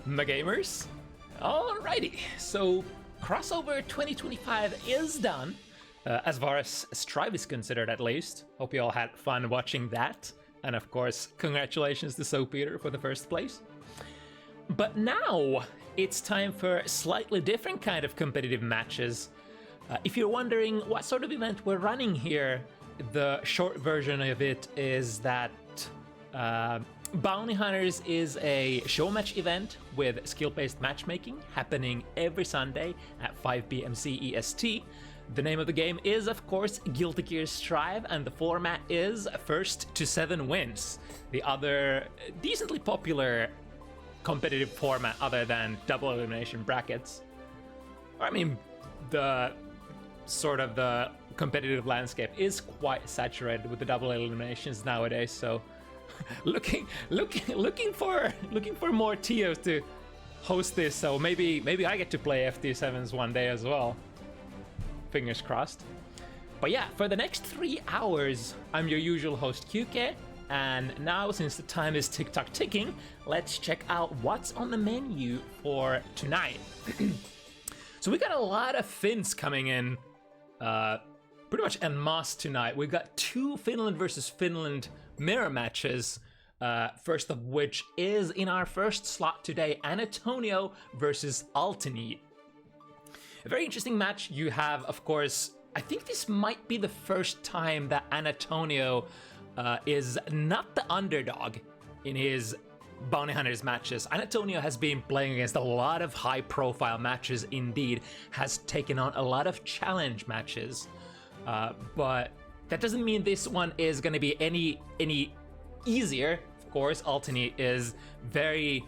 my gamers. Alrighty, so crossover 2025 is done, as far as Strive is considered at least. Hope you all had fun watching that, and of course, congratulations to Peter for the first place. But now, it's time for a slightly different kind of competitive matches. If you're wondering what sort of event we're running here, the short version of it is that Bounty Hunters is a show match event with skill-based matchmaking happening every Sunday at 5 p.m. CEST. The name of the game is, of course, Guilty Gear Strive, and the format is first to 7 wins. The other decently popular competitive format other than double elimination brackets. I mean, the competitive landscape is quite saturated with the double eliminations nowadays, so looking for more TOs to host this, so maybe I get to play FT7s one day as well. Fingers crossed. But yeah, for the next 3 hours, I'm your usual host QK, and now since the time is tick-tock ticking, let's check out what's on the menu for tonight. So we got a lot of Finns coming in, pretty much en masse tonight. We've got 2 Finland versus Finland mirror matches, first of which is in our first slot today, Annatonio versus ULTINEET. A very interesting match. You have, of course, I think this might be the first time that Annatonio is not the underdog in his Bounty Hunters matches. Annatonio has been playing against a lot of high-profile matches indeed, has taken on a lot of challenge matches, but that doesn't mean this one is going to be any easier. Of course, ULTINEET is very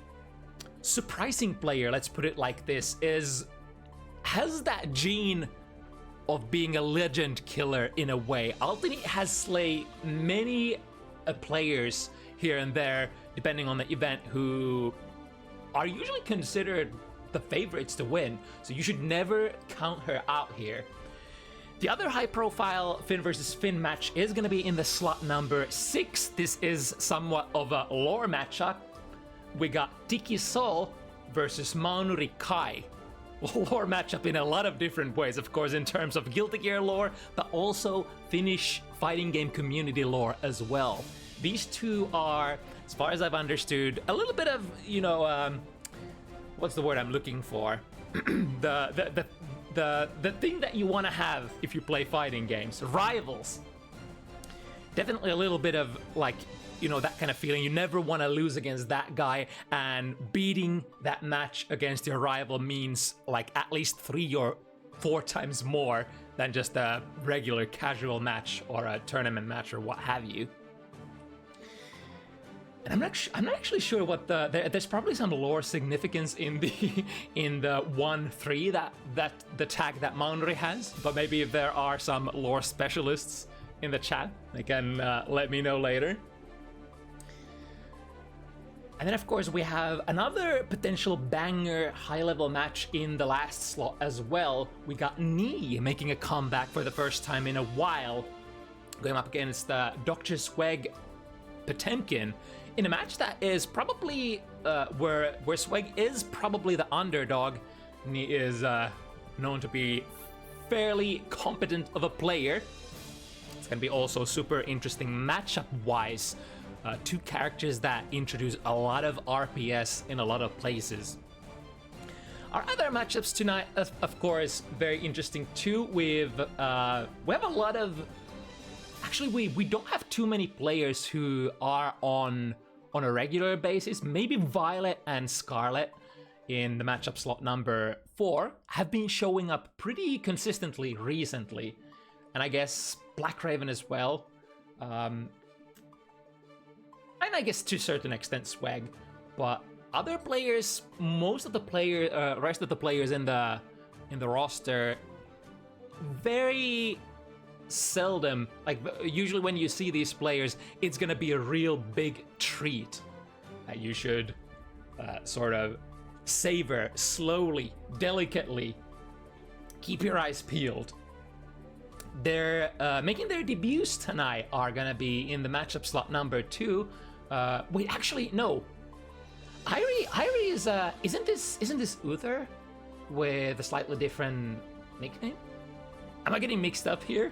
surprising player, let's put it like this, has that gene of being a legend killer in a way. ULTINEET has slayed many players here and there, depending on the event, who are usually considered the favorites to win, so you should never count her out here. The other high-profile Finn versus Finn match is going to be in the slot number 6. This is somewhat of a lore matchup. We got Tikivik versus Maunuri Kai. Lore matchup in a lot of different ways, of course, in terms of Guilty Gear lore, but also Finnish fighting game community lore as well. These two are, as far as I've understood, a little bit of, what's the word I'm looking for? the thing that you want to have if you play fighting games. Rivals. Definitely a little bit of, like, that kind of feeling. You never want to lose against that guy, and beating that match against your rival means, like, at least 3 or 4 times more than just a regular casual match or a tournament match or what have you. And I'm not actually sure what there's probably some lore significance in the 1-3 that the tag that Maunuri has, but maybe if there are some lore specialists in the chat, they can let me know later. And then, of course, we have another potential banger high-level match in the last slot as well. We got TwenKnee making a comeback for the first time in a while, going up against Dr. Sweg Potemkin in a match that is probably where Sweg is probably the underdog. TwenKnee is known to be fairly competent of a player. It's going to be also super interesting matchup-wise. 2 characters that introduce a lot of RPS in a lot of places. Our other matchups tonight, of course, very interesting too. We have a lot of... Actually, we don't have too many players who are on a regular basis. Maybe Violet and Scarlet in the matchup slot number 4 have been showing up pretty consistently recently. And I guess BlackRaven as well. And I guess to a certain extent Swag, but other players, most of the rest of the players in the roster, very seldom. Like, usually when you see these players, it's gonna be a real big treat that you should sort of savor slowly, delicately. Keep your eyes peeled. They're making their debuts tonight are gonna be in the matchup slot number 2. Wait, actually, no. Ayre is isn't this Uther with a slightly different nickname? Am I getting mixed up here?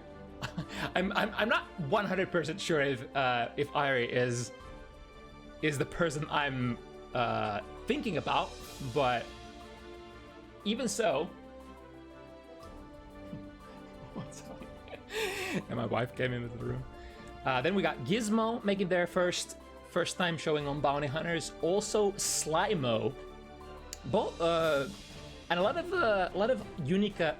I'm not 100% sure if Ayre is the person I'm thinking about, but even so. What's up? And my wife came into the room. Then we got Gizmo making their first time showing on Bounty Hunters. Also Slymo, both and a lot of unikar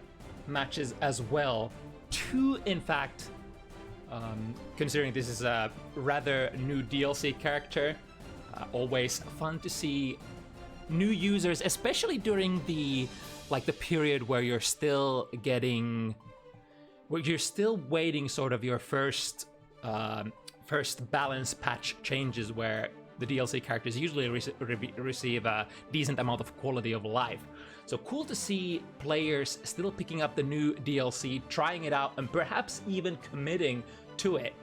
matches as well. 2, in fact, considering this is a rather new DLC character. Always fun to see new users, especially during the period where you're still waiting sort of your first balance patch changes, where the DLC characters usually receive a decent amount of quality of life. So cool to see players still picking up the new DLC, trying it out, and perhaps even committing to it.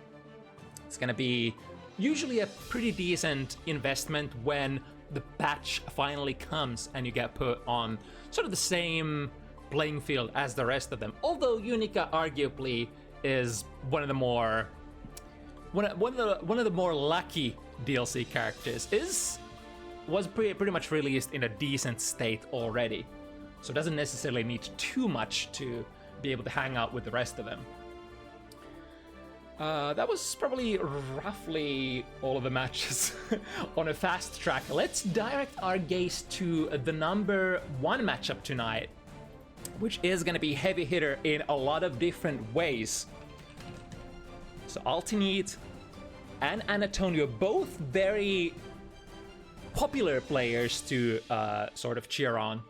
It's gonna be usually a pretty decent investment when the patch finally comes and you get put on sort of the same playing field as the rest of them. Although unikar arguably is one of the more lucky DLC characters, was pretty much released in a decent state already, so doesn't necessarily need too much to be able to hang out with the rest of them. That was probably roughly all of the matches on a fast track. Let's direct our gaze to the number 1 matchup tonight, which is going to be heavy hitter in a lot of different ways. So ULTINEET and Annatonio, both very popular players to sort of cheer on,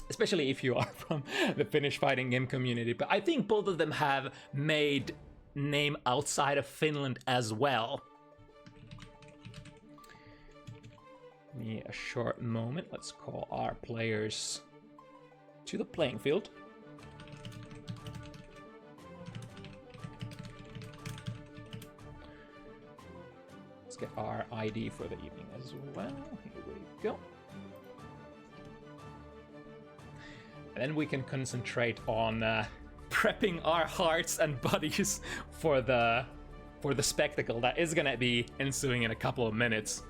especially if you are from the Finnish fighting game community. But I think both of them have made name outside of Finland as well. Give me a short moment. Let's call our players to the playing field. Let's get our ID for the evening as well. Here we go. And then we can concentrate on prepping our hearts and bodies for the spectacle that is gonna be ensuing in a couple of minutes.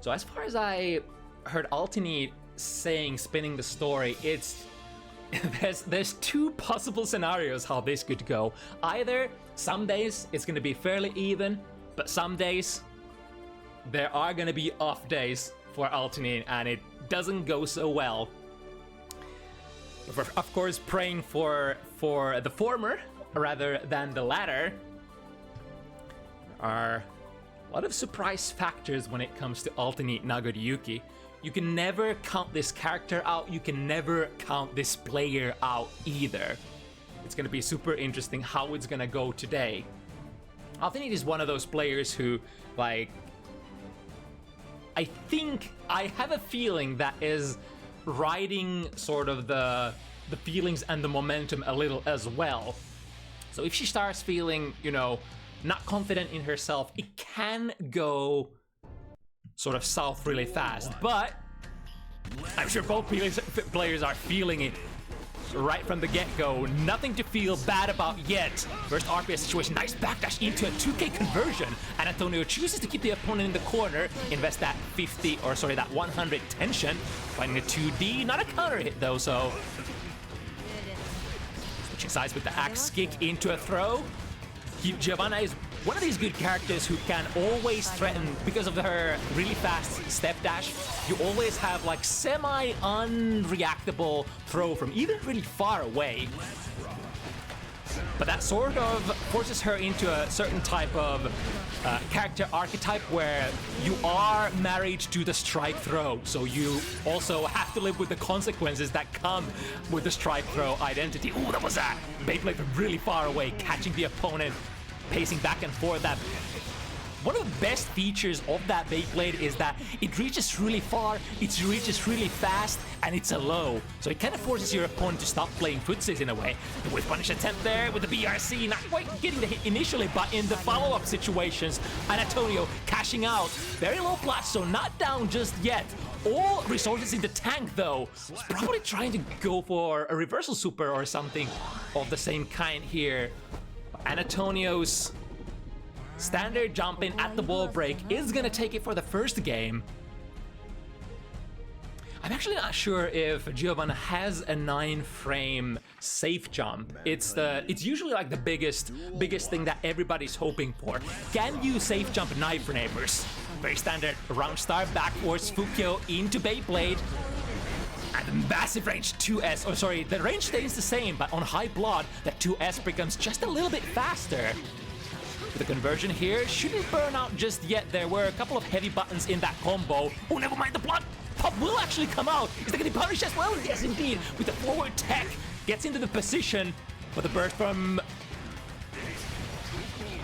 So as far as I heard ULTINEET spinning the story, it's there's 2 possible scenarios how this could go. Either some days it's gonna be fairly even, but some days there are gonna be off days for ULTINEET and it doesn't go so well. Of course, praying for the former rather than the latter. There are a lot of surprise factors when it comes to ULTINEET Nagoriyuki. You can never count this character out, you can never count this player out either. It's gonna be super interesting how it's gonna go today. ULTINEET is one of those players who, I have a feeling that is riding sort of the feelings and the momentum a little as well. So if she starts feeling, not confident in herself, it can go sort of south really fast. But I'm sure both players are feeling it right from the get-go. Nothing to feel bad about yet. First RPS situation, nice backdash into a 2k conversion. Annatonio chooses to keep the opponent in the corner, invest that 100 tension, finding a 2D, not a counter hit though, so switching sides with the axe kick into a throw. Giovanna is one of these good characters who can always threaten because of her really fast step dash. You always have semi-unreactable throw from even really far away. But that sort of forces her into a certain type of character archetype where you are married to the strike throw. So you also have to live with the consequences that come with the strike throw identity. Ooh, that was that Beyblade from really far away, catching the opponent, pacing back and forth. That One of the best features of that Beyblade is that it reaches really far, it reaches really fast, and it's a low. So it kind of forces your opponent to stop playing footsies in a way. The whiff punish attempt there with the BRC, not quite getting the hit initially, but in the follow-up situations, Annatonio cashing out. Very low plus, so not down just yet. All resources in the tank, though. He's probably trying to go for a reversal super or something of the same kind here. Annatonio's standard jump in at the wall break is gonna take it for the first game. I'm actually not sure if Giovanna has a 9-frame safe jump. It's usually like the biggest thing that everybody's hoping for. Can you safe jump 9 framers? Very standard round start backwards Fukyo into Beyblade. And the massive range 2S, oh sorry, the range stays the same, but on high blood, that 2S becomes just a little bit faster. The conversion here shouldn't burn out just yet. There were a couple of heavy buttons in that combo. Oh, never mind, the blood pop will actually come out. Is that going to be punished as well? Yes, indeed. With the forward tech, gets into the position. But the burst from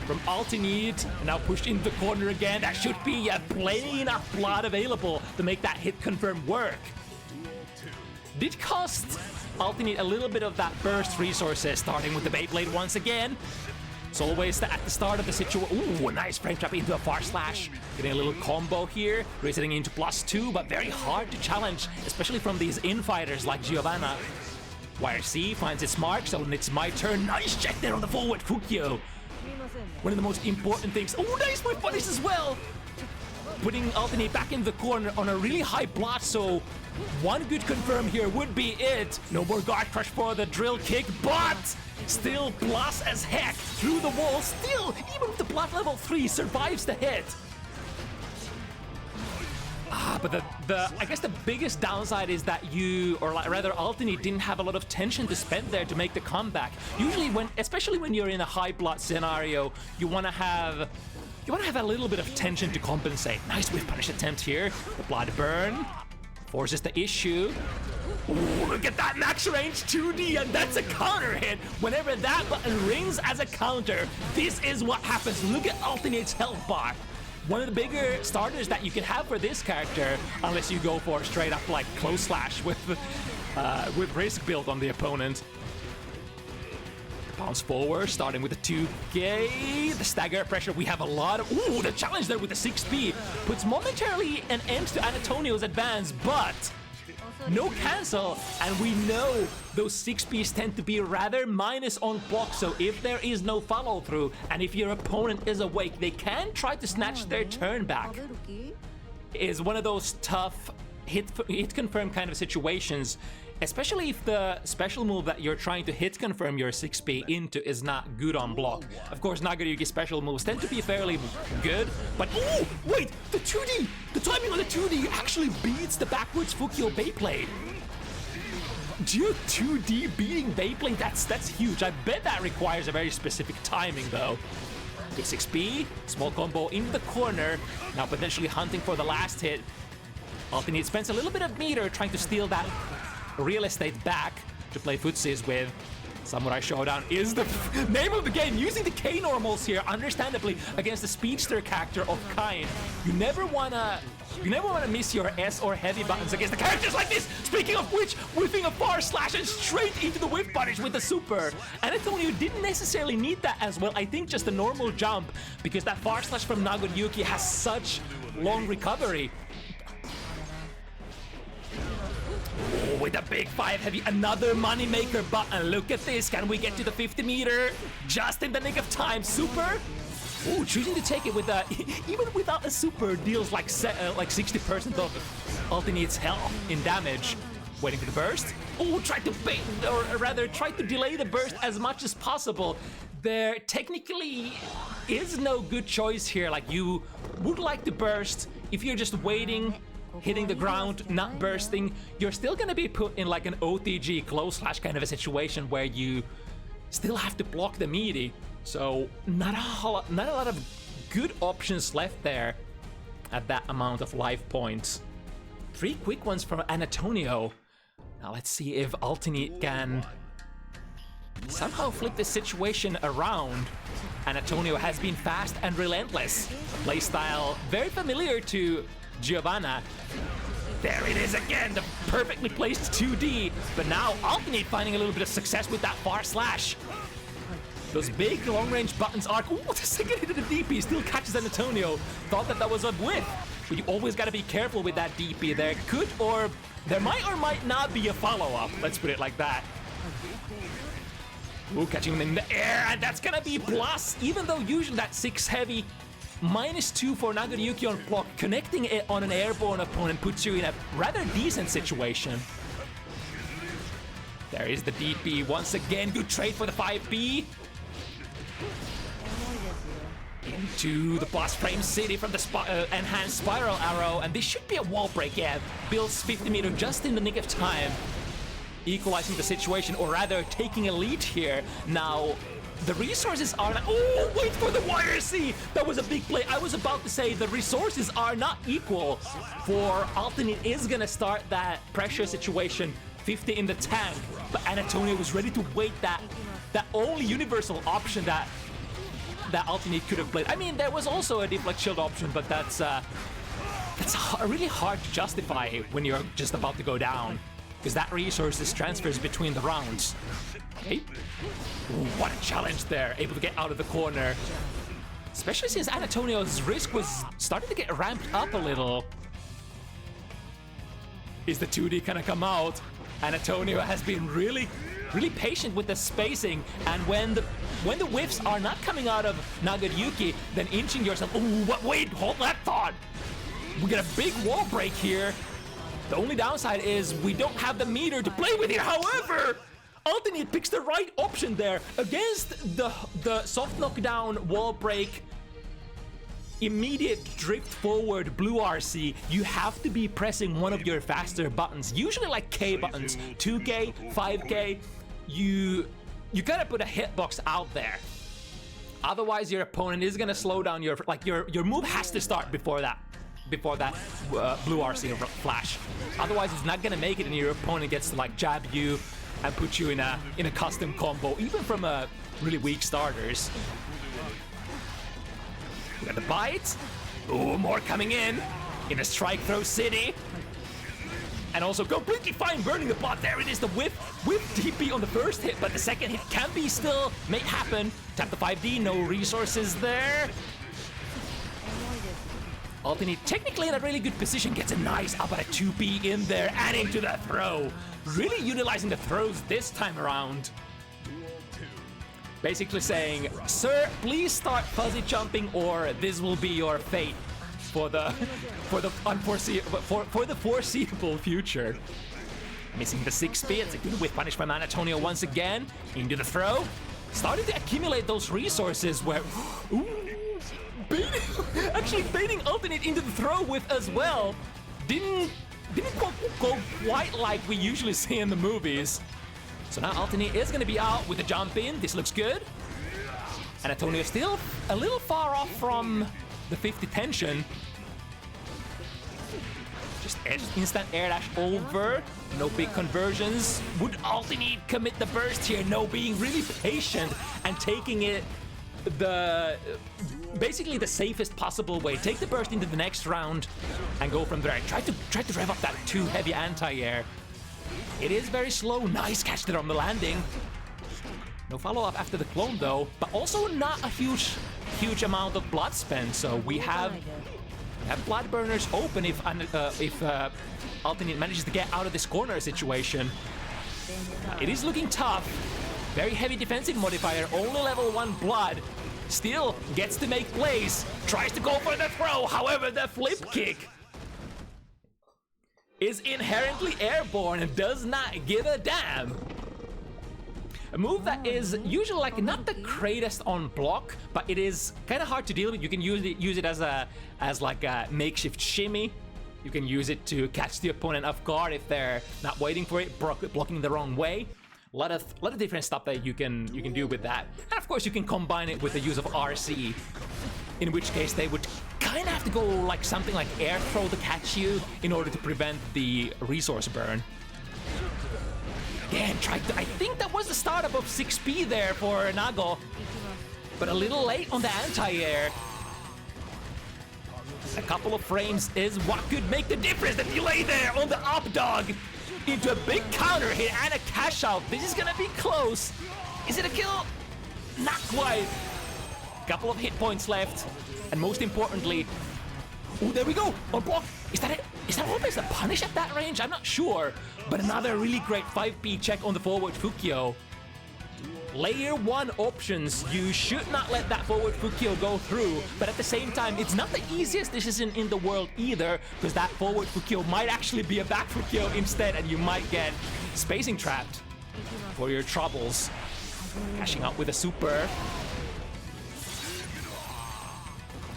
ULTINEET, now pushed into the corner again. That should be plenty enough blood available to make that hit confirm work. Did cost ULTINEET a little bit of that burst resources, starting with the Beyblade once again. It's always at the start of the situation. Ooh, a nice frame trap into a far slash. Getting a little combo here, resetting into +2, but very hard to challenge, especially from these infighters like Giovanna. Wire C finds its mark, so it's my turn. Nice check there on the forward Fukyo. One of the most important things. Oh, nice whip punish as well. Putting ULTINEET back in the corner on a really high blot, so one good confirm here would be it. No more guard crush for the drill kick, but still plus as heck through the wall. Still, even with the blood level 3, survives the hit. But I guess the biggest downside is that rather ULTINEET didn't have a lot of tension to spend there to make the comeback. Usually especially when you're in a high blood scenario, you want to have a little bit of tension to compensate. Nice whiff punish attempt here. The blood burn forces the issue. Ooh, look at that max range 2D, and that's a counter hit. Whenever that button rings as a counter, this is what happens. Look at ULTINEET's health bar. One of the bigger starters that you can have for this character, unless you go for straight up like close slash with risk build on the opponent. Bounce forward, starting with the 2K, the stagger pressure. We have a lot of, ooh, the challenge there with the 6P puts momentarily an end to Annatonio's advance, but no cancel, and we know those 6Ps tend to be rather minus on block, so if there is no follow through, and if your opponent is awake, they can try to snatch their turn back. Is one of those tough hit confirm kind of situations, especially if the special move that you're trying to hit confirm your 6P into is not good on block. Of course, Nagoriyuki special moves tend to be fairly good, but oh, wait, the 2D, the timing on the 2D actually beats the backwards Fukyo Beyblade. Geo 2D beating Beyblade, that's huge. I bet that requires a very specific timing though. Good 6P, small combo in the corner, now potentially hunting for the last hit. ULTINEET spends a little bit of meter trying to steal that real estate back to play footsies with. Samurai Showdown is the name of the game, using the K normals here, understandably, against the speedster character of Kain. You never wanna miss your S or heavy buttons against the characters like this. Speaking of which, whipping a far slash and straight into the whip punish with the super. Annatonio didn't necessarily need that as well. I think just a normal jump, because that far slash from Nagoriyuki has such long recovery. Oh, with a big 5 heavy, another moneymaker button. Look at this. Can we get to the 50 meter? Just in the nick of time. Super. Oh, choosing to take it with a, even without a super, deals like 60% of ULTINEET's health in damage. Waiting for the burst. Oh, tried to bait, or rather tried to delay the burst as much as possible. There technically is no good choice here. Like, you would like to burst if you're just waiting, hitting the ground, not bursting. You're still gonna be put in like an OTG close slash kind of a situation where you still have to block the meaty. So not a lot of good options left there at that amount of life points. 3 quick ones from Annatonio. Now let's see if ULTINEET can somehow flip this situation around. Annatonio has been fast and relentless. Playstyle very familiar to Giovanna. There it is again, the perfectly placed 2D. But now ULTINEET finding a little bit of success with that far slash. Those big long-range buttons are... Ooh, the second hit of the DP still catches Annatonio. Thought that was a whiff. But you always got to be careful with that DP. There could or... There might or might not be a follow-up. Let's put it like that. Ooh, catching him in the air, and that's gonna be plus. Even though usually that 6 heavy -2 for Nagoriyuki on block, connecting it on an airborne opponent puts you in a rather decent situation. There is the DP once again. Good trade for the 5B. Into the boss frame city from the enhanced spiral arrow, and this should be a wall break. Yeah, builds 50 meter just in the nick of time, equalizing the situation, or rather taking a lead here. Now the resources are not... Oh, wait for the YRC! That was a big play. I was about to say the resources are not equal for ULTINEET. Is gonna start that pressure situation, 50 in the tank, but Annatonio was ready to wait that only universal option that ULTINEET could have played. I mean, there was also a deflect shield option, but that's really hard to justify when you're just about to go down, because that resources transfers between the rounds. Okay. Ooh, what a challenge there, able to get out of the corner. Especially since Annatonio's risk was starting to get ramped up a little. Is the 2D gonna come out? Annatonio has been really patient with the spacing, and when the whiffs are not coming out of Nagoriyuki, then inching yourself. Ooh, wait, hold that thought. We get a big wall break here. The only downside is we don't have the meter to play with it. However, ULTINEET picks the right option there against the soft knockdown wall break. Immediate drift forward blue RC, you have to be pressing one of your faster buttons, usually like K buttons, 2K, 5K. You gotta put a hitbox out there. Otherwise, your opponent is gonna slow down your move has to start before that blue RC flash. Otherwise, it's not gonna make it, and your opponent gets to like jab you and put you in a custom combo, even from really weak starters. We got the bite. Ooh, more coming in a strike throw city. And also completely fine burning the bot. There it is, the whiff DP on the first hit, but the second hit can be still may happen. Tap the 5D, no resources there. ULTINEET technically in a really good position, gets a nice up at a 2P in there and into the throw. Really utilizing the throws this time around. Basically saying, sir, please start fuzzy jumping or this will be your fate for the foreseeable future. Missing the 6P, it's a good whiff punish from Annatonio once again. Into the throw. Starting to accumulate those resources where... Ooh, actually baiting ULTINEET into the throw with as well. Didn't go quite like we usually see in the movies. So now ULTINEET is going to be out with the jump in. This looks good. Annatonio still a little far off from the 50 tension. Just instant air dash over. No big conversions. Would ULTINEET commit the burst here? No, being really patient and taking it basically the safest possible way. Take the burst into the next round and go from there. Try to rev up that too heavy anti-air. It is very slow. Nice catch there on the landing. No follow-up after the clone though, but also not a huge amount of blood spent. So we have blood burners open if ULTINEET manages to get out of this corner situation. It is looking tough. Very heavy defensive modifier, only level 1 blood. Still gets to make plays. Tries to go for the throw, however the flip kick is inherently airborne and does not give a damn. A move that is usually like not the greatest on block, but it is kind of hard to deal with. You can use it as like a makeshift shimmy. You can use it to catch the opponent off guard if they're not waiting for it, blocking the wrong way. A lot of different stuff that you can do with that. And of course you can combine it with the use of RC, in which case they would kind of have to go like something like air throw to catch you in order to prevent the resource burn. Again, I think that was the startup of 6P there for Nago. but a little late on the anti-air. A couple of frames is what could make the difference. The delay there on the up dog into a big counter hit and a cash out. This is gonna be close. Is it a kill? Not quite. Couple of hit points left, and most importantly, oh, there we go, on block. Is that it? Is that always a punish at that range? I'm not sure, but another really great 5P check on the forward Fukyo. Layer 1 options, you should not let that forward Fukyo go through, but at the same time, it's not the easiest decision in the world either, because that forward Fukyo might actually be a back Fukyo instead, and you might get spacing trapped for your troubles. Cashing out with a super.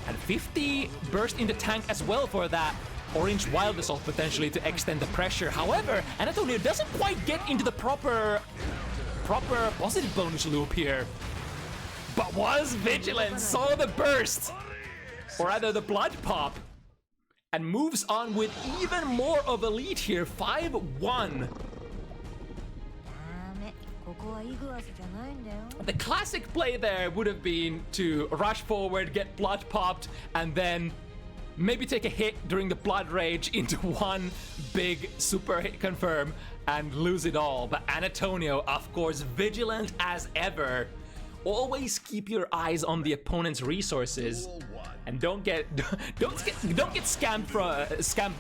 And 50 burst in the tank as well for that orange wild assault potentially to extend the pressure. However, Annatonio doesn't quite get into the proper positive bonus loop here, but was vigilant, saw the burst, or rather the blood pop, and moves on with even more of a lead here, 5-1. The classic play there would have been to rush forward, get blood popped, and then maybe take a hit during the blood rage into one big super hit confirm and lose it all. But Annatonio, of course, vigilant as ever. Always keep your eyes on the opponent's resources, and don't get scammed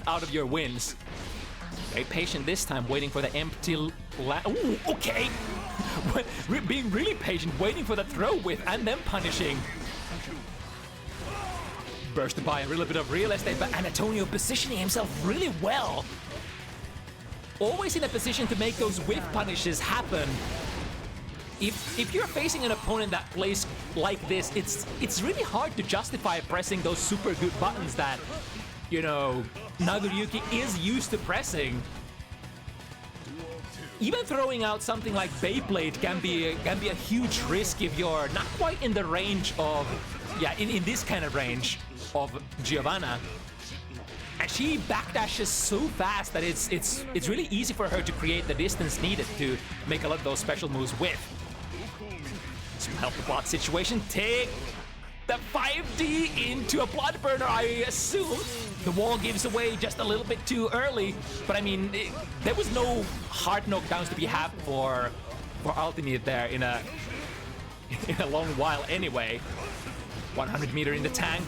out of your wins. Very patient this time, waiting for the empty Ooh, okay. Being really patient, waiting for the throw whiff and then punishing. Bursted by a little bit of real estate, but Annatonio positioning himself really well. Always in a position to make those whiff punishes happen. If you're facing an opponent that plays like this, it's really hard to justify pressing those super good buttons that, you know, Nagoriyuki is used to pressing. Even throwing out something like Beyblade can be a huge risk if you're not quite in the range of, yeah, in this kind of range of Giovanna. And she backdashes so fast that it's really easy for her to create the distance needed to make a lot of those special moves with. So help the plot situation. Take the 5D into a blood burner, I assume. The wall gives away just a little bit too early, but I mean, there was no hard knockdowns to be had for ULTINEET there in a long while anyway. 100 meter in the tank.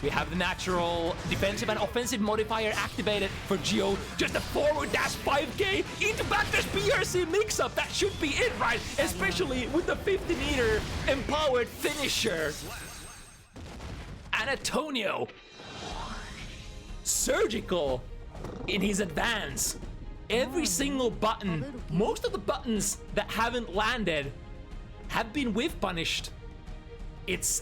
We have the natural defensive and offensive modifier activated for Geo. Just a forward dash 5K into backdash BRC mix-up. That should be it, right? Especially with the 50 meter empowered finisher. Annatonio, surgical in his advance. Every single button, most of the buttons that haven't landed have been whiff punished. It's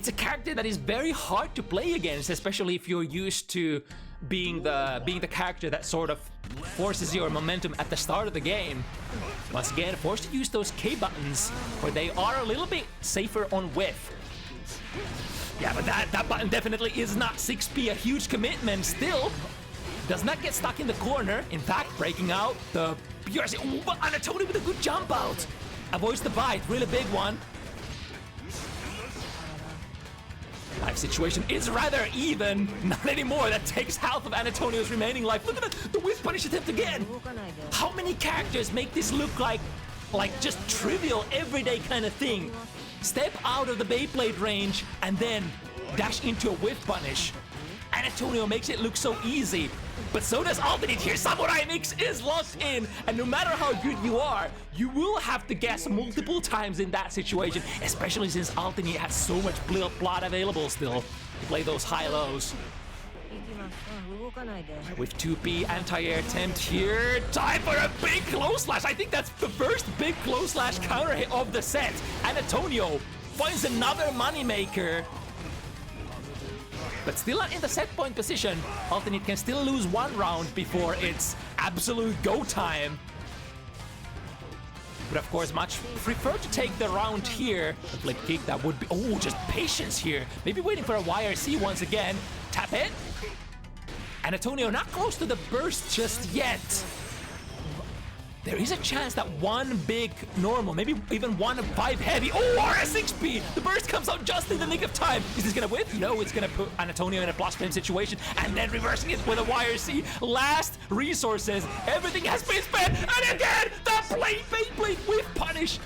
a character that is very hard to play against, especially if you're used to being the character that sort of forces your momentum at the start of the game. Once again, forced to use those K buttons, where they are a little bit safer on whiff. Yeah, but that button definitely is not 6P, a huge commitment. Still, does not get stuck in the corner. In fact, breaking out the BRC. Ooh, but Annatonio with a good jump out. Avoids the bite, really big one. Life situation is rather even. Not anymore. That takes half of Annatonio's remaining life. Look at the whiff punish attempt again. How many characters make this look like just trivial, everyday kind of thing? Step out of the Beyblade range and then dash into a whiff punish. Annatonio makes it look so easy, but so does ULTINEET here. Samurai Mix is locked in, and no matter how good you are, you will have to guess multiple times in that situation, especially since ULTINEET has so much blood available still to play those high-lows. With 2P anti-air attempt here, time for a big close slash. I think that's the first big close slash counter hit of the set. Annatonio finds another moneymaker. But still not in the set point position. ULTINEET can still lose one round before it's absolute go time. But of course, much prefer to take the round here. A flip kick that would be, oh, just patience here. Maybe waiting for a YRC once again. Tap it. Annatonio not close to the burst just yet. there is a chance that one big normal, maybe even one 5 heavy, RS6P! The burst comes out just in the nick of time. Is this gonna whip? No, it's gonna put Annatonio in a plus frame situation and then reversing it with a YRC. Last resources, everything has been spent, and again, the Beyblade with punish.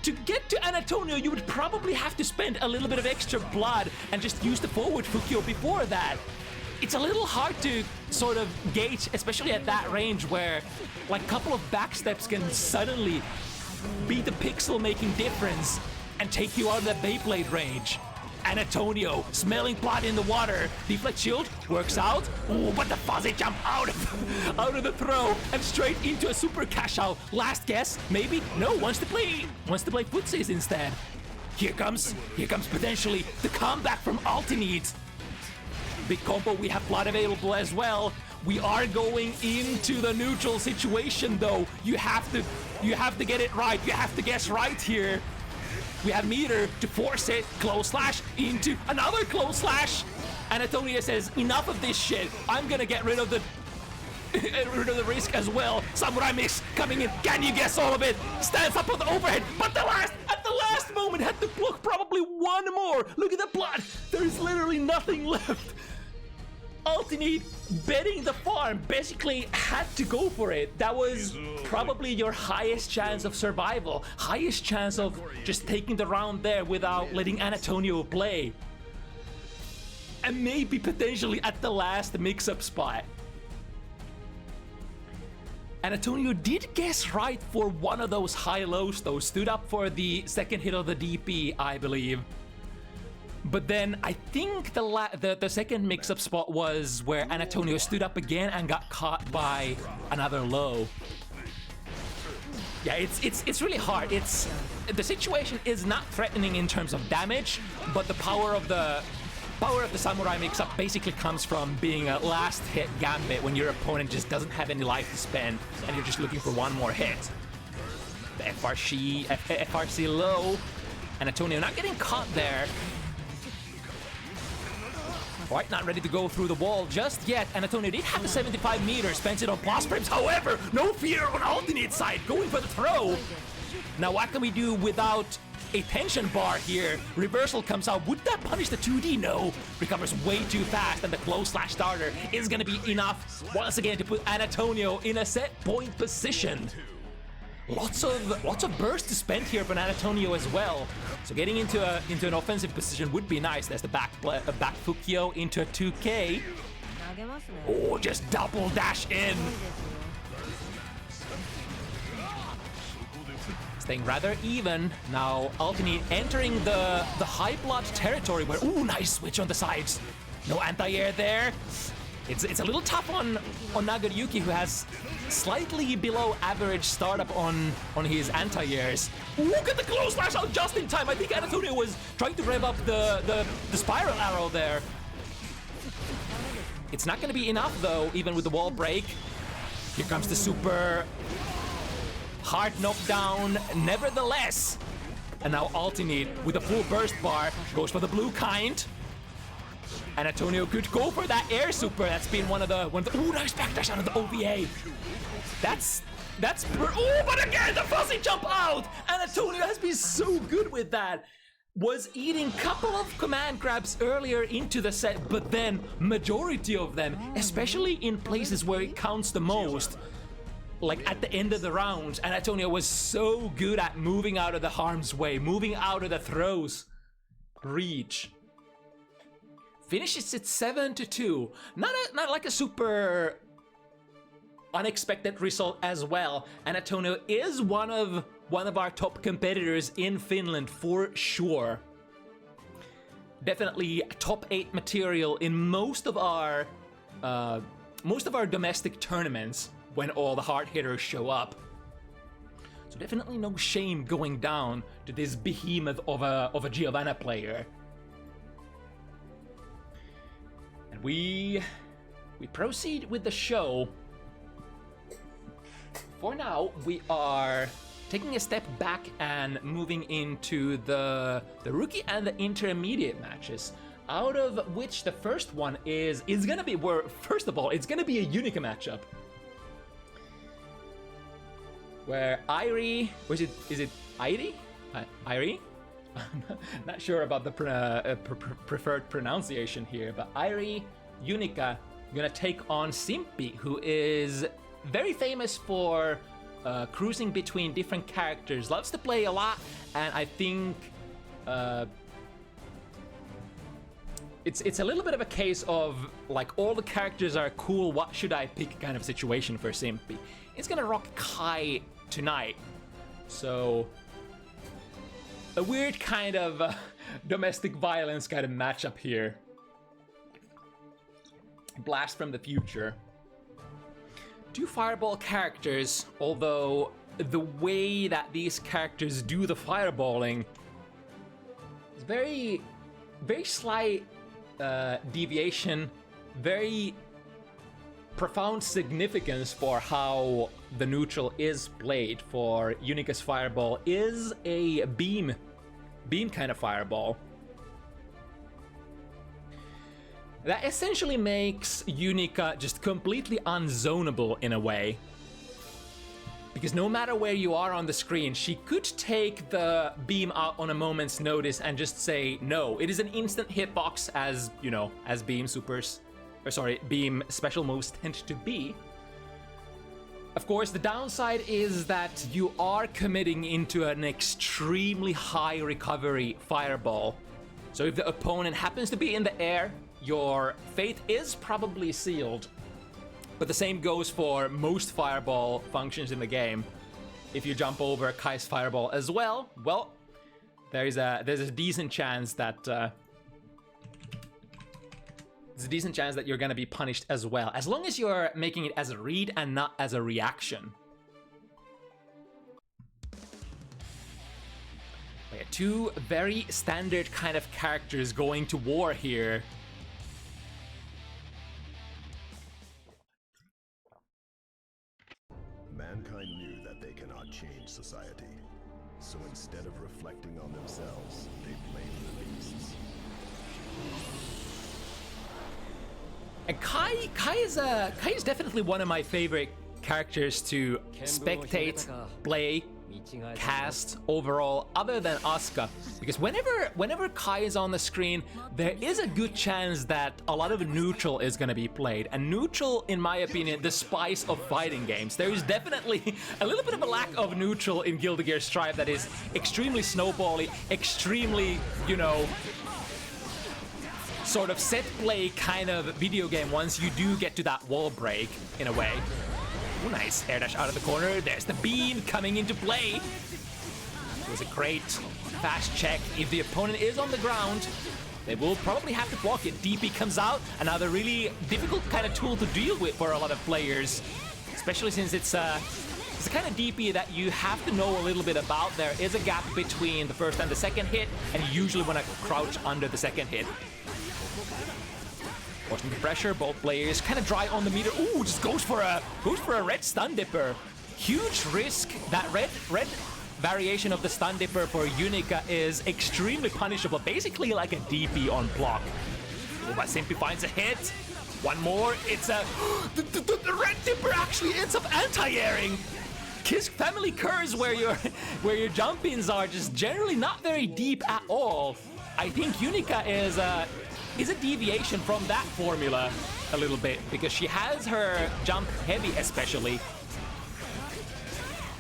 To get to Annatonio, you would probably have to spend a little bit of extra blood and just use the forward Fukio before that. It's a little hard to sort of gauge, especially at that range where like a couple of backsteps can suddenly be the pixel-making difference and take you out of the Beyblade range. Annatonio, smelling blood in the water. Deflect shield works out. Ooh, but the fuzzy jump out of the throw and straight into a super cash out. Last guess, maybe? No, wants to play footsies instead. Here comes potentially the comeback from ULTINEET. Big combo, we have blood available as well. We are going into the neutral situation though. You have to get it right. You have to guess right here. We have meter to force it. Close slash into another close slash. Annatonio says, enough of this shit. I'm gonna get rid of the risk as well. Samurai Mix coming in. Can you guess all of it? Stands up on the overhead, but at the last moment had to block probably one more. Look at the blood. There's literally nothing left. ULTINEET betting the farm basically had to go for it. That was probably your highest chance of survival, highest chance of just taking the round there without letting Annatonio play. And maybe potentially at the last mix-up spot. Annatonio did guess right for one of those high-lows though, stood up for the second hit of the DP, I believe. But then I think the second mix-up spot was where Annatonio stood up again and got caught by another low. Yeah, it's really hard. The situation is not threatening in terms of damage, but the power of the samurai mix-up basically comes from being a last hit gambit when your opponent just doesn't have any life to spend and you're just looking for one more hit. The FRC low. Annatonio not getting caught there. Alright, not ready to go through the wall just yet. Annatonio did have the 75 meters, spends it on blast frames. However, no fear on ULTINEET side, going for the throw. Now what can we do without a tension bar here? Reversal comes out. Would that punish the 2D? No. Recovers way too fast, and the close slash starter is gonna be enough once again to put Annatonio in a set point position. Lots of burst to spend here for Annatonio as well. So getting into an offensive position would be nice. There's the back Fukio into a 2K. Oh, just double dash in. Staying rather even. Now ULTINEET entering the high blood territory where, ooh, nice switch on the sides. No anti-air there. It's a little tough on Nagoriyuki, who has slightly below average startup on his anti-airs. Look at the close slash out just in time. I think Annatonio was trying to rev up the spiral arrow there. It's not gonna be enough though, even with the wall break. Here comes the super hard knockdown, nevertheless. And now ULTINEET with a full burst bar goes for the blue kind. Annatonio could go for that air super. That's been one of the ooh, nice backdash out of the OVA. That's oh, but again the fuzzy jump out. Annatonio has been so good with that. Was eating a couple of command grabs earlier into the set, but then majority of them, especially in places where it counts the most, like at the end of the rounds, Annatonio was so good at moving out of the harm's way, moving out of the throws. Reach. Finishes it 7-2. Not like a super unexpected result as well. Annatonio is one of our top competitors in Finland for sure. Definitely top 8 material in most of our domestic tournaments when all the hard hitters show up. So definitely no shame going down to this behemoth of a Giovanna player. And we proceed with the show. For now, we are taking a step back and moving into the rookie and the intermediate matches, out of which the first one is gonna be first of all, it's gonna be a unikar matchup. where Ayre, is it Ayre? Ayre? I'm not sure about the preferred pronunciation here, but Ayre Unika gonna take on Simppi, who is very famous for cruising between different characters, loves to play a lot, and I think it's a little bit of a case of like all the characters are cool, what should I pick kind of situation for Simppi. It's gonna rock Kai tonight, so a weird kind of domestic violence kind of matchup here. Blast from the future. Two fireball characters, although the way that these characters do the fireballing is very slight deviation, very profound significance for how the neutral is played. For Unika's fireball is a beam kind of fireball. That essentially makes Unika just completely unzonable in a way. Because no matter where you are on the screen, she could take the beam out on a moment's notice and just say no. It is an instant hitbox, as, you know, as beam special moves tend to be. Of course, the downside is that you are committing into an extremely high recovery fireball. So if the opponent happens to be in the air, your fate is probably sealed. But the same goes for most fireball functions in the game. If you jump over Kai's fireball as well, there's a decent chance that you're gonna be punished as well, as long as you're making it as a read and not as a reaction. Yeah, two very standard kind of characters going to war here. Mankind knew that they cannot change society, so instead of reflecting on themselves, they blame the beasts. And Kai is definitely one of my favorite characters to spectate, play, cast overall, other than Asuka, because whenever Kai is on the screen, there is a good chance that a lot of neutral is going to be played, and neutral, in my opinion, the spice of fighting games. There is definitely a little bit of a lack of neutral in Guilty Gear Strive that is extremely snowbally, extremely, you know, sort of set play kind of video game once you do get to that wall break, in a way. Ooh, nice air dash out of the corner. There's the beam coming into play. It was a great fast check. If the opponent is on the ground, they will probably have to block it. DP comes out, another really difficult kind of tool to deal with for a lot of players, especially since it's the kind of DP that you have to know a little bit about. There is a gap between the first and the second hit, and you usually want to crouch under the second hit. Forcing the pressure, both players kind of dry on the meter. Ooh, just goes for a red stun dipper. Huge risk. That red variation of the stun dipper for Unika is extremely punishable, basically like a DP on block. Oh, but Simppi finds a hit. One more. It's a the red dipper actually ends up anti-airing. Kiss family curse where your jump-ins are just generally not very deep at all. I think Unika is a deviation from that formula a little bit, because she has her jump heavy especially.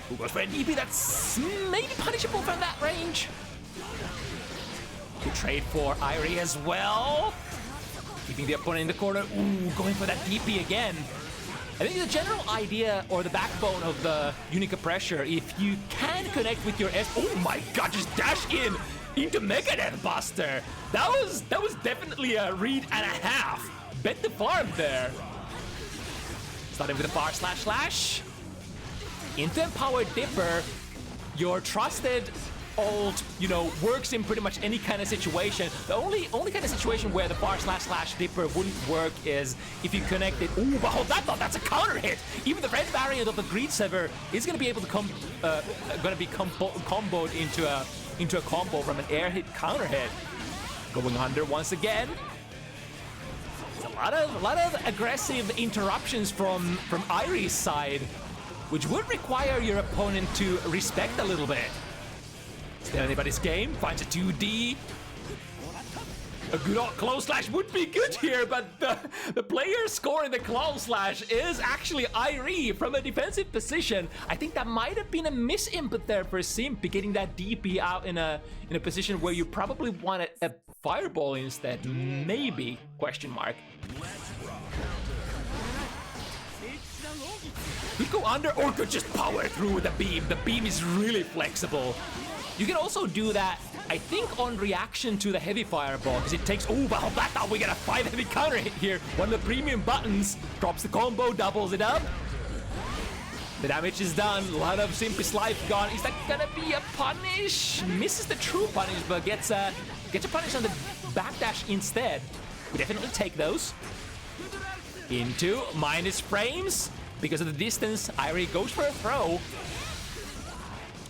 Who goes for a DP that's maybe punishable from that range? Good trade for Ayre as well. Keeping the opponent in the corner. Ooh, going for that DP again. I think the general idea or the backbone of the Unika pressure, if you can connect with your S. Oh my god, just dash in into Megadeth Buster. That was definitely a read and a half. Bet the farm there. Starting with a bar slash. Into Empowered Dipper. Your trusted old, you know, works in pretty much any kind of situation. The only kind of situation where the bar slash dipper wouldn't work is if you connect it. Ooh, but hold that thought, that's a counter hit. Even the red variant of the Greed Sever is gonna be able to comboed into a combo from an air hit counter hit. Going under once again. A lot of aggressive interruptions from Ayre's side. which would require your opponent to respect a little bit. Still anybody's game, finds a 2D. A good old close slash would be good here, but the player scoring the close slash is actually Ayre from a defensive position. I think that might have been a misinput there for Simppi, getting that DP out in a position where you probably wanted a fireball instead. Maybe? Question mark. Could go under or could just power through the beam. The beam is really flexible. You can also do that, I think, on reaction to the heavy fireball, because it takes, oh, but that time we get a 5 heavy counter hit here. One of the premium buttons drops the combo, doubles it up. The damage is done. A lot of Simppi's life gone. Is that gonna be a punish? Misses the true punish, but gets a punish on the backdash instead. We definitely take those. Into minus frames. Because of the distance, Ayre goes for a throw.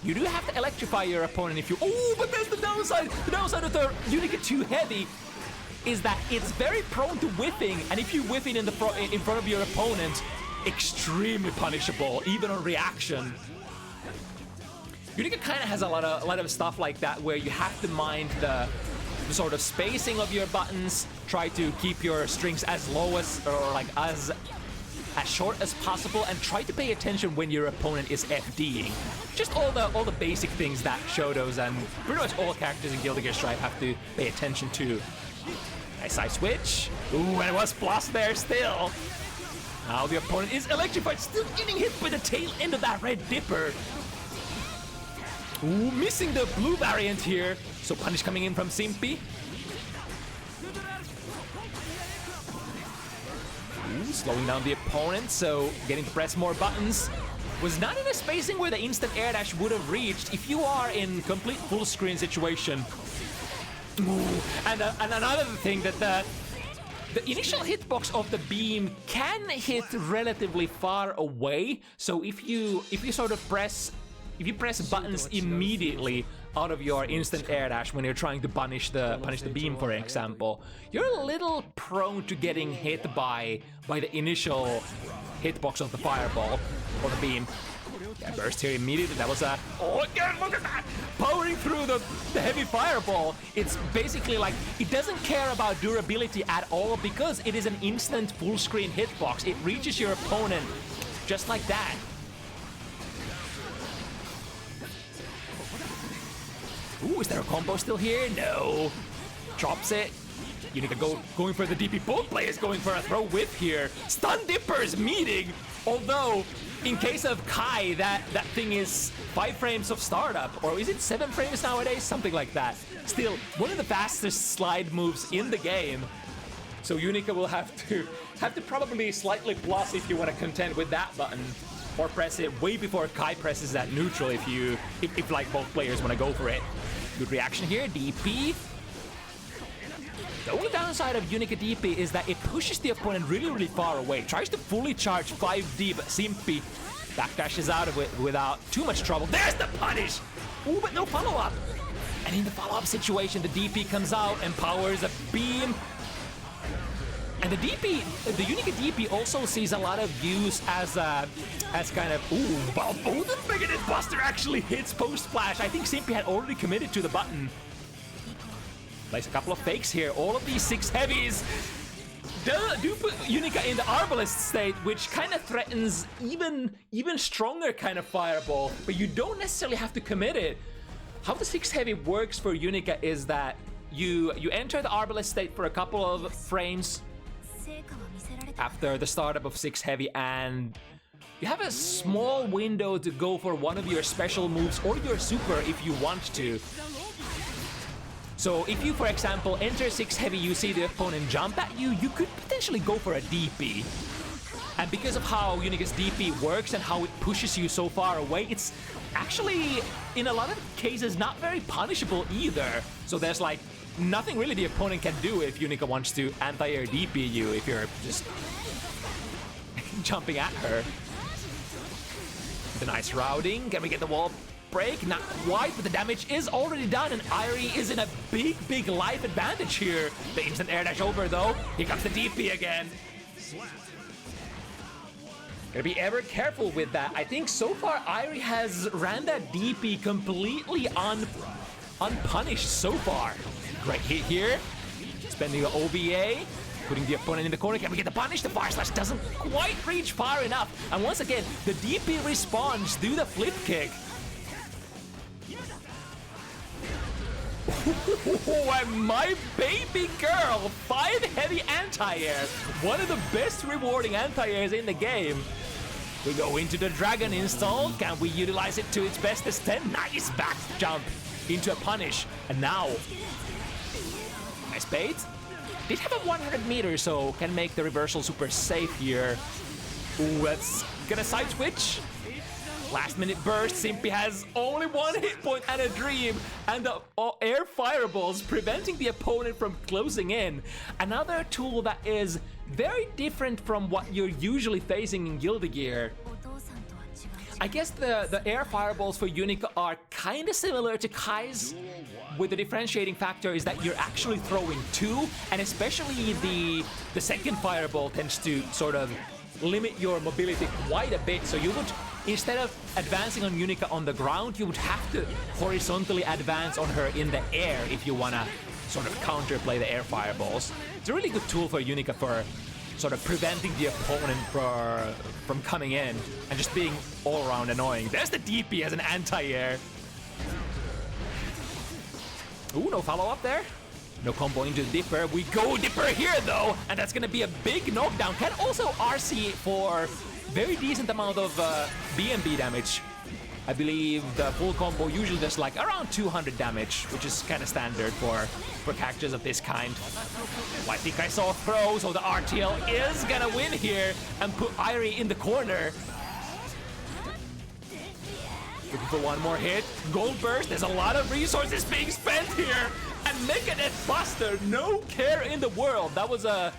You do have to electrify your opponent if you... Oh, but there's the downside! The downside of the unikar too heavy is that it's very prone to whiffing, and if you whiff it in front of your opponent, extremely punishable, even on reaction. Unikar kind of has a lot of stuff like that, where you have to mind the sort of spacing of your buttons, try to keep your strings as low as, or like as short as possible, and try to pay attention when your opponent is FDing. Just all the basic things that Shotos and pretty much all characters in Guilty Gear Strive have to pay attention to. Nice side switch. Ooh, and it was plus there still. Now the opponent is electrified, still getting hit by the tail end of that red dipper. Ooh, missing the blue variant here. So punish coming in from Simppi. Ooh, slowing down the opponent, so getting to press more buttons. Was not in a spacing where the instant air dash would have reached if you are in complete full screen situation. Ooh, and another thing that the initial hitbox of the beam can hit relatively far away. So if you sort of press buttons immediately out of your instant air dash when you're trying to punish the beam, for example, you're a little prone to getting hit by the initial hitbox of the fireball or the beam. Yeah, burst here immediately. That was a... Oh, again, look at that! Powering through the heavy fireball. It's basically like, it doesn't care about durability at all because it is an instant full screen hitbox. It reaches your opponent just like that. Ooh, is there a combo still here? No. Drops it. Unikar going for the DP. Both players going for a throw whip here. Stun dippers meeting. Although, in case of Kai, that thing is 5 frames of startup. Or is it 7 frames nowadays? Something like that. Still, one of the fastest slide moves in the game. So Unikar will have to probably slightly plus if you want to contend with that button. Or press it way before Kai presses that neutral if like both players want to go for it. Good reaction here, DP. The only downside of Unikar DP is that it pushes the opponent really, really far away. Tries to fully charge 5D, but Simppi backdashes out of it without too much trouble. There's the punish! Ooh, but no follow-up. And in the follow-up situation, the DP comes out and powers a beam. And the Unikar DP also sees a lot of use as kind of, ooh, well, the Megadeth Buster actually hits post-splash. I think Simppi had already committed to the button. Plays a couple of fakes here. All of these 6 heavies do put Unikar in the Arbalest state, which kind of threatens even stronger kind of fireball, but you don't necessarily have to commit it. How the 6 heavy works for Unikar is that you enter the Arbalest state for a couple of frames after the startup of 6 heavy, and you have a small window to go for one of your special moves or your super if you want to. So if you, for example, enter 6 heavy, you see the opponent jump at you, you could potentially go for a DP. And because of how Unikar's DP works and how it pushes you so far away, it's actually, in a lot of cases, not very punishable either. So there's like nothing really the opponent can do if Unikar wants to anti-air DP you if you're just jumping at her. The nice routing. Can we get the wall break? Not quite, but the damage is already done, and Ayre is in a big life advantage here. The instant air dash over, though. Here comes the DP again. Gotta be ever careful with that. I think so far Ayre has ran that DP completely unpunished so far. Great hit here. Spending the OBA. Putting the opponent in the corner. Can we get the punish? The Fire Slash doesn't quite reach far enough. And once again, the DP responds. Do the flip kick. And my baby girl, 5 heavy anti-air. One of the best rewarding anti-airs in the game. We go into the dragon install. Can we utilize it to its best extent? Nice back jump into a punish. And now, nice bait. Did have a 100 meters, so can make the reversal super safe here. Ooh, that's gonna side switch. Last minute burst. Simppi has only 1 hit point and a dream, and the air fireballs preventing the opponent from closing in. Another tool that is very different from what you're usually facing in Guilty Gear. I guess the air fireballs for Unika are kind of similar to Kai's, with the differentiating factor is that you're actually throwing 2, and especially the second fireball tends to sort of limit your mobility quite a bit. So you would, instead of advancing on Unika on the ground, you would have to horizontally advance on her in the air if you want to sort of counterplay the air fireballs. It's a really good tool for Unika for sort of preventing the opponent from coming in and just being all around annoying. There's the DP as an anti-air. Ooh, no follow-up there. No combo into the Dipper. We go Dipper here though, and that's gonna be a big knockdown. Can also RC for very decent amount of BMB damage. I believe the full combo usually does like around 200 damage, which is kind of standard for characters of this kind. Well, I think I saw a throw, so the RTL is gonna win here and put Ayre in the corner. Looking for one more hit. Gold burst. There's a lot of resources being spent here. And Megadeth Buster, no care in the world. That was a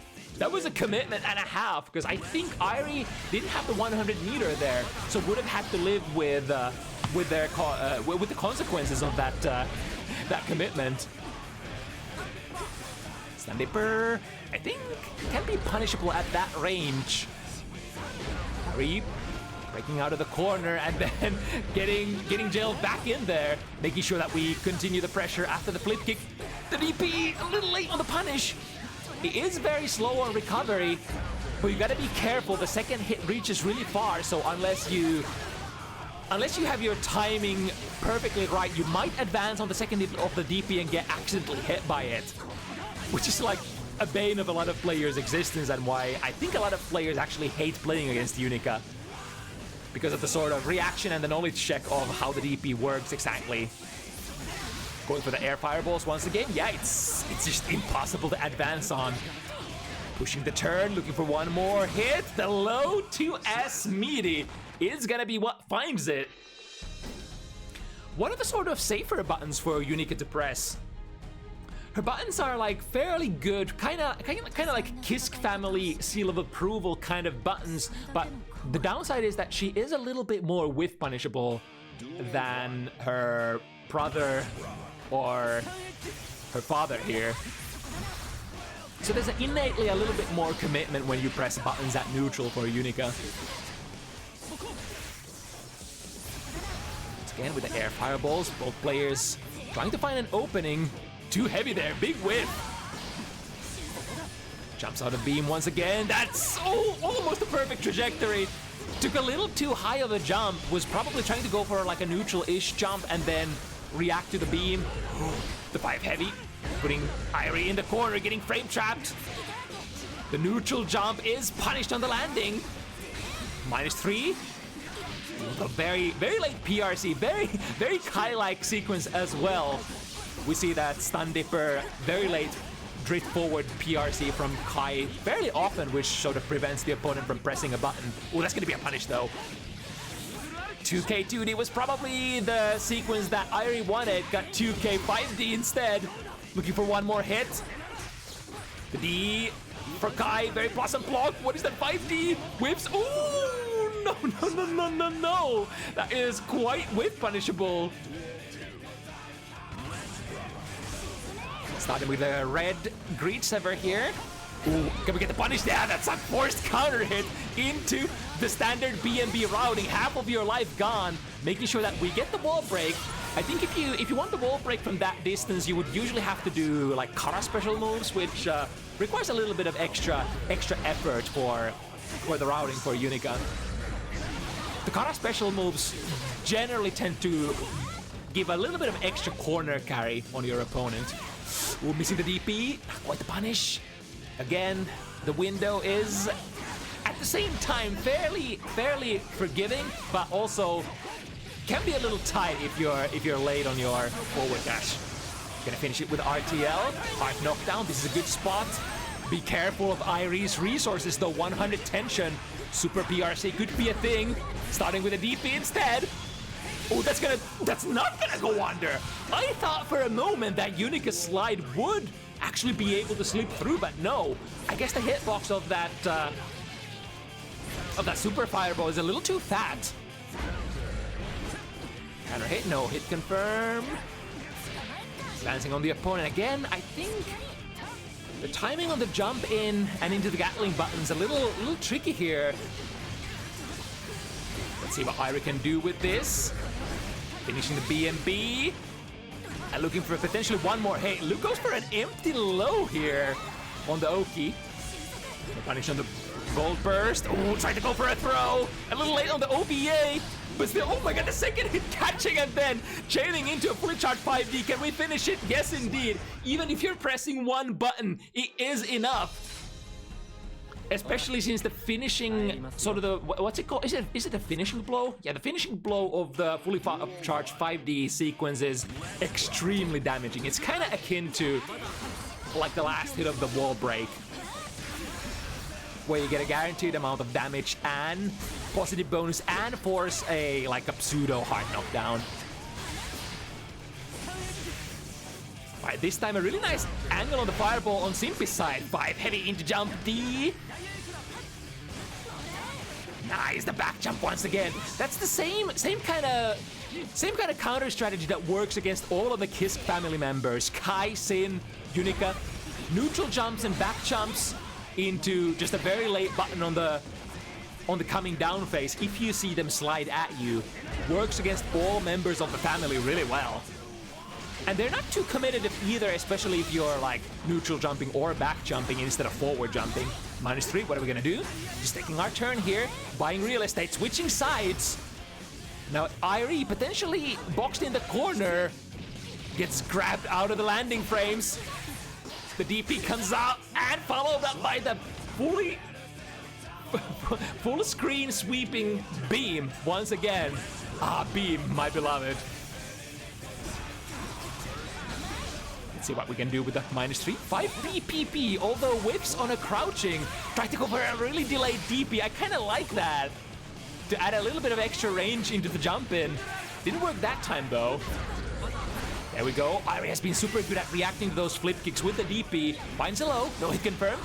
commitment and a half, because I think Ayre didn't have the 100 meter there, so would have had to live with the consequences of that commitment. Sandipper, I think, can be punishable at that range. Ayre breaking out of the corner and then getting jailed back in there, making sure that we continue the pressure after the flip kick. The DP a little late on the punish. It is very slow on recovery, but you gotta be careful. The second hit reaches really far, so unless you have your timing perfectly right, you might advance on the second hit of the DP and get accidentally hit by it, which is like a bane of a lot of players' existence, and why I think a lot of players actually hate playing against Unika, because of the sort of reaction and the knowledge check of how the DP works exactly. Going for the air fireballs once again. Yeah, it's just impossible to advance on. Pushing the turn, looking for one more hit. The low 2S meaty is gonna be what finds it. One of the sort of safer buttons for Unika to press. Her buttons are like fairly good, kind of like Kisk family seal of approval kind of buttons, but the downside is that she is a little bit more whiff punishable than her brother or her father here. So there's innately a little bit more commitment when you press buttons at neutral for Unika. Once again with the air fireballs, both players trying to find an opening. Too heavy there, big whiff. Jumps out of beam once again. That's almost a perfect trajectory. Took a little too high of a jump. Was probably trying to go for like a neutral-ish jump and then react to the beam. The 5 heavy, putting Ayre in the corner, getting frame trapped. The neutral jump is punished on the landing. -3. A very, very late PRC, very Kai-like sequence as well. We see that Stun Dipper, very late drift forward PRC from Kai fairly often, which sort of prevents the opponent from pressing a button. Oh, that's gonna be a punish though. 2K 2D was probably the sequence that Ayre wanted. Got 2K 5D instead. Looking for one more hit. The D for Kai, very blossom block. What is that? 5D whips. Ooh, no. That is quite whip punishable. Starting with a red Greed Sever here. Ooh, can we get the punish? Yeah, that's a forced counter hit into the standard BNB routing. Half of your life gone, making sure that we get the wall break. I think if you want the wall break from that distance, you would usually have to do like Kara special moves, which requires a little bit of extra effort for the routing for Unika. The Kara special moves generally tend to give a little bit of extra corner carry on your opponent. Ooh, missing the DP, quite the punish. Again, the window is at the same time fairly forgiving, but also can be a little tight if you're late on your forward dash. Gonna finish it with RTL, hard knockdown. This is a good spot. Be careful of Ayre's resources though. 100 tension, super PRC could be a thing. Starting with a DP instead. Oh, that's not gonna go under. I thought for a moment that Unika's slide would actually be able to slip through, but no. I guess the hitbox of that super fireball is a little too fat. Counter hit, no hit confirm. Glancing on the opponent again. I think the timing on the jump in and into the Gatling button's a little tricky here. Let's see what Ayre can do with this. Finishing the BNB. And looking for potentially one more hit. Luke goes for an empty low here on the Oki. Punish on the gold burst. Oh, tried to go for a throw. A little late on the OVA. But still, oh my god, the second hit catching and then chaining into a fully charged 5D. Can we finish it? Yes, indeed. Even if you're pressing one button, it is enough. Especially since the finishing, sort of the, what's it called? Is it the finishing blow? Yeah, the finishing blow of the fully charged 5D sequence is extremely damaging. It's kind of akin to like the last hit of the wall break, where you get a guaranteed amount of damage and positive bonus and force a pseudo hard knockdown. Alright, this time a really nice angle on the fireball on Simppi's side. 5 heavy into jump D. Nice, the back jump once again. That's the same kind of counter strategy that works against all of the Kisk family members. Kai, Sin, Unika. Neutral jumps and back jumps into just a very late button on the coming down phase. If you see them slide at you, works against all members of the family really well. And they're not too competitive either, especially if you're like neutral jumping or back jumping instead of forward jumping. -3, what are we gonna do? Just taking our turn here, buying real estate, switching sides. Now Ayre potentially boxed in the corner, gets grabbed out of the landing frames. The DP comes out and followed up by the full screen sweeping beam once again. Ah, beam, my beloved. Let's see what we can do with the -3. 5 PPP, although whiffs on a crouching. Tried to go for a really delayed DP. I kind of like that. To add a little bit of extra range into the jump in. Didn't work that time though. There we go. Ayre has been super good at reacting to those flip kicks with the DP. Finds a low. No hit confirmed.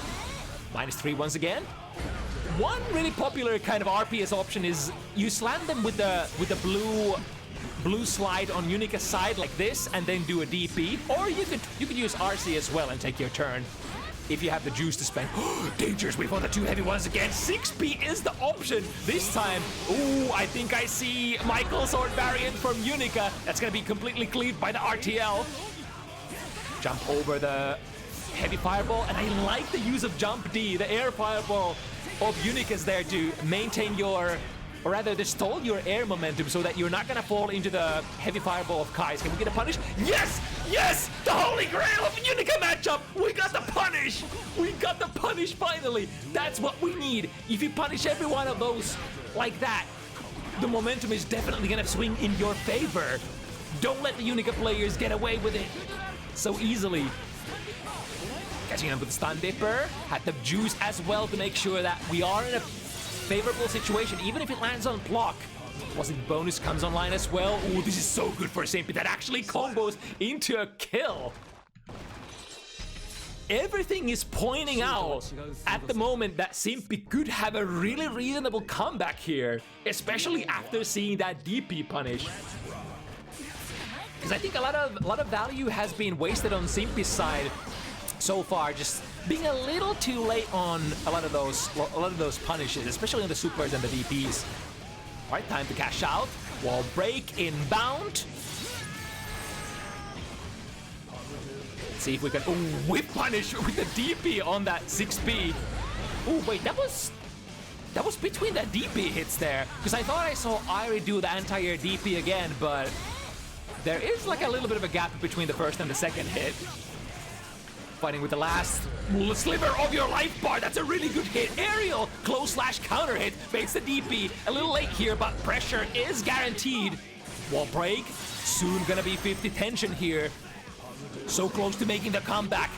-3 once again. One really popular kind of RPS option is you slam them with the blue slide on Unika's side like this and then do a DP. Or you could use RC as well and take your turn if you have the juice to spend. Dangerous before the 2 heavy ones again. 6P is the option this time. Ooh, I think I see Michael's sword variant from Unika. That's gonna be completely cleaved by the RTL. Jump over the heavy fireball, and I like the use of jump D. The air fireball of Unika's there to maintain your, or rather to stall your air momentum so that you're not gonna fall into the heavy fireball of Kai's. Can we get a punish? Yes! Yes! The holy grail of Unika matchup! We got the punish! We got the punish finally! That's what we need. If you punish every one of those like that, the momentum is definitely gonna swing in your favor. Don't let the Unika players get away with it so easily. Catching up with the stun dipper. Had the juice as well to make sure that we are in a favorable situation, even if it lands on block. Wasn't bonus comes online as well. Ooh, this is so good for Simppi. That actually combos into a kill. Everything is pointing out at the moment that Simppi could have a really reasonable comeback here, especially after seeing that DP punish. Because I think a lot of value has been wasted on Simppi's side so far, just being a little too late on a lot of those punishes, especially on the supers and the DPs. All right, time to cash out. Wall break inbound. Let's see if we can whip punish with the DP on that 6B. Oh wait, that was between the DP hits there, because I thought I saw Ayre do the anti-air DP again, but there is like a little bit of a gap between the first and the second hit. Fighting with the last sliver of your life bar. That's a really good hit. Aerial close slash counter hit. Baits the DP. A little late here, but pressure is guaranteed. Wall break. Soon gonna be 50 tension here. So close to making the comeback.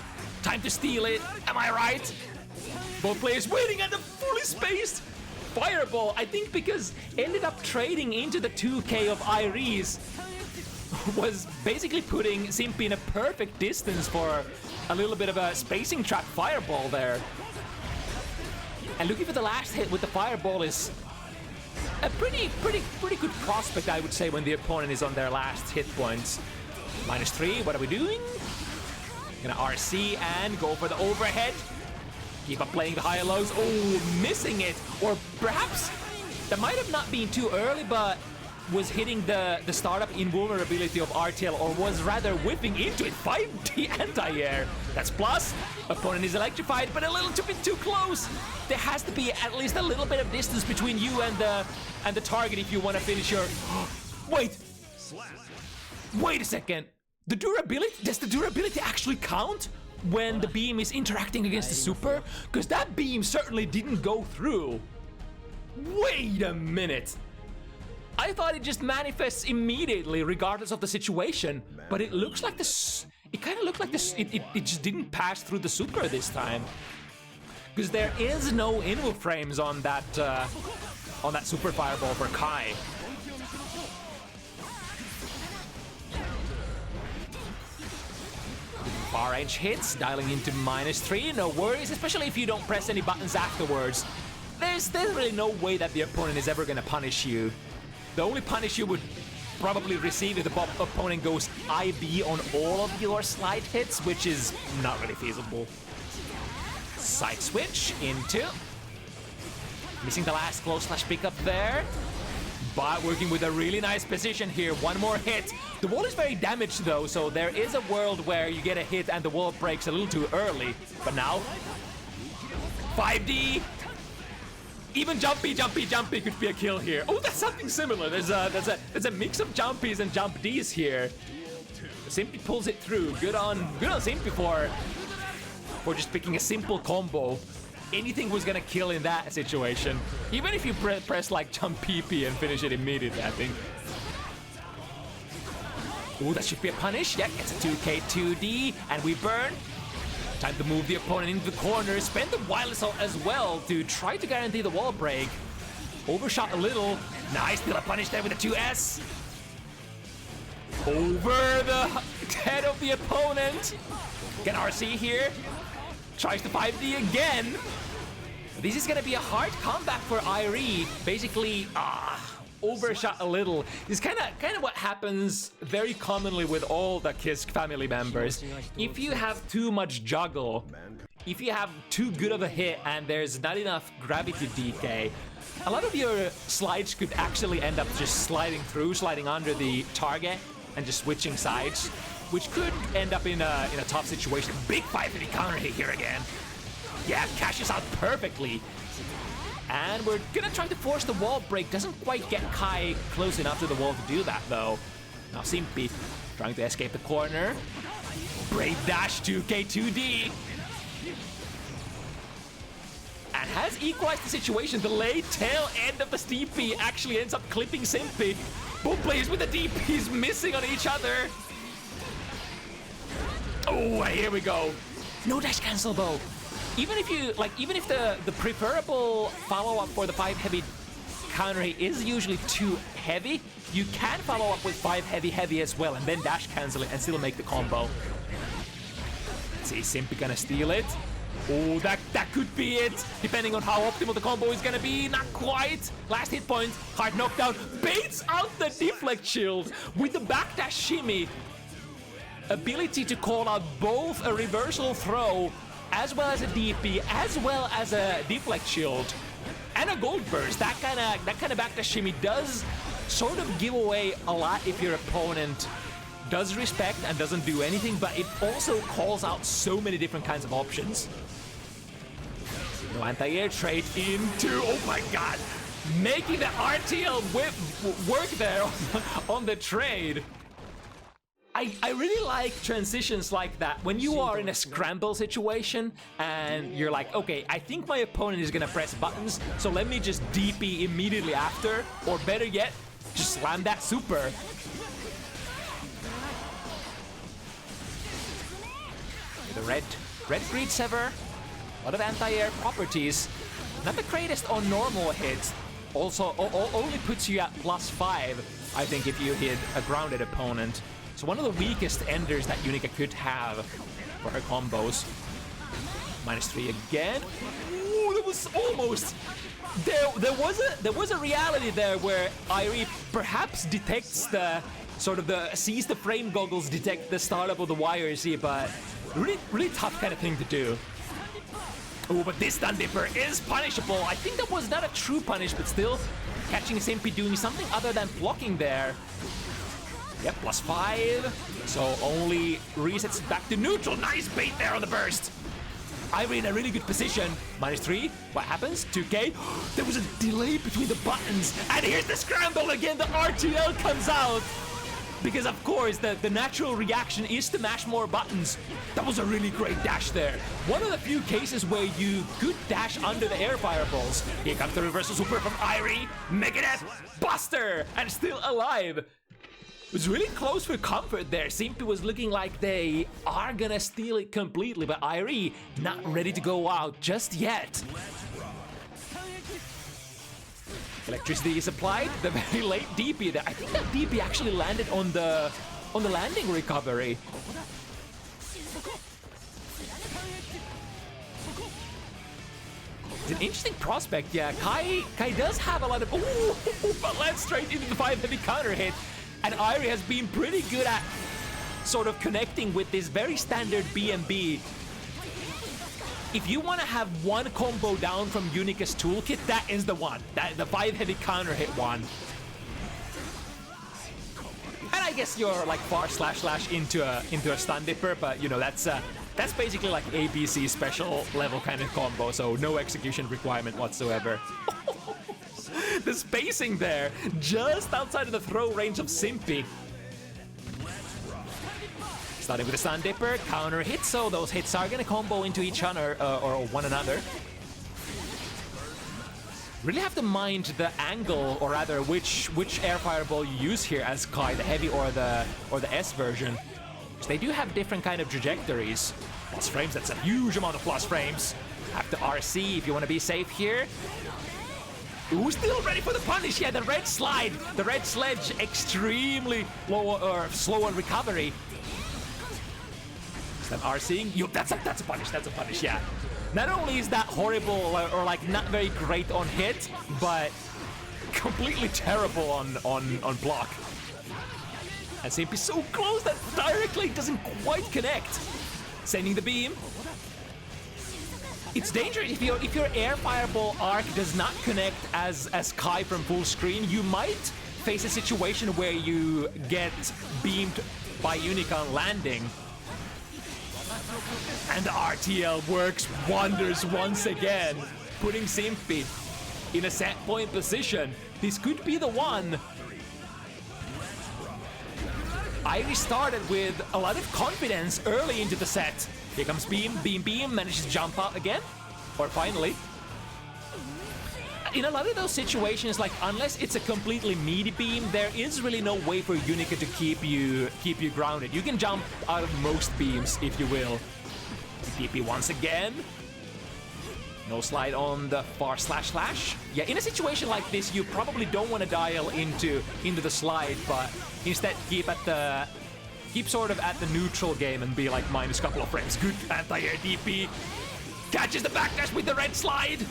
Time to steal it. Am I right? Both players waiting and the fully spaced fireball. I think because ended up trading into the 2K of Ayre's, was basically putting Simppi in a perfect distance for a little bit of a spacing trap fireball there. And looking for the last hit with the fireball is a pretty good prospect, I would say, when the opponent is on their last hit points. -3, what are we doing? Gonna RC and go for the overhead. Keep up playing the high lows. Oh, missing it. Or perhaps that might have not been too early, but was hitting the startup invulnerability of RTL, or was rather whipping into it. 5D anti-air. That's plus. Opponent is electrified, but a little bit too close. There has to be at least a little bit of distance between you and the target if you want to finish your... Wait a second. The durability, does the durability actually count when the beam is interacting against the super? Because that beam certainly didn't go through. Wait a minute. I thought it just manifests immediately regardless of the situation, but it looks like this. It kind of looked like this. It just didn't pass through the super this time, because there is no invo frames on that super fireball for Kai. Far range hits, dialing into -3. No worries, especially if you don't press any buttons afterwards. There's really no way that the opponent is ever gonna punish you. The only punish you would probably receive if the opponent goes IB on all of your slide hits, which is not really feasible. Side switch into. Missing the last close slash pickup there. But working with a really nice position here. One more hit. The wall is very damaged though, so there is a world where you get a hit and the wall breaks a little too early. But now, 5D. Even jumpy could be a kill here. Oh, that's something similar. There's a mix of jumpies and jump Ds here. Simppi pulls it through. Good on Simppi for just picking a simple combo. Anything was gonna kill in that situation. Even if you press like jump PP and finish it immediately, I think. Oh, that should be a punish. Yeah, it's a 2K 2D, and we burn. Time to move the opponent into the corner. Spend the wild assault as well to try to guarantee the wall break. Overshot a little. Nice, still a punish there with a 2S. Over the head of the opponent. Get RC here. Tries to 5D again. This is gonna be a hard comeback for Ayre. Basically, overshot a little. It's kind of what happens very commonly with all the Kisk family members. If you have too much juggle, if you have too good of a hit and there's not enough gravity decay, a lot of your slides could actually end up just sliding under the target and just switching sides, which could end up in a tough situation. Big 5-hit counter hit here again. Yeah, cashes out perfectly. And we're gonna try to force the wall break. Doesn't quite get Kai close enough to the wall to do that though. Now Simppi trying to escape the corner. Brave dash 2K 2D. And has equalized the situation. The late tail end of the Simppi actually ends up clipping Simppi. Both players with the DPs missing on each other. Oh, here we go. No dash cancel though. Even if the preferable follow-up for the 5 heavy counter hit is usually too heavy, you can follow up with 5 heavy as well and then dash cancel it and still make the combo. Let's see, Simppi gonna steal it. Oh, that could be it, depending on how optimal the combo is gonna be. Not quite. Last hit point, hard knockdown, baits out the deflect shield with the backdash shimmy. Ability to call out both a reversal throw as well as a DP, as well as a deflect shield, and a gold burst. That kind of backdash shimmy does sort of give away a lot if your opponent does respect and doesn't do anything, but it also calls out so many different kinds of options. No anti-air trade into, oh my god, making the RTL whip work there on the trade. I really like transitions like that. When you are in a scramble situation and you're like, okay, I think my opponent is gonna press buttons, so let me just DP immediately after, or better yet, just slam that super. The red Greed Sever, a lot of anti-air properties. Not the greatest on normal hits. Also, only puts you at +5, I think, if you hit a grounded opponent. So one of the weakest enders that unikar could have for her combos. -3 again. Ooh, that was almost. There was a reality there where Ayre perhaps detects the sees the frame goggles detect the startup of the YRZ, but really tough kind of thing to do. Oh, but this Stun Dipper is punishable. I think that was not a true punish, but still catching Simppi doing something other than blocking there. Yep, +5. So only resets back to neutral. Nice bait there on the burst. Ayre in a really good position. -3. What happens? 2K. There was a delay between the buttons. And here's the scramble again. The RTL comes out. Because of course, the natural reaction is to mash more buttons. That was a really great dash there. One of the few cases where you could dash under the air fireballs. Here comes the reversal super from Ayre. Megadeth, Buster, and still alive. It was really close for comfort there. Simppi was looking like they are gonna steal it completely, but Ayre not ready to go out just yet. Electricity is applied, the very late DP there. I think that DP actually landed on the landing recovery. It's an interesting prospect, yeah. Kai does have a lot of, ooh, but lands straight into the 5 heavy counter hit. And Ayre has been pretty good at sort of connecting with this very standard BMB. If you want to have one combo down from unikar's toolkit, that is the one. The 5 heavy counter hit one. And I guess you're like far / into a Stun Dipper, but you know that's basically like ABC special level kind of combo, so no execution requirement whatsoever. The spacing there, just outside of the throw range of Simppi. Starting with a Stun Dipper, counter hit, so those hits are gonna combo into each other, or one another. Really have to mind the angle, or rather which air fireball you use here as Kai, the heavy or the S version. So they do have different kind of trajectories. Plus frames, that's a huge amount of plus frames. Have to RC if you want to be safe here. Ooh, still ready for the punish. Yeah, the red slide, the red sledge, extremely low or slow on recovery. Is that RCing? Yo, that's a punish. That's a punish. Yeah. Not only is that horrible or like not very great on hit, but completely terrible on block. And Simppi so close that directly doesn't quite connect. Sending the beam. It's dangerous if your air fireball arc does not connect as Kai from full screen. You might face a situation where you get beamed by unikar landing. And the RTL works wonders once again, putting Simppi in a set point position. This could be the one. Ayre started with a lot of confidence early into the set. Here comes beam, manages to jump out again. Or finally. In a lot of those situations, like unless it's a completely meaty beam, there is really no way for unikar to keep you grounded. You can jump out of most beams, if you will. DP once again. No slide on the far //. Yeah, in a situation like this, you probably don't want to dial into the slide, but instead keep sort of at the neutral game and be like minus a couple of frames. Good anti-air DP. Catches the backdash with the red slide.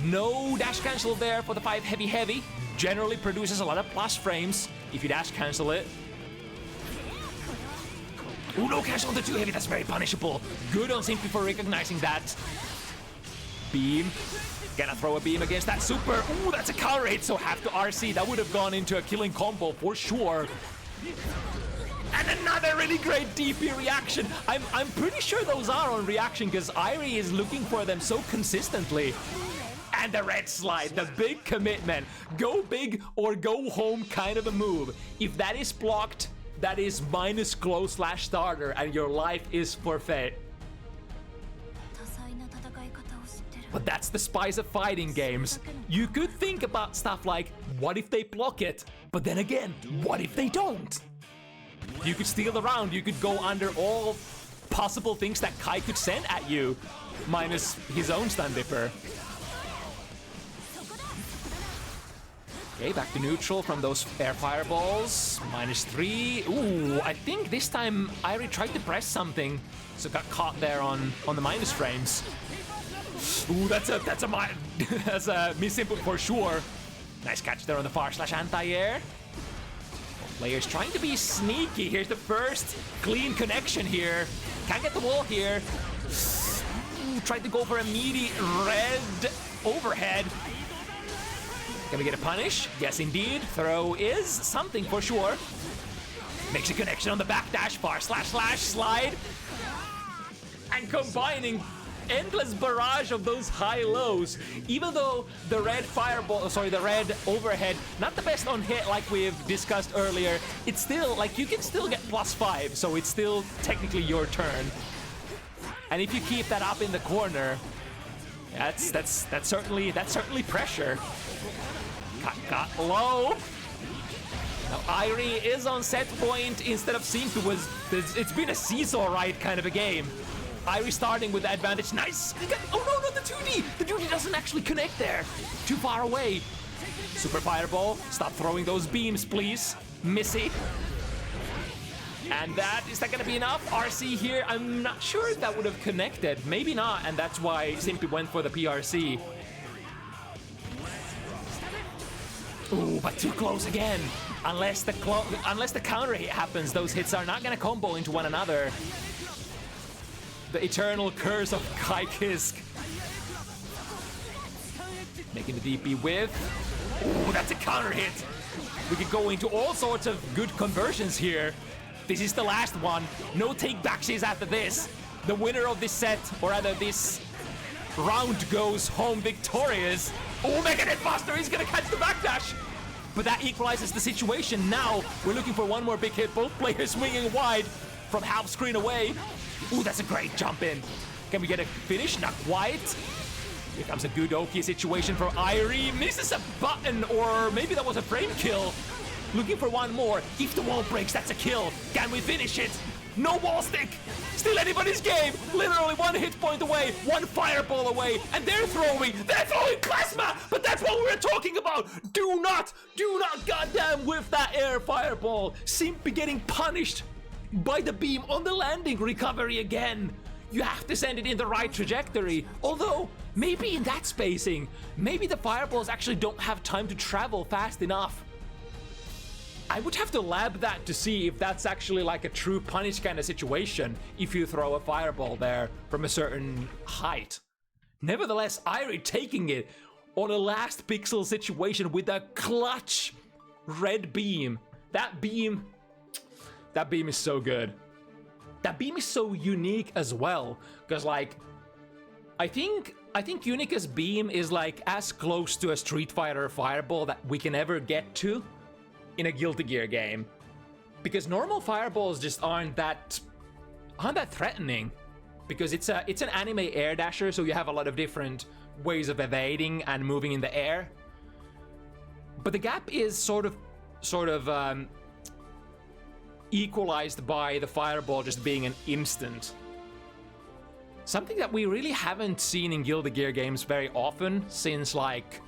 No dash cancel there for the 5 heavy. Generally produces a lot of plus frames if you dash cancel it. Ooh, no cash on the 2 heavy, that's very punishable. Good on Simppi for recognizing that. Beam. Gonna throw a beam against that super. Ooh, that's a counter hit, so have to RC. That would have gone into a killing combo for sure. And another really great DP reaction. I'm pretty sure those are on reaction because Ayre is looking for them so consistently. And the red slide, the big commitment. Go big or go home kind of a move. If that is blocked, that is minus glow / starter and your life is forfeit. But that's the spice of fighting games. You could think about stuff like, what if they block it? But then again, what if they don't? You could steal the round, you could go under all possible things that Kai could send at you, minus his own stun dipper. Okay, back to neutral from those air fireballs. -3. Ooh, I think this time Ayre tried to press something, so got caught there on the minus frames. Ooh, that's a miss input for sure. Nice catch there on the far / anti-air. Players trying to be sneaky. Here's the first clean connection here. Can't get the wall here. Ooh, tried to go for a meaty red overhead. Can we get a punish? Yes, indeed. Throw is something for sure. Makes a connection on the backdash, far / slide. And combining endless barrage of those high lows. Even though the red fireball, the red overhead, not the best on hit like we've discussed earlier, it's still, like, you can still get +5, so it's still technically your turn. And if you keep that up in the corner, that's certainly pressure. Got low. Now Ayre is on set point instead of Simppi. It's been a seesaw ride kind of a game. Ayre starting with the advantage. Nice! Oh no, the 2D! The 2D doesn't actually connect there. Too far away. Super fireball. Stop throwing those beams, please. Missy. And is that gonna be enough? RC here, I'm not sure if that would have connected. Maybe not, and that's why Simppi went for the PRC. Ooh, but too close again. Unless the counter hit happens, those hits are not gonna combo into one another. The eternal curse of Kai Kisk. Making the DP with. Ooh, that's a counter hit. We could go into all sorts of good conversions here. This is the last one. No take backsies after this. The winner of this set, or rather this round, goes home victorious. Oh, Mega Net Buster, he's gonna catch the backdash. But that equalizes the situation. Now we're looking for one more big hit. Both players swinging wide from half screen away. Ooh, that's a great jump in. Can we get a finish? Not quite. Here comes a good Oki situation for Ayre. Misses a button, or maybe that was a frame kill. Looking for one more. If the wall breaks, that's a kill. Can we finish it? No wall stick. Still anybody's game. Literally 1 hit point away, 1 fireball away, and they're throwing plasma. But that's what we were talking about. Do not goddamn whiff that air fireball. Simply getting punished by the beam on the landing recovery again. You have to send it in the right trajectory. Although, maybe in that spacing, maybe the fireballs actually don't have time to travel fast enough. I would have to lab that to see if that's actually like a true punish kind of situation if you throw a fireball there from a certain height. Nevertheless, Ayre taking it on a last pixel situation with a clutch red beam. That beam is so good. That beam is so unique as well, because like I think Unica's beam is like as close to a Street Fighter fireball that we can ever get to in a Guilty Gear game, because normal fireballs just aren't that threatening, because it's an anime air dasher, so you have a lot of different ways of evading and moving in the air. But the gap is sort of equalized by the fireball just being an instant. Something that we really haven't seen in Guilty Gear games very often since, like,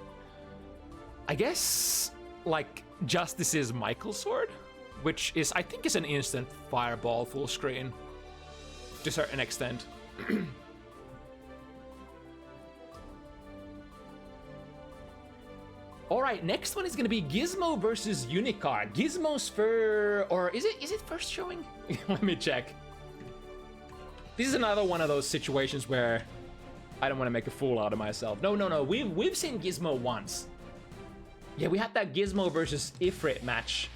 I guess, like Justice's Michael Sword, which is, I think, is an instant fireball full screen to a certain extent. All right, next one is gonna be Gizmo versus Unikar. Gizmo's or is it first showing? Let me check. This is another one of those situations where I don't want to make a fool out of myself. No. We've seen Gizmo once. Yeah, we had that Gizmo versus Ifrit match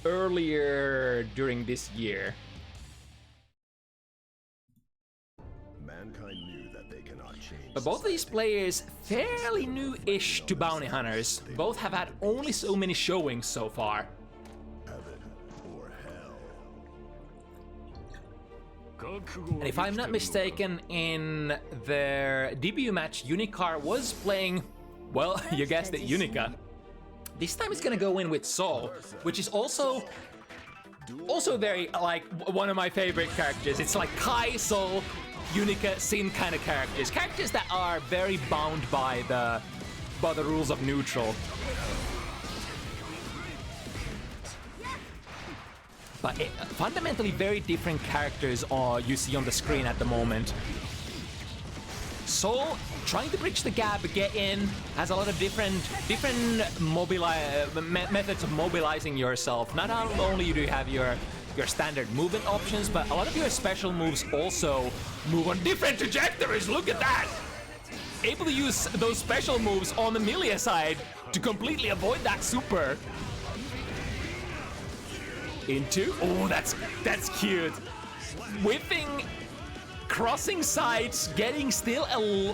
earlier during this year. Mankind knew that they cannot change. But both of these players, fairly new-ish to bounty hunters. Both have had only so many showings so far. Heaven or hell. And if I'm not mistaken, in their debut match, unikar was playing, well, you guessed it, Unica. This time it's gonna go in with Sol, which is also very, like, one of my favorite characters. It's like Kai, Sol, Unica, Sin kind of characters. Characters that are very bound by the rules of neutral. But fundamentally very different characters you see on the screen at the moment. Sol trying to bridge the gap, get in, has a lot of different methods of mobilizing yourself. Not only do you have your standard movement options, but a lot of your special moves also move on different trajectories. Look at that! Able to use those special moves on the melee side to completely avoid that super. Into, oh, that's cute. Whipping, crossing sides, getting still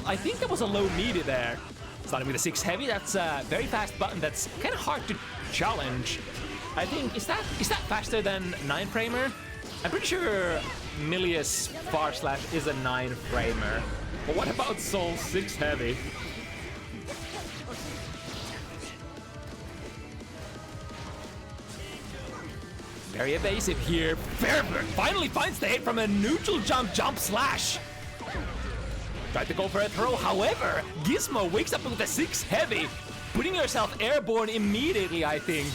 I think that was a low meter there. Starting with a 6 heavy, that's a very fast button that's kind of hard to challenge. I think, is that faster than 9-framer? I'm pretty sure Milius / is a 9-framer. But what about Sol's 6 heavy? Very evasive here. Fairburn finally finds the hit from a neutral jump slash. Tried to go for a throw, however, Gizmo wakes up with a 6 heavy, putting yourself airborne immediately, I think.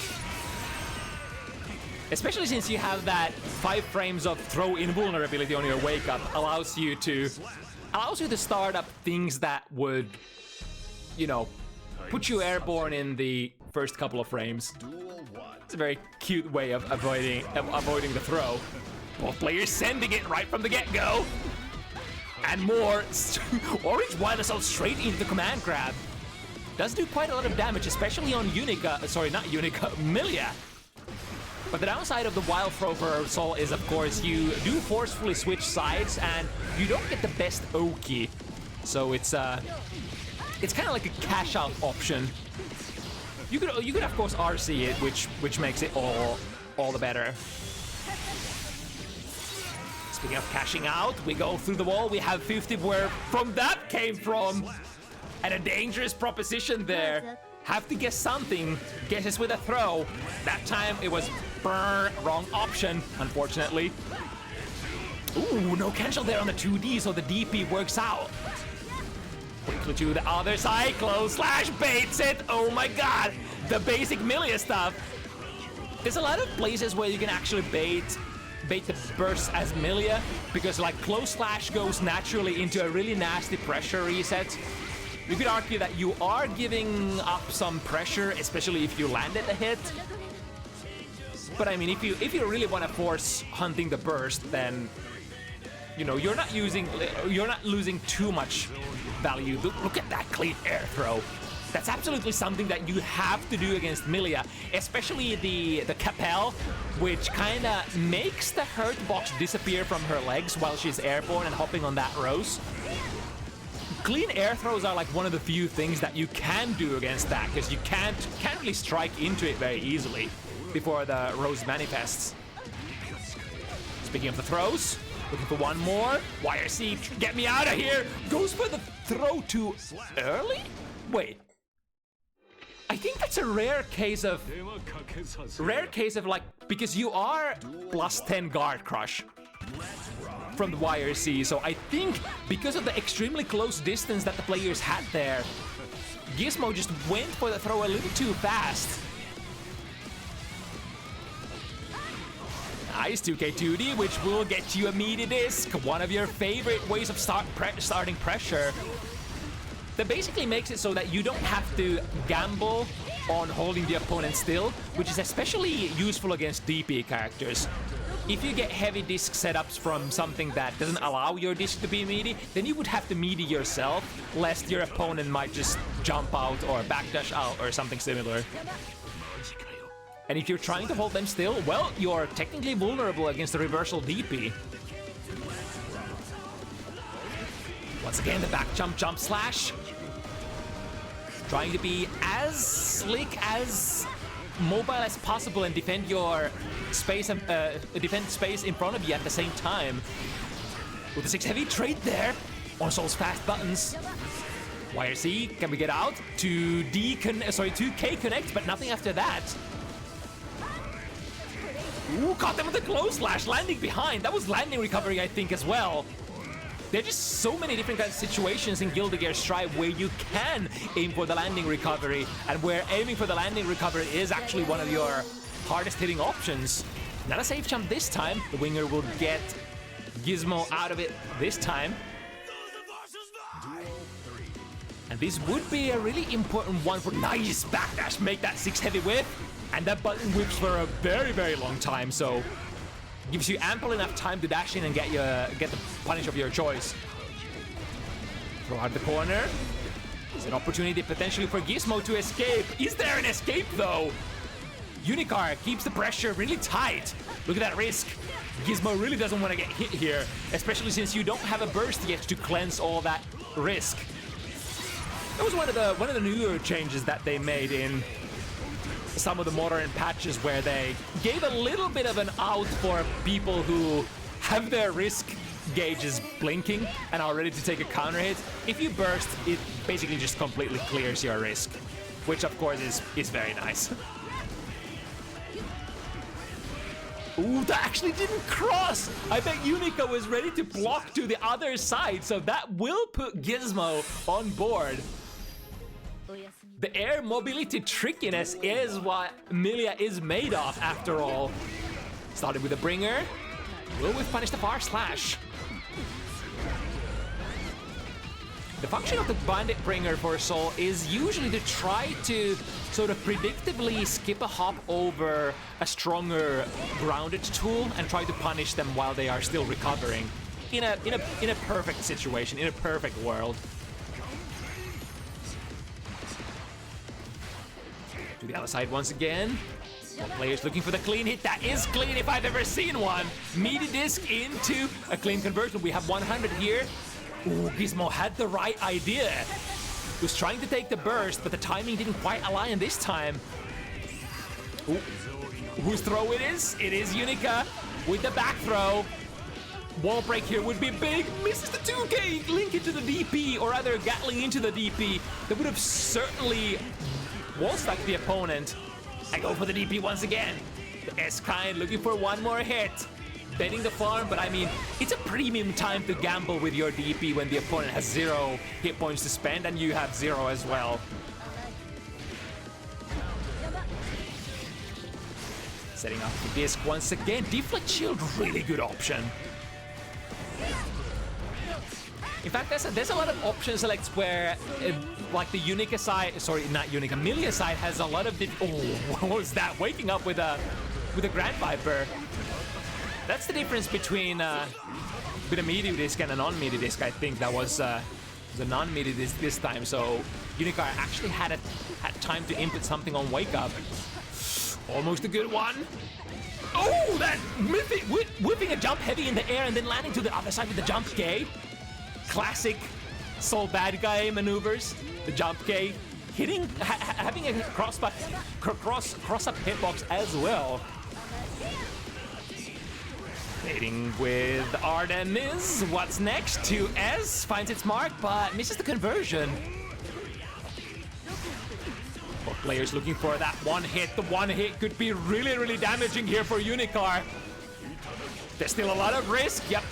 Especially since you have that 5 frames of throw invulnerability on your wake up, allows you to start up things that would, you know, put you airborne in the first couple of frames. It's a very cute way of avoiding the throw. Both players sending it right from the get-go. And more, Orange Wild Assault straight into the command grab. Does do quite a lot of damage, especially on Milia. But the downside of the wild throw for Sol is, of course, you do forcefully switch sides and you don't get the best Oki. So it's kind of like a cash out option. You could of course RC it, which makes it all the better. Speaking of cashing out, we go through the wall. We have 50 where from that came from, and a dangerous proposition there. Have to guess something. Guesses with a throw. That time it was wrong option, unfortunately. Ooh, no cancel there on the 2D, so the DP works out. Quickly to the other side, close slash baits it. Oh my god, the basic Milia stuff. There's a lot of places where you can actually bait the burst as Milia, because like close slash goes naturally into a really nasty pressure reset. You could argue that you are giving up some pressure, especially if you landed the hit. But I mean, if you really want to force hunting the burst, then you know you're not losing too much value. Look at that clean air throw. That's absolutely something that you have to do against Milia, especially the Capel, which kind of makes the hurt box disappear from her legs while she's airborne and hopping on that rose. Clean air throws are like one of the few things that you can do against that, because you can't really strike into it very easily before the rose manifests. Speaking of the throws, looking for one more. YRC, get me out of here! Goes for the throw too early? Wait. I think that's a rare case of like, because you are +10 guard crush from the YRC, so I think because of the extremely close distance that the players had there, Gizmo just went for the throw a little too fast. Nice 2K2D, which will get you a meaty disc, one of your favorite ways of starting pressure. That basically makes it so that you don't have to gamble on holding the opponent still, which is especially useful against DP characters. if you get heavy disc setups from something that doesn't allow your disc to be meaty, then you would have to meaty yourself, lest your opponent might just jump out or backdash out or something similar. And if you're trying to hold them still, well, you're technically vulnerable against the reversal DP. Once again, the back jump, jump slash. Trying to be as slick, as mobile as possible and defend your space and defend space in front of you at the same time. With the 6 heavy trade there on Soul's fast buttons. YRC, can we get out? 2K connect, but nothing after that. Ooh, caught them with a close slash, landing behind. That was landing recovery, I think, as well. There are just so many different kinds of situations in Guilty Gear Strive where you can aim for the landing recovery, and where aiming for the landing recovery is actually one of your hardest hitting options. Not a safe jump this time. The winger will get Gizmo out of it this time. And this would be a really important one for nice backdash, make that 6 heavy whip, and that button whips for a very, very long time, so gives you ample enough time to dash in and get the punish of your choice. Throw out the corner. It's an opportunity potentially for Gizmo to escape. Is there an escape though? Unikar keeps the pressure really tight. Look at that risk. Gizmo really doesn't want to get hit here, especially since you don't have a burst yet to cleanse all that risk. That was one of the newer changes that they made in some of the modern patches, where they gave a little bit of an out for people who have their risk gauges blinking and are ready to take a counter hit. If you burst, it basically just completely clears your risk, which of course is very nice. Ooh, that actually didn't cross! I bet Unika was ready to block to the other side, so that will put Gizmo on board. The air mobility trickiness is what Milia is made of, after all. Started with a bringer. Will we punish the far slash? The function of the bandit bringer for Soul is usually to try to sort of predictably skip a hop over a stronger grounded tool and try to punish them while they are still recovering. In a perfect situation, in a perfect world. To the other side once again. One player's looking for the clean hit. That is clean if I've ever seen one. Meaty disc into a clean conversion. We have 100 here. Ooh, Gizmo had the right idea. He was trying to take the burst, but the timing didn't quite align this time. Ooh. Whose throw it is? It is Unika with the back throw. Wall break here would be big. Misses the 2K. Link into the DP, or rather Gatling into the DP. That would have certainly wall-stuck the opponent. I go for the DP once again. The S-Kind looking for one more hit. Betting the farm, but I mean, it's a premium time to gamble with your DP when the opponent has 0 hit points to spend and you have 0 as well. Setting up the disc once again. Deflect shield, really good option. In fact, there's a lot of option selects where, like the Unika side, sorry, not Unika, Milia side has a lot of. Oh, what was that? Waking up with a Grand Viper. That's the difference between with a meaty disc and a non-meaty disc. I think that was the non-meaty disc this time. So Unika actually had time to input something on Wake Up. Almost a good one. Oh, that whipping a jump heavy in the air and then landing to the other side with the jump K. Classic Soul bad guy maneuvers. The jump K, hitting, having a cross-up hitbox as well. Waiting with Artemis. What's next? 2S finds its mark, but misses the conversion. Both players looking for that one hit. The one hit could be really, really damaging here for Unikar. There's still a lot of risk. Yep,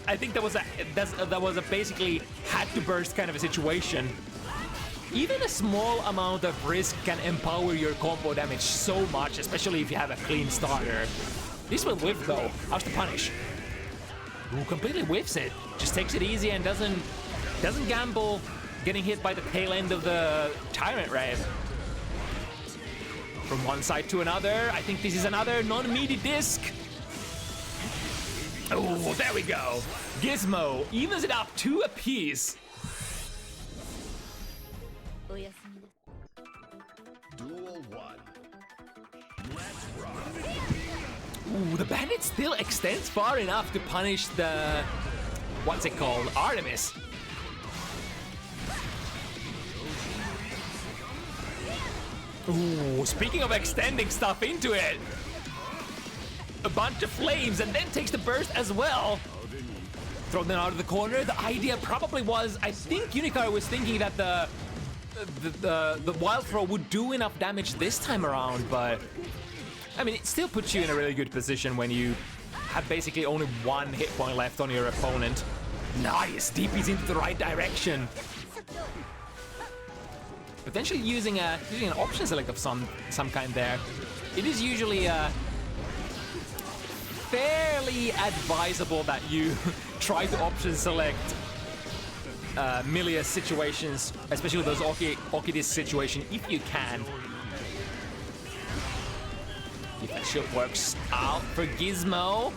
I think that was a basically had to burst kind of a situation. Even a small amount of risk can empower your combo damage so much, especially if you have a clean starter. This will whiff though. How's the punish? Ooh, completely whiffs it. Just takes it easy and doesn't gamble getting hit by the tail end of the Tyrant Ray. From one side to another, I think this is another non-meaty disc. Oh, there we go. Gizmo evens it up 2 apiece. Duel 1. Let's rock. Ooh, the bandit still extends far enough to punish the... what's it called? Artemis. Ooh, speaking of extending stuff into it. A bunch of flames and then takes the burst as well. Throw them out of the corner. The idea probably was, I think unikar was thinking that the wild throw would do enough damage this time around, but I mean, it still puts you in a really good position when you have basically only 1 hit point left on your opponent. Nice, DP's into the right direction. Potentially using an option select of some kind there. It is usually fairly advisable that you try to option select Milia's situations, especially those Okidis situation, if you can. If that shield works out for Gizmo.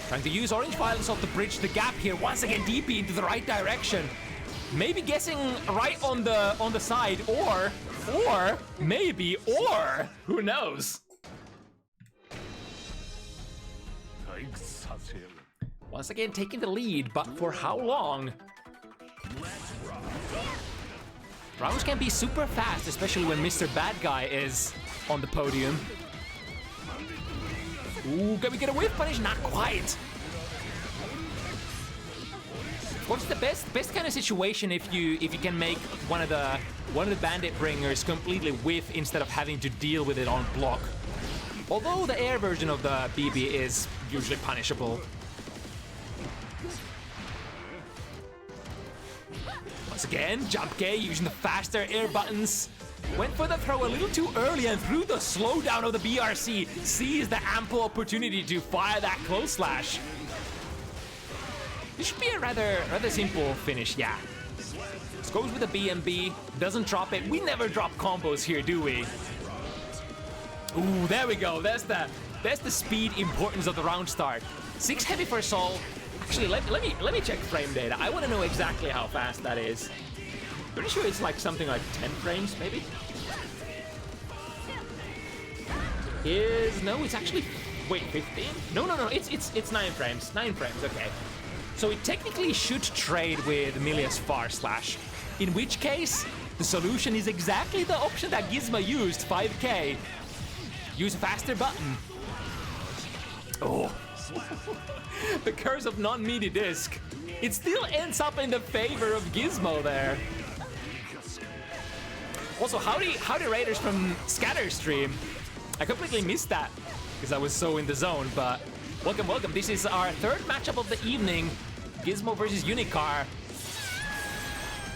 Trying to use orange violence off to bridge the gap here. Once again, DP into the right direction. Maybe guessing right on the side, or maybe, who knows? Once again, taking the lead, but for how long? Rounds can be super fast, especially when Mr. Bad Guy is on the podium. Ooh, can we get a whiff punish? Not quite. What's the best kind of situation if you can make one of the bandit bringers completely whiff instead of having to deal with it on block? Although the air version of the BB is usually punishable. Once again, jump K using the faster air buttons. Went for the throw a little too early and through the slowdown of the BRC, sees the ample opportunity to fire that close slash. This should be a rather simple finish, yeah. Just goes with the BMB, doesn't drop it. We never drop combos here, do we? Ooh, there we go. That's the speed importance of the round start. 6 heavy for Sol. Actually, let me check frame data. I want to know exactly how fast that is. Pretty sure it's like something like 10 frames, maybe. No, it's actually, wait, 15? No, it's 9 frames. 9 frames, okay. So it technically should trade with Milia's Far Slash. In which case, the solution is exactly the option that Gizmo used, 5K. Use a faster button. Oh. The curse of non-meaty disc. It still ends up in the favor of Gizmo there. Also, howdy raiders from Scatter stream. I completely missed that because I was so in the zone, but welcome. This is our 3rd matchup of the evening. Gizmo versus unikar.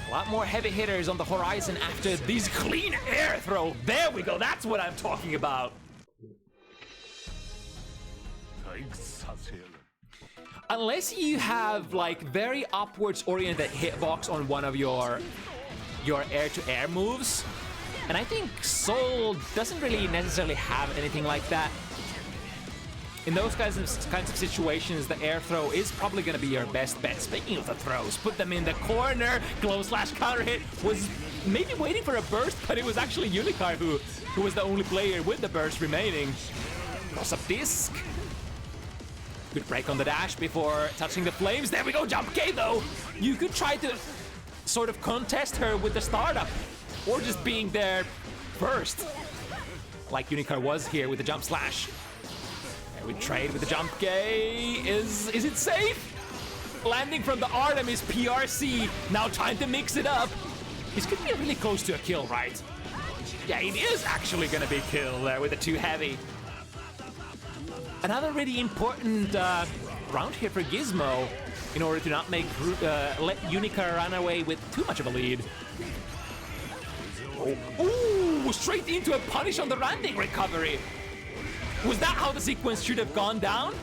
A lot more heavy hitters on the horizon after this clean air throw. There we go, that's what I'm talking about. Unless you have like very upwards oriented hitbox on one of your air-to-air moves, and I think Sol doesn't really necessarily have anything like that. In those kinds of situations, the air throw is probably going to be your best bet. Speaking of the throws, put them in the corner. Close slash counter hit was maybe waiting for a burst, but it was actually unikar who was the only player with the burst remaining. Cross up disc. Good break on the dash before touching the flames. There we go, jump K though. You could try to sort of contest her with the startup, or just being there first, like unikar was here with the jump slash. We trade with the jump K. Is it safe? Landing from the Artemis PRC. Now trying to mix it up. This could be really close to a kill, right? Yeah, it is actually gonna be kill there with the 2 heavy. Another really important round here for Gizmo in order to not make let unikar run away with too much of a lead. Oh. Ooh, straight into a punish on the landing recovery. Was that how the sequence should have gone down?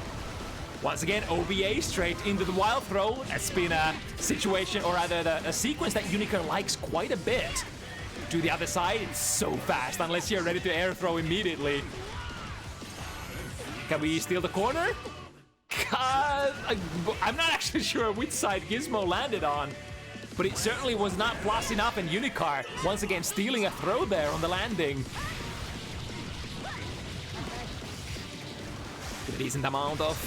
Once again, OVA straight into the wild throw. That's been a situation, or rather a sequence that unikar likes quite a bit. To the other side, it's so fast unless you're ready to air throw immediately. Can we steal the corner? I'm not actually sure which side Gizmo landed on, but it certainly was not plus enough, and unikar once again stealing a throw there on the landing. A decent amount of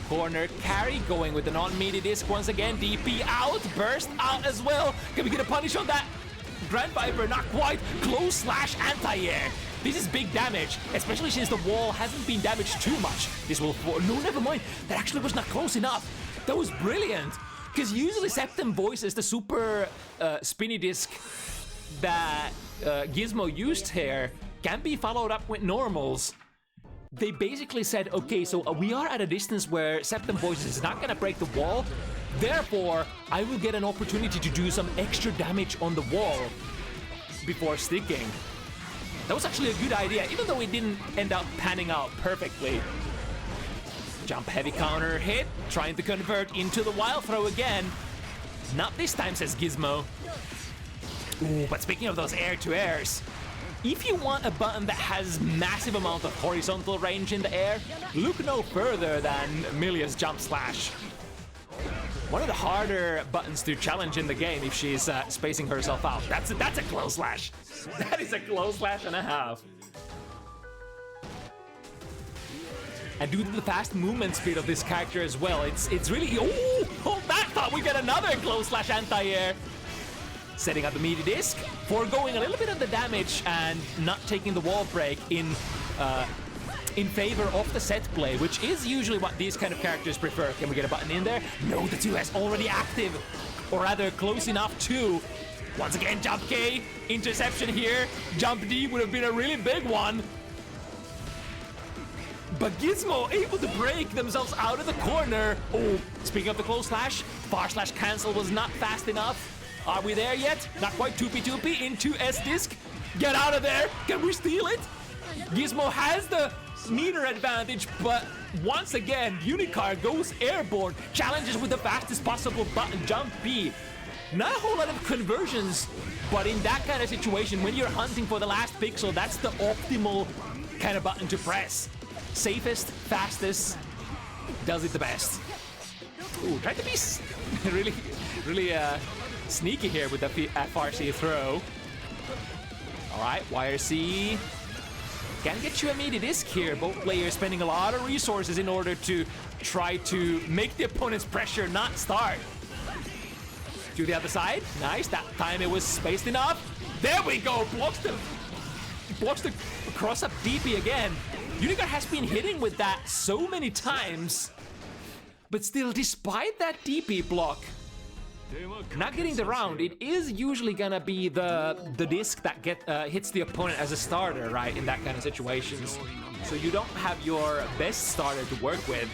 corner carry, going with the non-meaty disc once again. DP out, burst out as well. Can we get a punish on that? Grand Viper, not quite. Close slash anti-air. This is big damage, especially since the wall hasn't been damaged too much. This will... No, never mind. That actually was not close enough. That was brilliant. Because usually Septem voices the super spinny disc that Gizmo used here can be followed up with normals. They basically said, okay, so we are at a distance where Septem voices is not going to break the wall. Therefore, I will get an opportunity to do some extra damage on the wall before sticking. That was actually a good idea, even though it didn't end up panning out perfectly. Jump heavy counter hit, trying to convert into the wild throw again. Not this time, says Gizmo. Ooh, but speaking of those air-to-airs, if you want a button that has massive amount of horizontal range in the air, look no further than Milia's jump slash. One of the harder buttons to challenge in the game if she's spacing herself out. That's a close slash. That is a close slash and a half. And due to the fast movement speed of this character as well, it's really... Oh, that thought we get another close slash anti-air. Setting up the meaty disc, foregoing a little bit of the damage and not taking the wall break in favor of the set play, which is usually what these kind of characters prefer. Can we get a button in there? No, the 2S already active, or rather close enough to. Once again, jump K, interception here. Jump D would have been a really big one. But Gizmo able to break themselves out of the corner. Oh, speaking of the close slash, far slash cancel was not fast enough. Are we there yet? Not quite. 2P into S disc. Get out of there. Can we steal it? Gizmo has the meter advantage, but once again, unikar goes airborne. Challenges with the fastest possible button, jump B. Not a whole lot of conversions, but in that kind of situation, when you're hunting for the last pixel, that's the optimal kind of button to press. Safest, fastest, does it the best. Ooh, trying to be really sneaky here with the FRC throw. All right, YRC can get you a meaty disc here. Both players spending a lot of resources in order to try to make the opponent's pressure not start. To the other side, nice. That time it was spaced enough. There we go. Blocks the cross up DP again. unikar has been hitting with that so many times, but still, despite that DP block, not getting the round, it is usually gonna be the disc that hits the opponent as a starter, right, in that kind of situations. So you don't have your best starter to work with.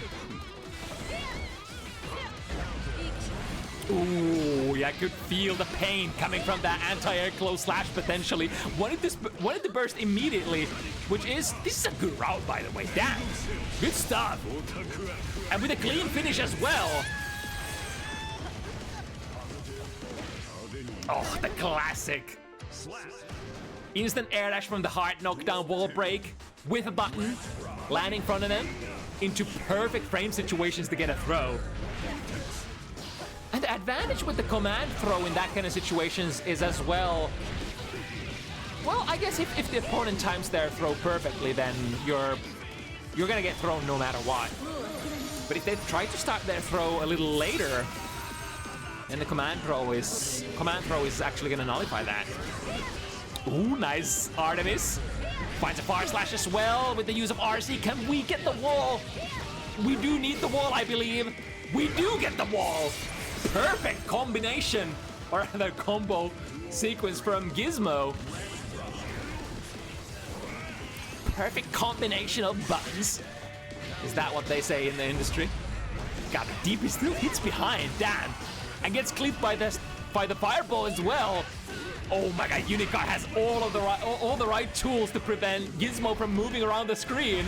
Ooh, yeah, I could feel the pain coming from that anti-air close slash potentially. Wanted to burst immediately, this is a good route, by the way. Damn, good stuff. And with a clean finish as well. Oh, the classic. Instant air dash from the heart knockdown wall break with a button, landing in front of them into perfect frame situations to get a throw. And the advantage with the command throw in that kind of situations is as well, I guess if the opponent times their throw perfectly, then you're gonna get thrown no matter what. But if they try to start their throw a little later, then the command throw is actually gonna nullify that. Ooh, nice Artemis. Finds a far slash as well with the use of RC. Can we get the wall? We do need the wall, I believe. We do get the wall. Perfect combination, or rather combo sequence from Gizmo. Perfect combination of buttons. Is that what they say in the industry? God, the DP still hits behind, damn. And gets clipped by the fireball as well. Oh my god, unikar has all the right tools to prevent Gizmo from moving around the screen.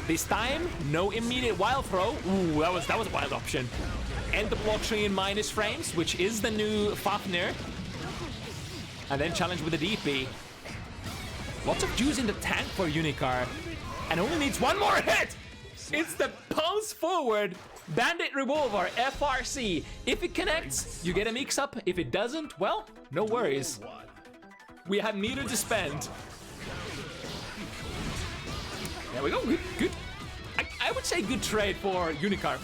This time, no immediate wild throw. Ooh, that was a wild option. End the block string in minus frames, which is the new Fafnir. And then challenge with the DP. Lots of juice in the tank for unikar. And only needs one more hit! It's the pulse forward Bandit Revolver FRC. If it connects, you get a mix-up. If it doesn't, well, no worries. We have meter to spend. There we go. Good. I would say good trade for unikar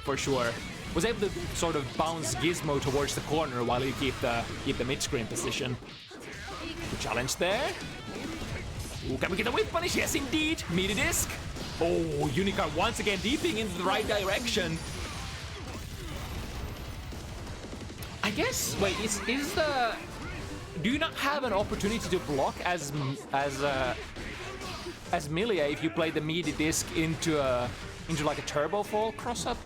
for sure. Was able to sort of bounce Gizmo towards the corner while you keep the mid-screen position. Good challenge there. Ooh, can we get a whip punish? Yes, indeed. Meaty disc. Oh, unikar once again deeping into the right direction. I guess. Wait, is the? Do you not have an opportunity to block as Milia if you play the meaty disc into like a turbo fall cross up?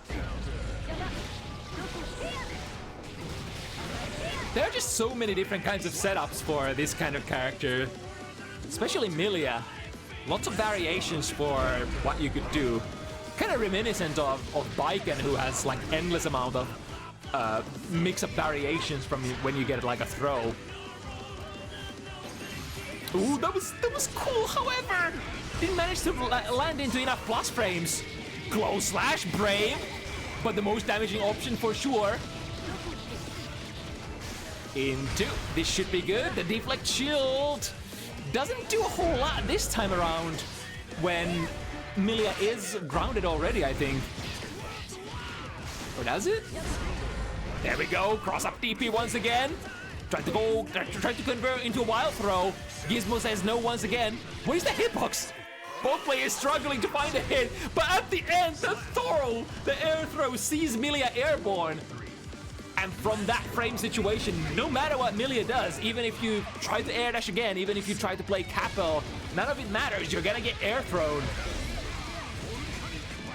There are just so many different kinds of setups for this kind of character, especially Milia. Lots of variations for what you could do. Kind of reminiscent of Baiken, who has like endless amount of mix-up variations from when you get like a throw. Ooh, that was cool. However, didn't manage to land into enough plus frames. Close slash brave, but the most damaging option for sure. Into this should be good. The deflect shield doesn't do a whole lot this time around when Milia is grounded already, I think. Or does it? There we go. Cross up DP once again. Try to convert into a wild throw. Gizmo says no once again. Where's the hitbox? Both players struggling to find a hit, but at the end, the air throw sees Milia airborne. And from that frame situation, no matter what Milia does, even if you try to air dash again, even if you try to play Capel, none of it matters. You're gonna get air thrown.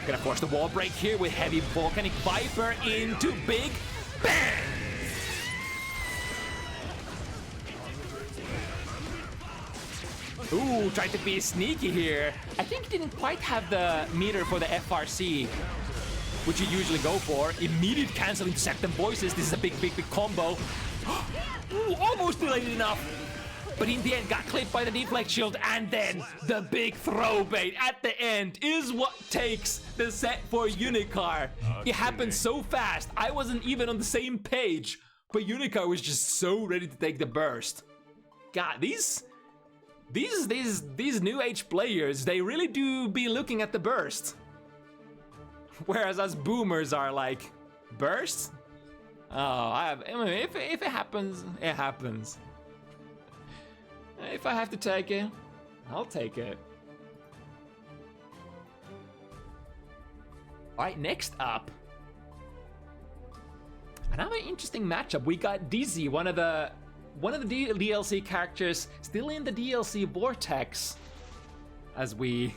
Gonna force the wall break here with heavy volcanic viper into big bang. Ooh, tried to be sneaky here. I think he didn't quite have the meter for the FRC, which you usually go for. Immediate cancel into Septum Voices. This is a big combo. Ooh, almost delayed enough. But in the end, got clipped by the deflect shield, and then the big throw bait at the end is what takes the set for unikar. It happened so fast, I wasn't even on the same page, but unikar was just so ready to take the burst. God, these new age players, they really do be looking at the burst. Whereas us boomers are like, burst? Oh, I mean, if it happens, it happens. If I have to take it, I'll take it. Alright, next up. Another interesting matchup. We got Dizzy, one of the DLC characters still in the DLC vortex, as we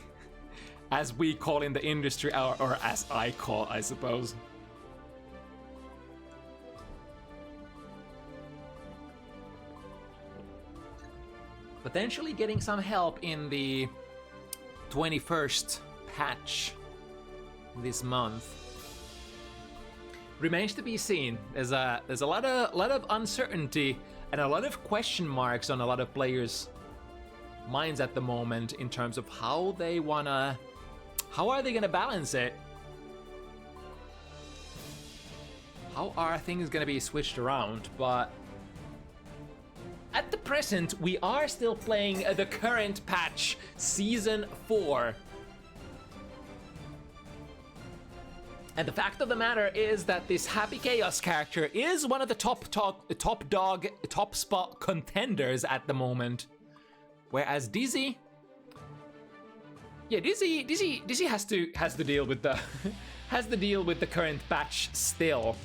call in the industry, or as I call, I suppose. Potentially getting some help in the 21st patch this month. Remains to be seen. There's a lot of uncertainty and a lot of question marks on a lot of players' minds at the moment in terms of how are they gonna balance it? How are things gonna be switched around? But at the present, we are still playing the current patch, Season 4. And the fact of the matter is that this Happy Chaos character is one of the top spot contenders at the moment. Whereas Dizzy, yeah, Dizzy has to deal with the current patch still.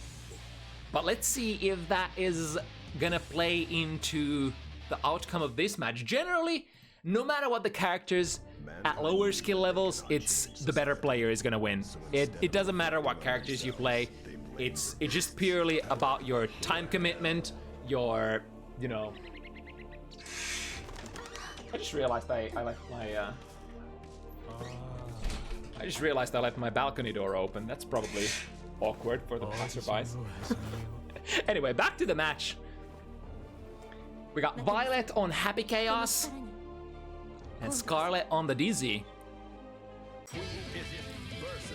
But let's see if that is gonna play into the outcome of this match. Generally, no matter what the characters, at lower skill levels, it's the better player is gonna win. It doesn't matter what characters you play. It's just purely about your time commitment, your, you know. I just realized I left my balcony door open. That's probably awkward for the passerbys. Anyway, back to the match. We got Violet on Happy Chaos and Scarlet on the Dizzy.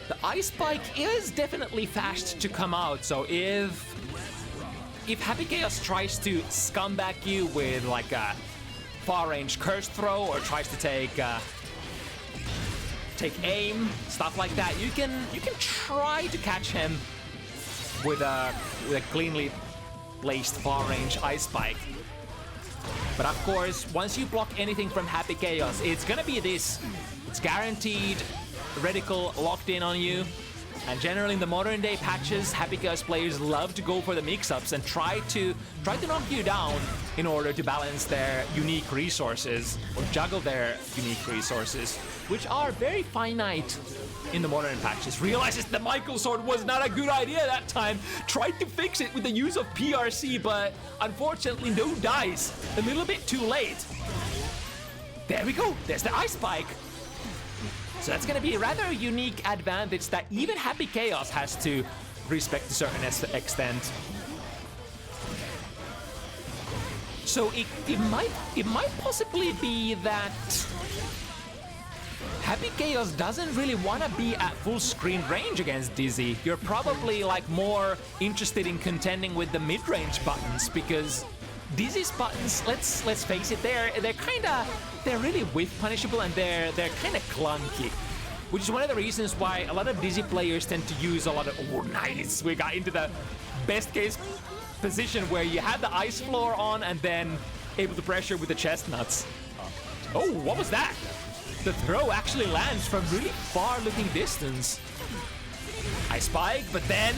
The Ice Spike is definitely fast to come out, so if Happy Chaos tries to scumbag you with like a far-range curse throw or tries to take aim, stuff like that, you can try to catch him with a cleanly placed far-range Ice Spike. But of course, once you block anything from Happy Chaos, it's gonna be this. It's guaranteed reticle locked in on you. And generally in the modern day patches, Happy Chaos players love to go for the mix-ups and try to knock you down in order to balance their unique resources or juggle their unique resources, which are very finite in the modern patches. Realizes the Michael Sword was not a good idea that time. Tried to fix it with the use of PRC, but unfortunately no dice. A little bit too late. There we go. There's the Ice Spike. So that's going to be a rather unique advantage that even Happy Chaos has to respect to a certain extent. So it might possibly be that Happy Chaos doesn't really want to be at full screen range against Dizzy. You're probably like more interested in contending with the mid-range buttons, because Dizzy's buttons, let's face it, they're really whiff punishable and they're kind of clunky, which is one of the reasons why a lot of Dizzy players tend to use a lot of. Oh, nice! We got into the best case position where you had the ice floor on and then able to pressure with the chestnuts. Oh, what was that? The throw actually lands from really far looking distance. I spike, but then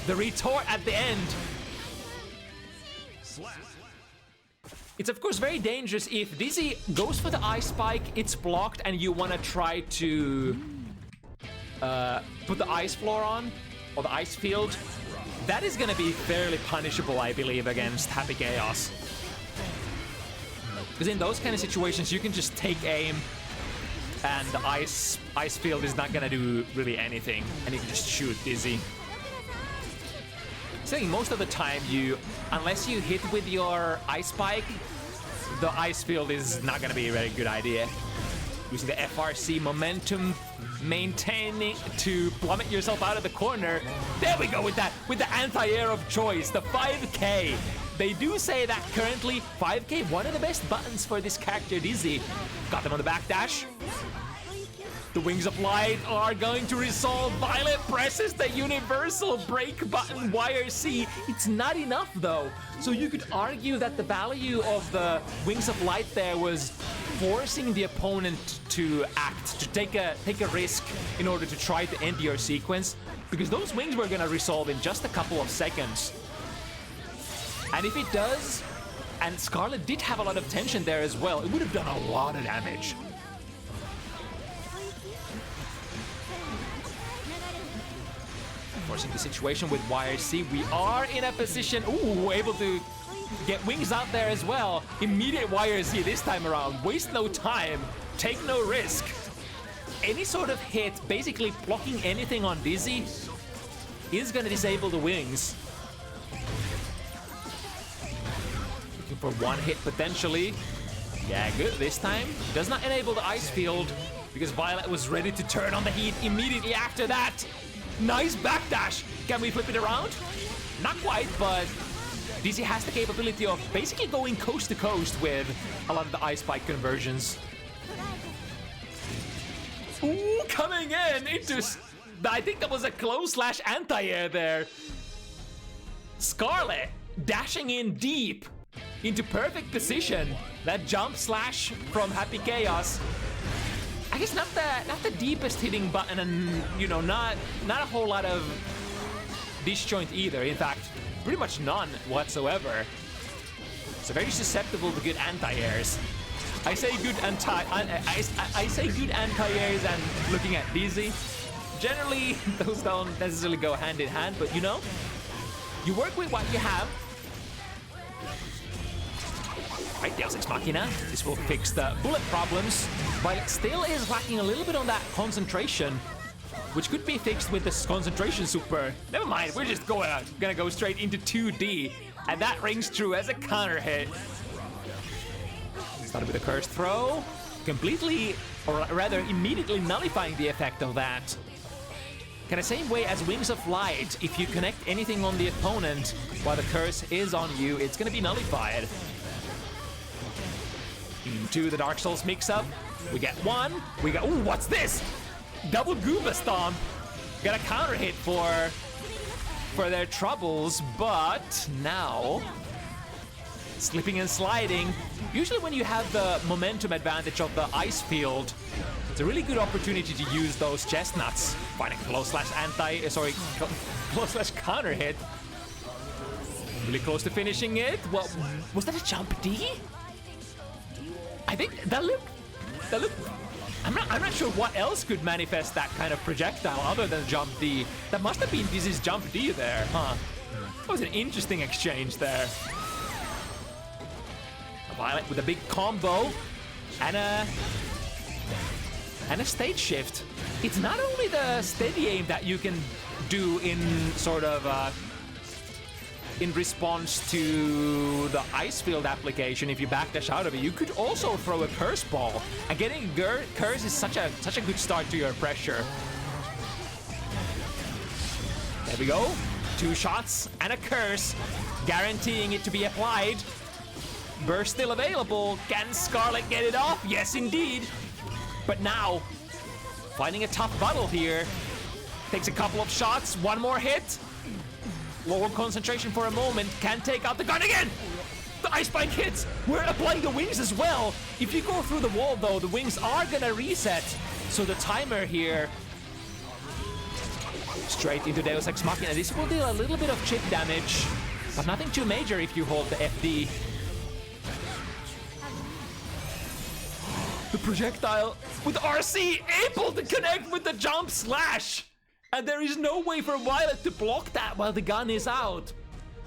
the retort at the end. It's of course very dangerous if Dizzy goes for the Ice Spike, it's blocked, and you want to try to put the ice floor on, or the ice field. That is going to be fairly punishable, I believe, against Happy Chaos. Because in those kind of situations, you can just take aim, and the ice field is not going to do really anything, and you can just shoot Dizzy. So most of the time, unless you hit with your Ice Spike, the ice field is not going to be a very good idea. Using the FRC momentum maintaining to plummet yourself out of the corner. There we go with the anti-air of choice, the 5K. They do say that currently 5K, one of the best buttons for this character, Dizzy. Got them on the backdash. The Wings of Light are going to resolve. Violet presses the universal break button YRC. It's not enough though. So you could argue that the value of the Wings of Light there was forcing the opponent to act, to take a risk in order to try to end your sequence, because those wings were gonna resolve in just a couple of seconds. And if it does, and Scarlet did have a lot of tension there as well, it would have done a lot of damage. Forcing the situation with YRC, we are in a position, able to get wings out there as well. Immediate YRC this time around, waste no time, take no risk. Any sort of hit, basically blocking anything on Dizzy, is gonna disable the wings. Looking for one hit potentially. Yeah, good this time. Does not enable the ice field because Violet was ready to turn on the heat immediately after that. Nice backdash. Can we flip it around? Not quite, but Dizzy has the capability of basically going coast to coast with a lot of the Ice Spike conversions. Ooh, coming in into... I think that was a close slash anti-air there. Scarlet dashing in deep into perfect position. That jump slash from Happy Chaos. I guess not the deepest hitting button, and not a whole lot of disjoint either. In fact, pretty much none whatsoever. So very susceptible to good anti-airs. I say good anti-airs and looking at Dizzy. Generally, those don't necessarily go hand in hand, but you work with what you have. Right, Deus Ex Machina. This will fix the bullet problems, but it still is lacking a little bit on that concentration, which could be fixed with this concentration super. Never mind, we're just gonna go straight into 2D, and that rings true as a counter hit. Started with a curse throw, completely, or rather immediately nullifying the effect of that. kind of same way as Wings of Light, if you connect anything on the opponent while the curse is on you, it's gonna be nullified. Into the Dark Souls mix-up. We get one. We got, ooh, what's this? Double Goomba Stomp. Got a counter hit for their troubles, but now slipping and sliding. Usually when you have the momentum advantage of the ice field, it's a really good opportunity to use those chestnuts. Finding close slash close slash counter hit. Really close to finishing it. Well, was that a jump D? I think that looked. I'm not sure what else could manifest that kind of projectile other than jump D. That must have been this is jump D there, huh? That was an interesting exchange there. Violet with a big combo and a stage shift. It's not only the steady aim that you can do in sort of in response to the ice field application. If you backdash out of it, you could also throw a curse ball, and getting curse is such a good start to your pressure. There we go, 2 shots and a curse, guaranteeing it to be applied. Burst still available. Can Scarlet get it off? Yes, indeed. But now, finding a tough battle here. Takes a couple of shots, 1 more hit. Lower concentration for a moment. Can take out the gun again. The ice spike hits. We're applying the wings as well. If you go through the wall, though, the wings are gonna reset. So the timer here. Straight into Deus Ex Machina. This will deal a little bit of chip damage, but nothing too major if you hold the FD. The projectile with RC able to connect with the jump slash. And there is no way for Violet to block that while the gun is out.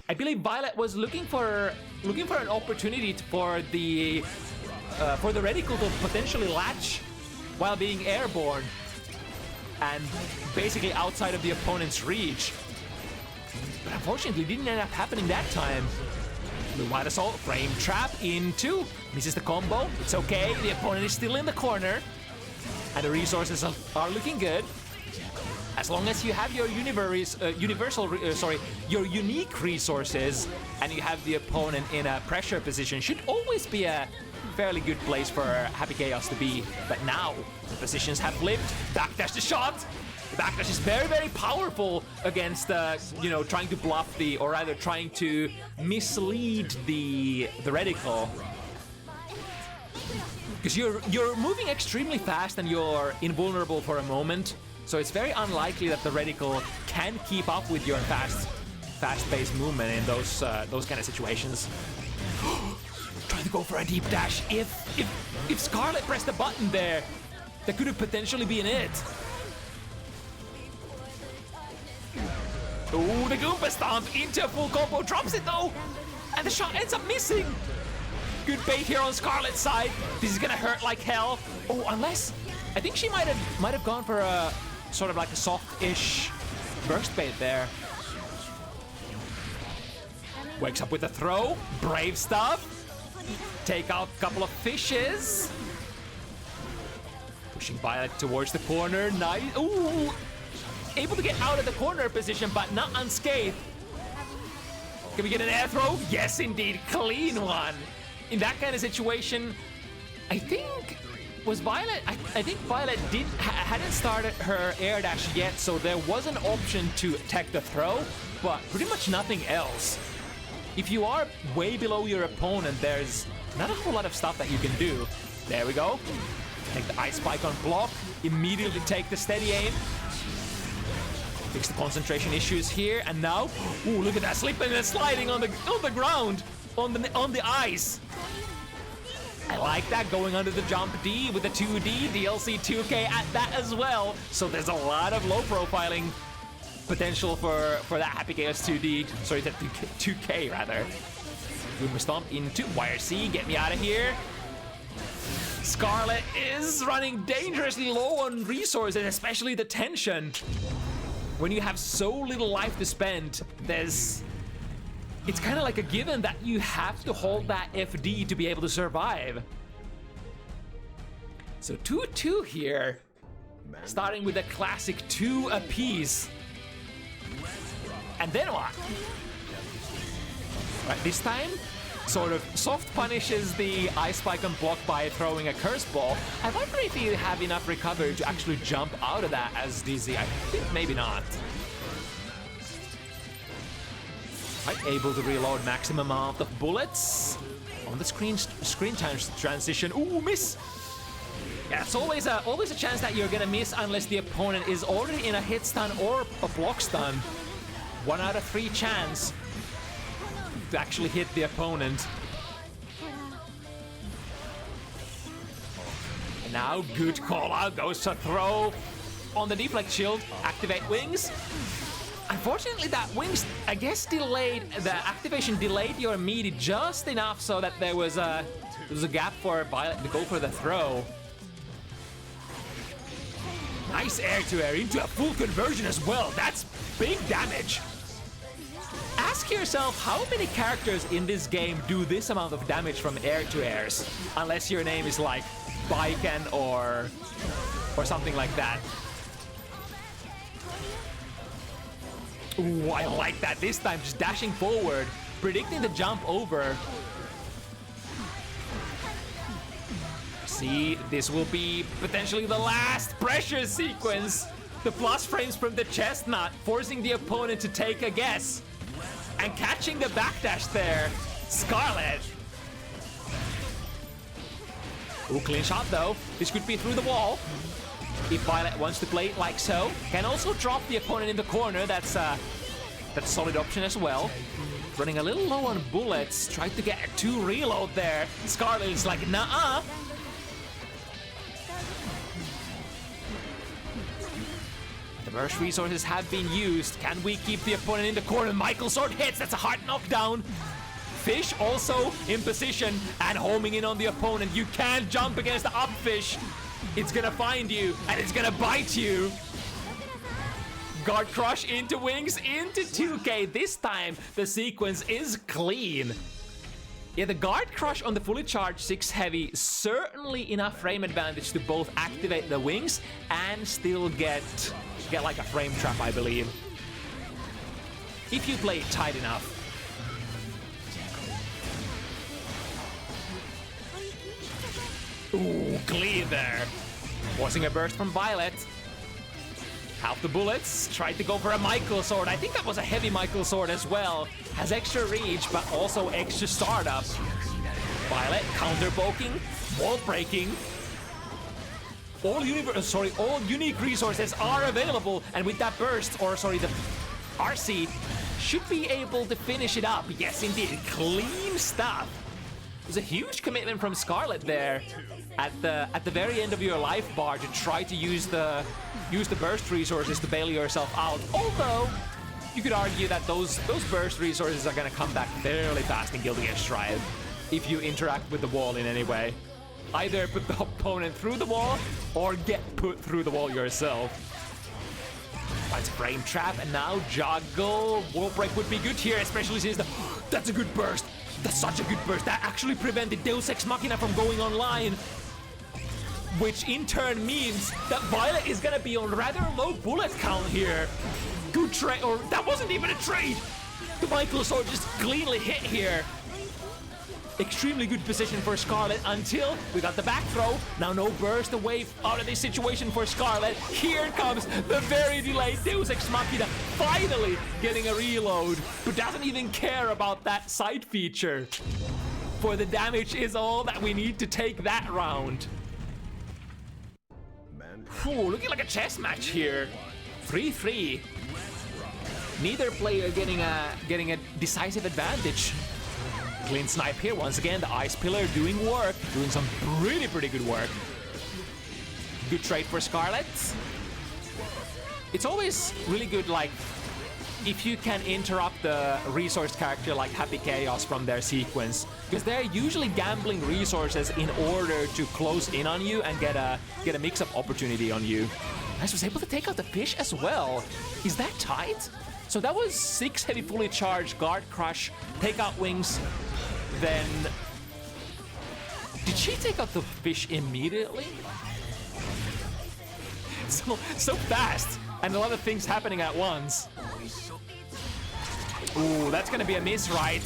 I believe Violet was looking for an opportunity for the reticle to potentially latch while being airborne and basically outside of the opponent's reach. But unfortunately, it didn't end up happening that time. The White Assault, frame trap into, misses the combo. It's okay, the opponent is still in the corner. And the resources are looking good. As long as you have your your unique resources and you have the opponent in a pressure position, should always be a fairly good place for Happy Chaos to be. But now, the positions have flipped. Backdash the shot. The backdash is very, very powerful against, trying to bluff or rather trying to mislead the reticle. Because you're moving extremely fast and you're invulnerable for a moment. So it's very unlikely that the reticle can keep up with your fast-paced movement in those kind of situations. Trying to go for a deep dash. If Scarlet pressed the button there, that could have potentially been it. Ooh, the Goomba Stomp into a full combo, drops it though, and the shot ends up missing. Good bait here on Scarlet's side. This is gonna hurt like hell. Oh, unless I think she might have gone for a sort of like a soft-ish burst bait there. Wakes up with a throw. Brave stuff. Take out a couple of fishes. Pushing Violet towards the corner. Nice. Ooh. Able to get out of the corner position, but not unscathed. Can we get an air throw? Yes, indeed. Clean one. In that kind of situation, I think was Violet. I think Violet hadn't started her air dash yet, so there was an option to tech the throw, but pretty much nothing else. If you are way below your opponent, there's not a whole lot of stuff that you can do. There we go. Take the ice spike on block. Immediately take the steady aim. Fix the concentration issues here, and now, ooh, look at that, slipping and sliding on the ground, on the ice. I like that, going under the jump D with the 2D, DLC 2K at that as well. So there's a lot of low profiling potential for that Happy Chaos 2D, sorry, that 2K rather. Goomba Stomp into YRC, get me out of here. Scarlet is running dangerously low on resources, especially the tension. When you have so little life to spend, it's kind of like a given that you have to hold that FD to be able to survive. So 2-2 here. Starting with a classic 2 apiece. And then what? Right, this time, sort of soft punishes the Ice Spike and block by throwing a Curse Ball. I wonder if you have enough recovery to actually jump out of that as Dizzy. I think maybe not. Right, able to reload maximum amount of bullets. On the screen transition. Ooh, miss! Yeah, it's always a chance that you're gonna miss unless the opponent is already in a hit stun or a block stun. 1 out of 3 chance to actually hit the opponent. And now, good call out, goes to throw on the deflect shield, activate wings. Unfortunately, that wings, I guess, delayed, the activation delayed your meaty just enough so that there was a gap for Violet to go for the throw. Nice air-to-air into a full conversion as well. That's big damage. Ask yourself how many characters in this game do this amount of damage from air-to-airs, unless your name is like Baiken or something like that. Ooh, I like that this time, just dashing forward, predicting the jump over. See, this will be potentially the last pressure sequence. The plus frames from the chestnut, forcing the opponent to take a guess. And catching the backdash there, Scarlet. Ooh, clean shot though. This could be through the wall. If Violet wants to play it like so. Can also drop the opponent in the corner. That's a solid option as well. Running a little low on bullets. Tried to get a 2 reload there. Scarlet is like, nah-uh. The burst resources have been used. Can we keep the opponent in the corner? Michael Sword hits. That's a hard knockdown. Fish also in position and homing in on the opponent. You can't jump against the up fish. It's gonna find you and it's gonna bite you. Guard crush into wings, into 2K. This time the sequence is clean. Yeah, the guard crush on the fully charged 6 heavy, certainly enough frame advantage to both activate the wings and still get like a frame trap, I believe. If you play it tight enough. Ooh, clean there. Forcing a burst from Violet. Half the bullets. Tried to go for a Michael Sword. I think that was a heavy Michael Sword as well. Has extra reach, but also extra startup. Violet counter poking, wall breaking. All unique resources are available, and with that burst, or sorry, the RC should be able to finish it up. Yes, indeed, clean stuff. There's a huge commitment from Scarlet there at the very end of your life bar to try to use the burst resources to bail yourself out. Although you could argue that those burst resources are gonna come back fairly fast in Guilty Gear Strive if you interact with the wall in any way. Either put the opponent through the wall or get put through the wall yourself. Finds a frame trap and now juggle. Wall break would be good here, especially since that's a good burst. That's such a good burst. That actually prevented Deus Ex Machina from going online. Which in turn means that Violet is gonna be on rather low bullet count here. Good trade, or that wasn't even a trade. The Michael Sword just cleanly hit here. Extremely good position for Scarlet until we got the back throw. Now no burst away out of this situation for Scarlet. Here comes the very delayed Deus Ex Machina, finally getting a reload, but doesn't even care about that side feature. For the damage is all that we need to take that round. Ooh, looking like a chess match here. 3-3. Neither player getting a decisive advantage. Clean snipe here once again. The Ice Pillar doing work, doing some pretty good work. Good trade for Scarlet. It's always really good, like, if you can interrupt the resource character like Happy Chaos from their sequence, because they're usually gambling resources in order to close in on you and get a mix-up opportunity on you. Nice, was able to take out the fish as well. Is that tight? So that was 6 heavy fully charged, guard crush, take out wings. Then did she take out the fish immediately? so fast, and a lot of things happening at once. Ooh, that's gonna be a miss, right?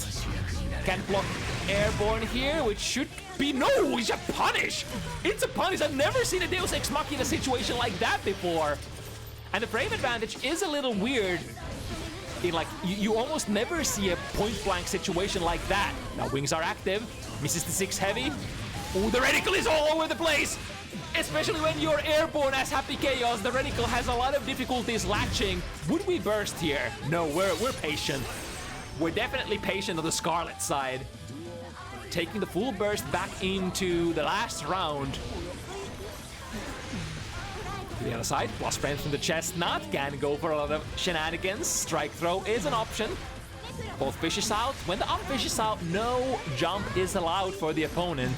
Can't block airborne here, which should be... No, it's a punish! It's a punish! I've never seen a Deus Ex Machina situation like that before. And the frame advantage is a little weird. In like, you almost never see a point-blank situation like that. Now wings are active. Misses the 6 heavy. Ooh, the reticle is all over the place! Especially when you're airborne as Happy Chaos, the reticle has a lot of difficulties latching. Would we burst here? No, we're patient. We're definitely patient on the Scarlet side. Taking the full burst back into the last round. To the other side, plus frames from the chestnut. Can go for a lot of shenanigans. Strike throw is an option. Both fishes out. When the up fish is out, no jump is allowed for the opponent.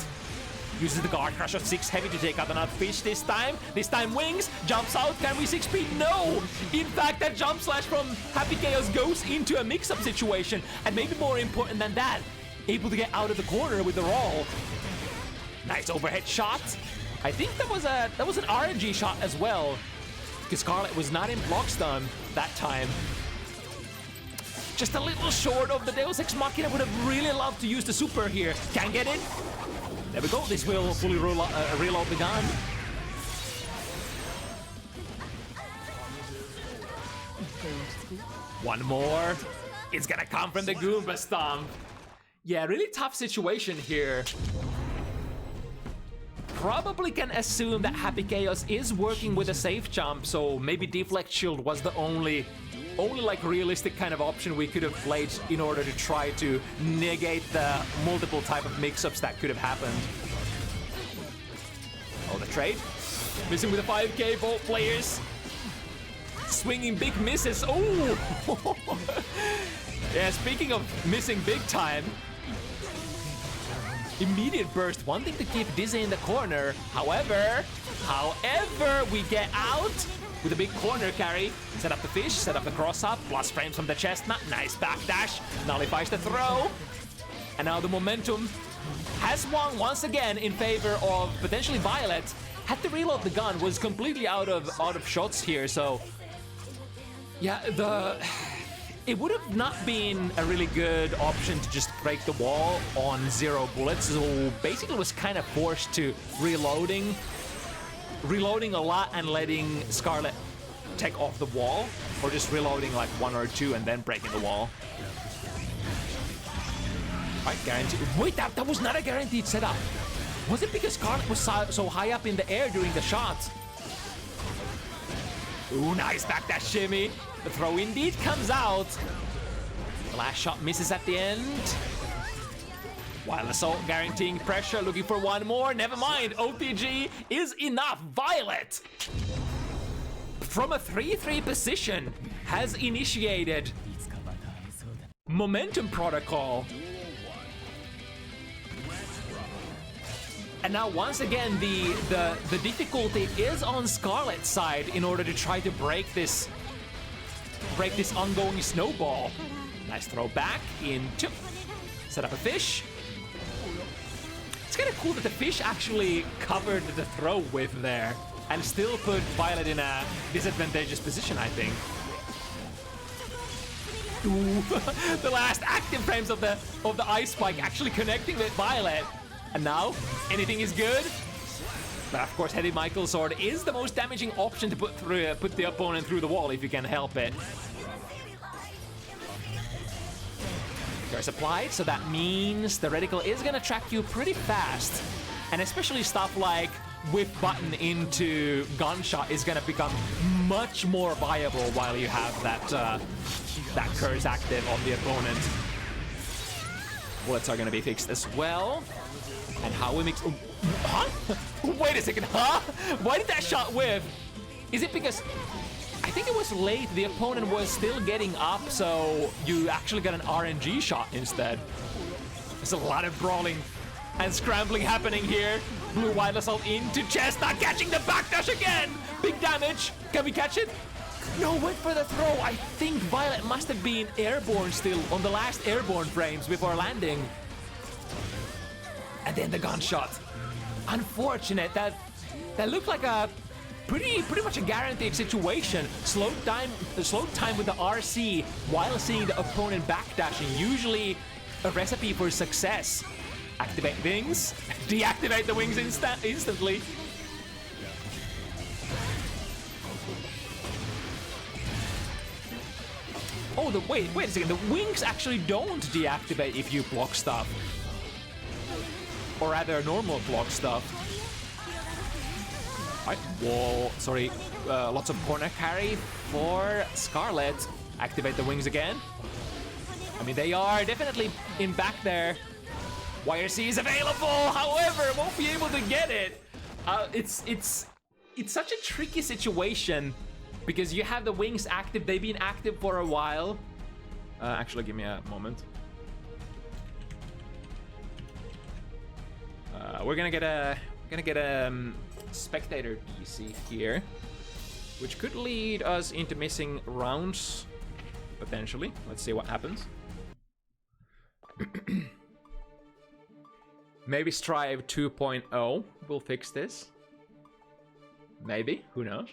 Uses the guard crush of 6 heavy to take out the nut fish this time. This time wings, jumps out, can we 6 speed? No! In fact, that jump slash from Happy Chaos goes into a mix-up situation. And maybe more important than that, able to get out of the corner with the roll. Nice overhead shot. I think that was an RNG shot as well, because Scarlet was not in block stun that time. Just a little short of the Deus Ex Machina. Would have really loved to use the super here. Can't get it. There we go. This will fully reload the gun. One more. It's gonna come from the Goomba Stomp. Yeah, really tough situation here. Probably can assume that Happy Chaos is working with a safe jump, so maybe Deflect Shield was the only like realistic kind of option we could have played in order to try to negate the multiple type of mix-ups that could have happened. Oh, the trade. Missing with a 5k, both players. Swinging big misses. Oh! Yeah, speaking of missing big time. Immediate burst, wanting to keep Dizzy in the corner. However, we get out with a big corner carry. Set up the fish, set up the cross-up, plus frames from the chestnut. Nice backdash, nullifies the throw. And now the momentum has swung once again in favor of potentially Violet. Had to reload the gun, was completely out of shots here, so... Yeah, it would have not been a really good option to just break the wall on 0 bullets, so basically was kind of forced to reloading a lot and letting Scarlet take off the wall, or just reloading like 1 or 2 and then breaking the wall. Alright, guaranteed. Wait, that was not a guaranteed setup. Was it because Scarlet was so high up in the air during the shot? Ooh, nice backdash shimmy. The throw indeed comes out. The last shot misses at the end. Wild Assault guaranteeing pressure, looking for one more. Never mind, OTG is enough. Violet, from a 3-3 position, has initiated Momentum Protocol. And now once again, the difficulty is on Scarlet's side in order to try to break this ongoing snowball. Nice throw back into, set up a fish. It's kind of cool that the fish actually covered the throw with there and still put Violet in a disadvantageous position, I think. Ooh, the last active frames of the ice spike actually connecting with Violet. And now, anything is good. But of course, Heavy Michael Sword is the most damaging option to put the opponent through the wall if you can help it. Curse applied, so that means the reticle is gonna track you pretty fast. And especially stuff like whip button into gunshot is gonna become much more viable while you have that curse active on the opponent. Bullets are gonna be fixed as well. And how we mix... Huh? Wait a second, huh? Why did that shot whiff? Is it because... I think it was late, the opponent was still getting up, so you actually got an RNG shot instead. There's a lot of brawling and scrambling happening here. Blue Wild Assault into Chestnut, catching the backdash again! Big damage! Can we catch it? No, went for the throw. I think Violet must have been airborne still on the last airborne frames before landing. And then the gunshot. Unfortunate, that looked like a pretty much a guaranteed situation. Slow time with the RC while seeing the opponent backdashing. Usually a recipe for success. Activate wings, deactivate the wings instantly. Oh, wait a second. The wings actually don't deactivate if you block stuff. Or rather, normal block stuff. Right, wall, sorry. Lots of corner carry for Scarlet. Activate the wings again. I mean, they are definitely in back there. YRC is available, however, won't be able to get it. It's such a tricky situation because you have the wings active. They've been active for a while. Actually, give me a moment. We're gonna get a spectator DC here, which could lead us into missing rounds potentially. Let's see what happens. Maybe Strive 2.0 will fix this. Maybe, who knows?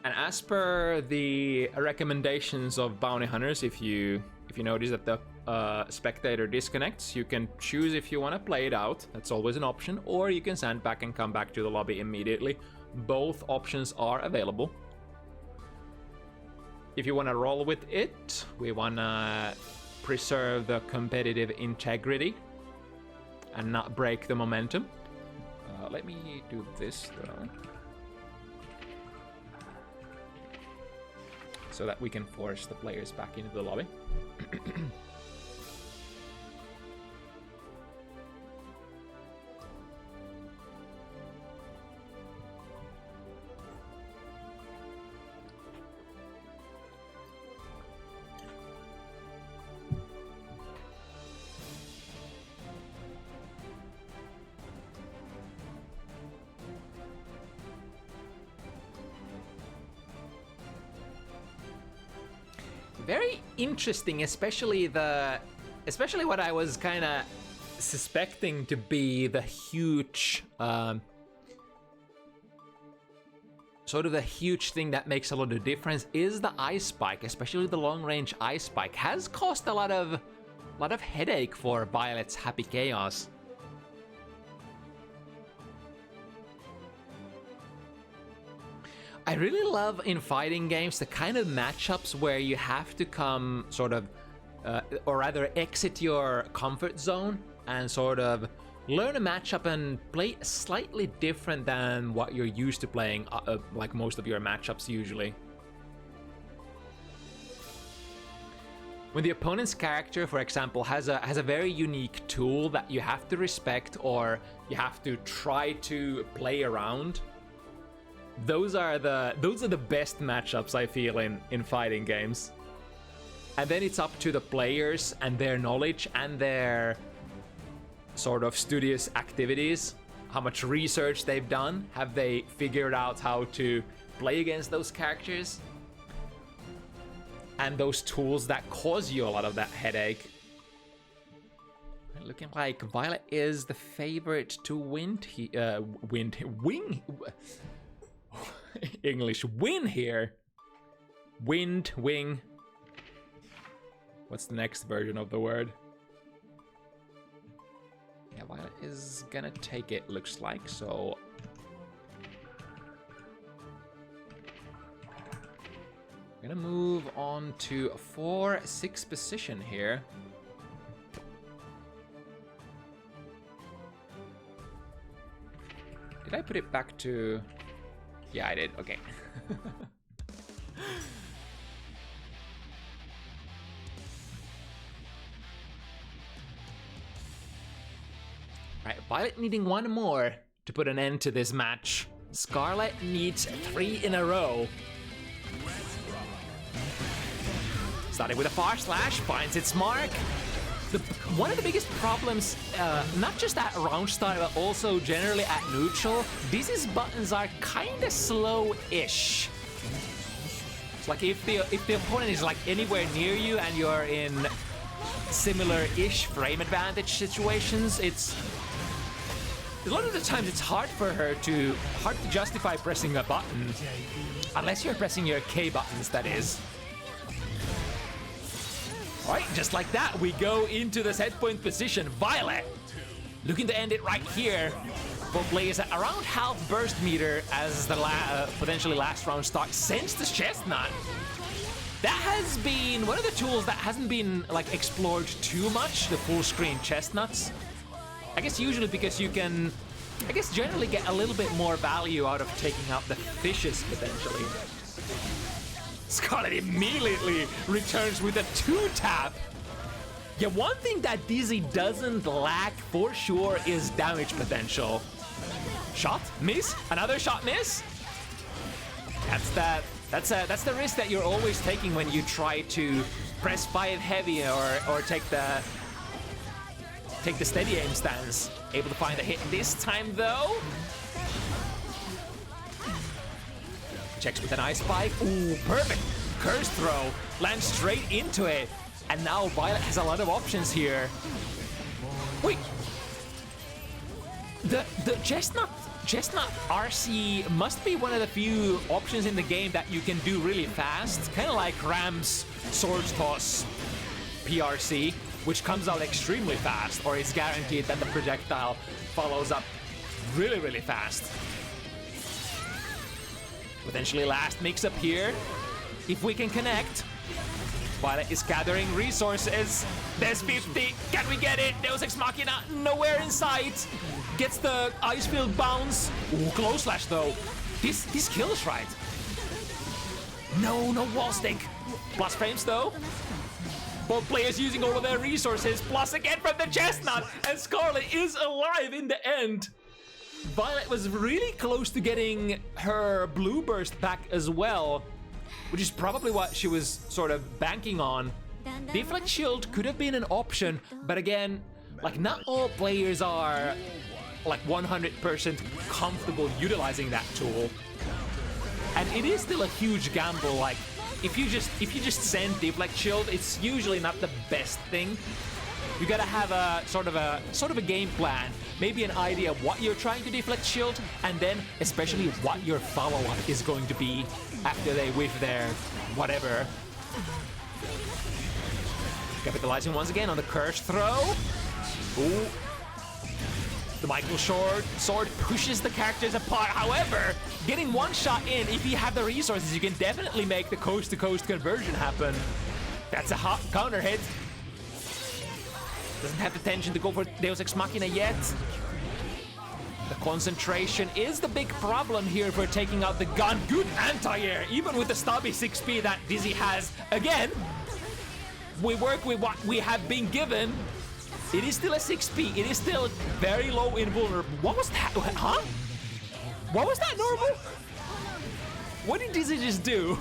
And as per the recommendations of bounty hunters, if you notice that the spectator disconnects, you can choose if you want to play it out. That's always an option, or you can stand back and come back to the lobby immediately. Both options are available. If you want to roll with it, we want to preserve the competitive integrity and not break the momentum. Let me do this though, so that we can force the players back into the lobby. Very interesting, especially what I was kind of suspecting to be the huge, sort of the huge thing that makes a lot of difference is the ice spike, especially the long-range ice spike has caused a lot of headache for Violet's Happy Chaos. I really love in fighting games the kind of matchups where you have to come sort of, or rather exit your comfort zone and sort of learn a matchup and play slightly different than what you're used to playing, like most of your matchups usually. When the opponent's character, for example, has a very unique tool that you have to respect or you have to try to play around, those are the best matchups I feel in fighting games. And then it's up to the players and their knowledge and their sort of studious activities, how much research they've done, have they figured out how to play against those characters and those tools that cause you a lot of that headache. Looking like Violet is the favorite to win English win here. Wind, wing. What's the next version of the word? Yeah, Violet is gonna take it, looks like, so. Gonna move on to a 4-6 position here. Did I put it back to... Yeah, I did. Okay. Alright, Violet needing one more to put an end to this match. Scarlet needs 3 in a row. Starting with a far slash, finds its mark. One of the biggest problems, not just at round start, but also generally at neutral, these buttons are kinda slow-ish. Like if the opponent is like anywhere near you and you're in similar-ish frame advantage situations, it's a lot of the times it's hard to justify pressing a button unless you're pressing your K buttons, that is. All right, just like that, we go into the set point position. Violet looking to end it right here. Both players at around half burst meter as the potentially last round starts. Sends the chestnut. That has been one of the tools that hasn't been like explored too much, the full screen chestnuts. I guess usually because you can, I guess generally get a little bit more value out of taking out the fishes potentially. Scarlet immediately returns with a 2-tap. Yeah, one thing that Dizzy doesn't lack for sure is damage potential. Shot, miss, another shot, miss. That's the risk that you're always taking when you try to press 5 heavy or take the steady aim stance. Able to find the hit this time though. Checks with an ice spike. Ooh, perfect. Curse throw. Lands straight into it. And now Violet has a lot of options here. Wait. The Chestnut RC must be one of the few options in the game that you can do really fast. Kind of like Ram's Swords Toss PRC, which comes out extremely fast, or it's guaranteed that the projectile follows up really, really fast. Potentially last mix-up here. If we can connect. Violet is gathering resources. There's 50. Can we get it? Deus Ex Machina nowhere in sight. Gets the ice field bounce. Ooh, close slash though. This kills right. No wall stick. Plus frames though. Both players using all of their resources. Plus again from the chestnut. And Scarlet is alive in the end. Violet was really close to getting her blue burst back as well, which is probably what she was sort of banking on. Deflect Shield could have been an option, but again, like not all players are like 100% comfortable utilizing that tool. And it is still a huge gamble. Like if you just send Deflect Shield, it's usually not the best thing. You gotta have a sort of a game plan, maybe an idea of what you're trying to deflect shield, and then especially what your follow-up is going to be after they whiff their whatever. Capitalizing once again on the curse throw. Ooh. The Michael sword pushes the characters apart. However, getting one shot in, if you have the resources, you can definitely make the coast-to-coast conversion happen. That's a hot counter hit. Doesn't have the tension to go for Deus Ex Machina yet. The concentration is the big problem here for taking out the gun. Good anti-air, even with the stubby 6P that Dizzy has. Again, we work with what we have been given. It is still a 6P. It is still very low invulnerable. What was that? Huh? What was that normal? What did Dizzy just do?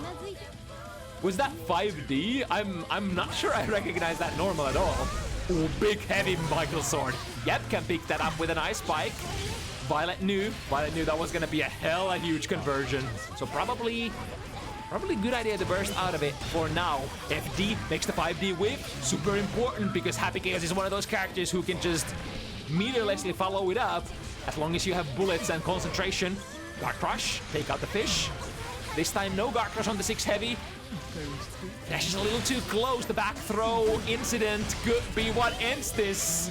Was that 5D? I'm not sure I recognize that normal at all. Ooh, big heavy Michael sword. Yep, can pick that up with an ice spike. Violet knew that was gonna be a hella huge conversion. So probably good idea to burst out of it for now. FD makes the 5D whip. Super important because Happy Chaos is one of those characters who can just meterlessly follow it up as long as you have bullets and concentration. Guard Crush, take out the fish. This time no Guard Crush on the 6 heavy. Dash is a little too close. The back throw incident could be what ends this.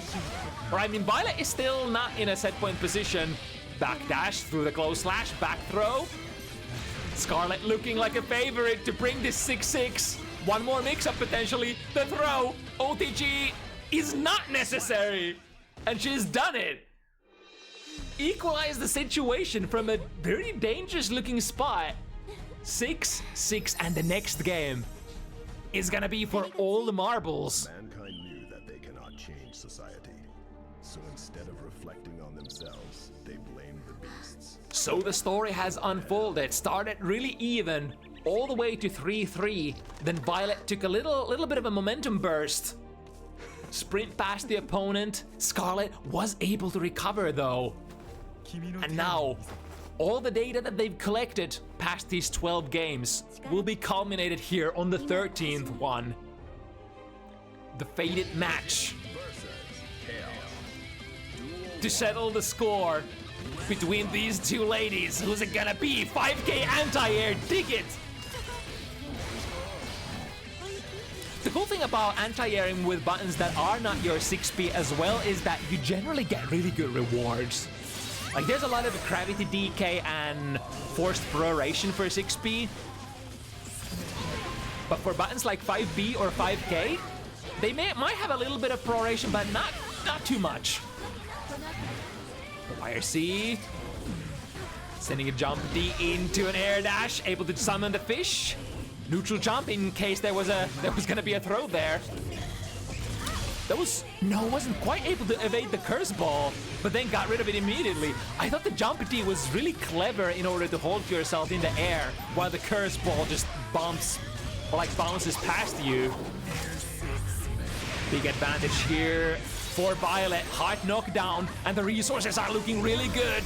Right, I mean, Violet is still not in a set point position. Back dash through the close slash, back throw. Scarlet looking like a favorite to bring this 6-6. One more mix-up potentially. The throw, OTG is not necessary. And she's done it. Equalize the situation from a very dangerous looking spot. 6-6, and the next game is gonna be for all the marbles. Mankind knew that they cannot change society. So instead of reflecting on themselves, they blamed the beasts. So the story has unfolded, started really even, all the way to 3-3. Then Violet took a little bit of a momentum burst. Sprint past the opponent. Scarlet was able to recover though. And now, All the data that they've collected past these 12 games will be culminated here on the 13th one. The fated match to settle the score between these two ladies. Who's it gonna be? 5k anti-air, dig it! The cool thing about anti-airing with buttons that are not your 6p as well is that you generally get really good rewards. Like there's a lot of gravity decay and forced proration for 6p. But for buttons like 5b or 5k, they might have a little bit of proration, but not too much. Wire C, sending a jump D into an air dash, able to summon the fish. Neutral jump in case there was gonna be a throw there. Wasn't quite able to evade the curse ball, but then got rid of it immediately. I thought the jump D was really clever in order to hold yourself in the air while the curse ball just bounces past you. Big advantage here for Violet. Hard knockdown, and the resources are looking really good.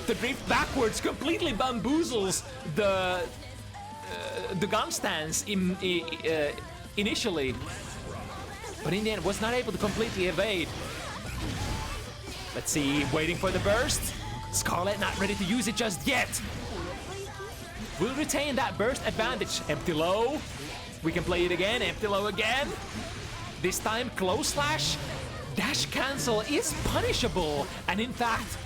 The drift backwards completely bamboozles the gun stance initially, but in the end was not able to completely evade. Let's see, waiting for the burst. Scarlet not ready to use it just yet. We'll retain that burst advantage. Empty low. We can play it again. Empty low again. This time, close slash. Dash cancel is punishable. And in fact,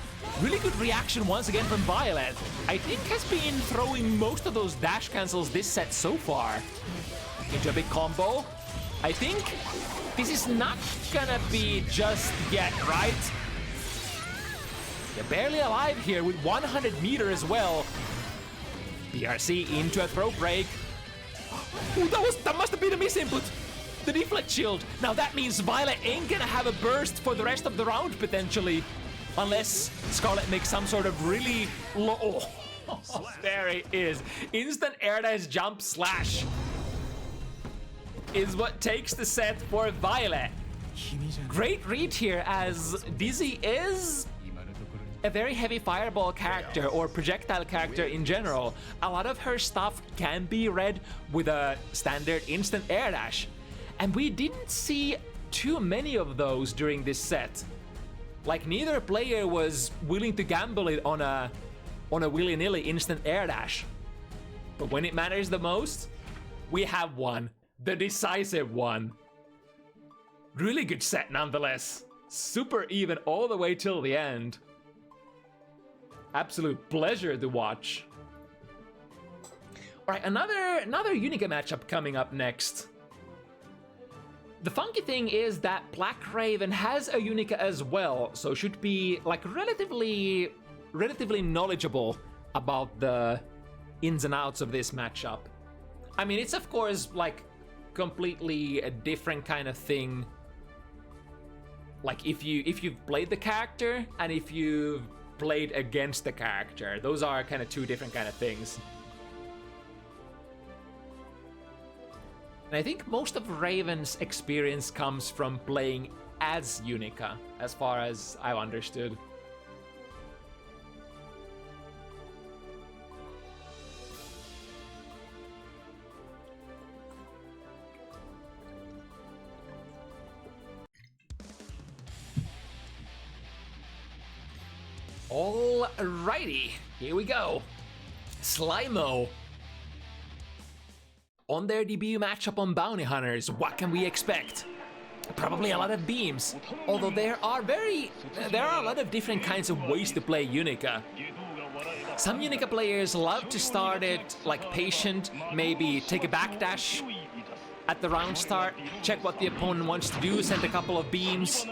really good reaction once again from Violet. I think has been throwing most of those dash cancels this set so far. Into a big combo. I think this is not gonna be just yet, right? They're barely alive here with 100 meter as well. BRC into a throw break. Ooh, that must have been a misinput. The deflect shield. Now that means Violet ain't gonna have a burst for the rest of the round potentially. Unless Scarlet makes some sort of really low... Oh, there it is. Instant air dash jump slash is what takes the set for Violet. Great read here as Dizzy is a very heavy fireball character or projectile character in general. A lot of her stuff can be read with a standard instant air dash. And we didn't see too many of those during this set. Like neither player was willing to gamble it on a willy-nilly instant air dash. But when it matters the most, we have one. The decisive one. Really good set nonetheless. Super even all the way till the end. Absolute pleasure to watch. Alright, another Unica matchup coming up next. The funky thing is that BlackRaven has a Unica as well, so should be like relatively knowledgeable about the ins and outs of this matchup. I mean, it's of course like completely a different kind of thing. Like if you've played the character and if you've played against the character, those are kind of two different kind of things. And I think most of Raven's experience comes from playing as Unica, as far as I've understood. Alrighty, here we go. Slymo. On their debut matchup on Bounty Hunters, what can we expect? Probably a lot of beams, although there are a lot of different kinds of ways to play Unica. Some Unica players love to start it like patient, maybe take a backdash at the round start, check what the opponent wants to do, send a couple of beams,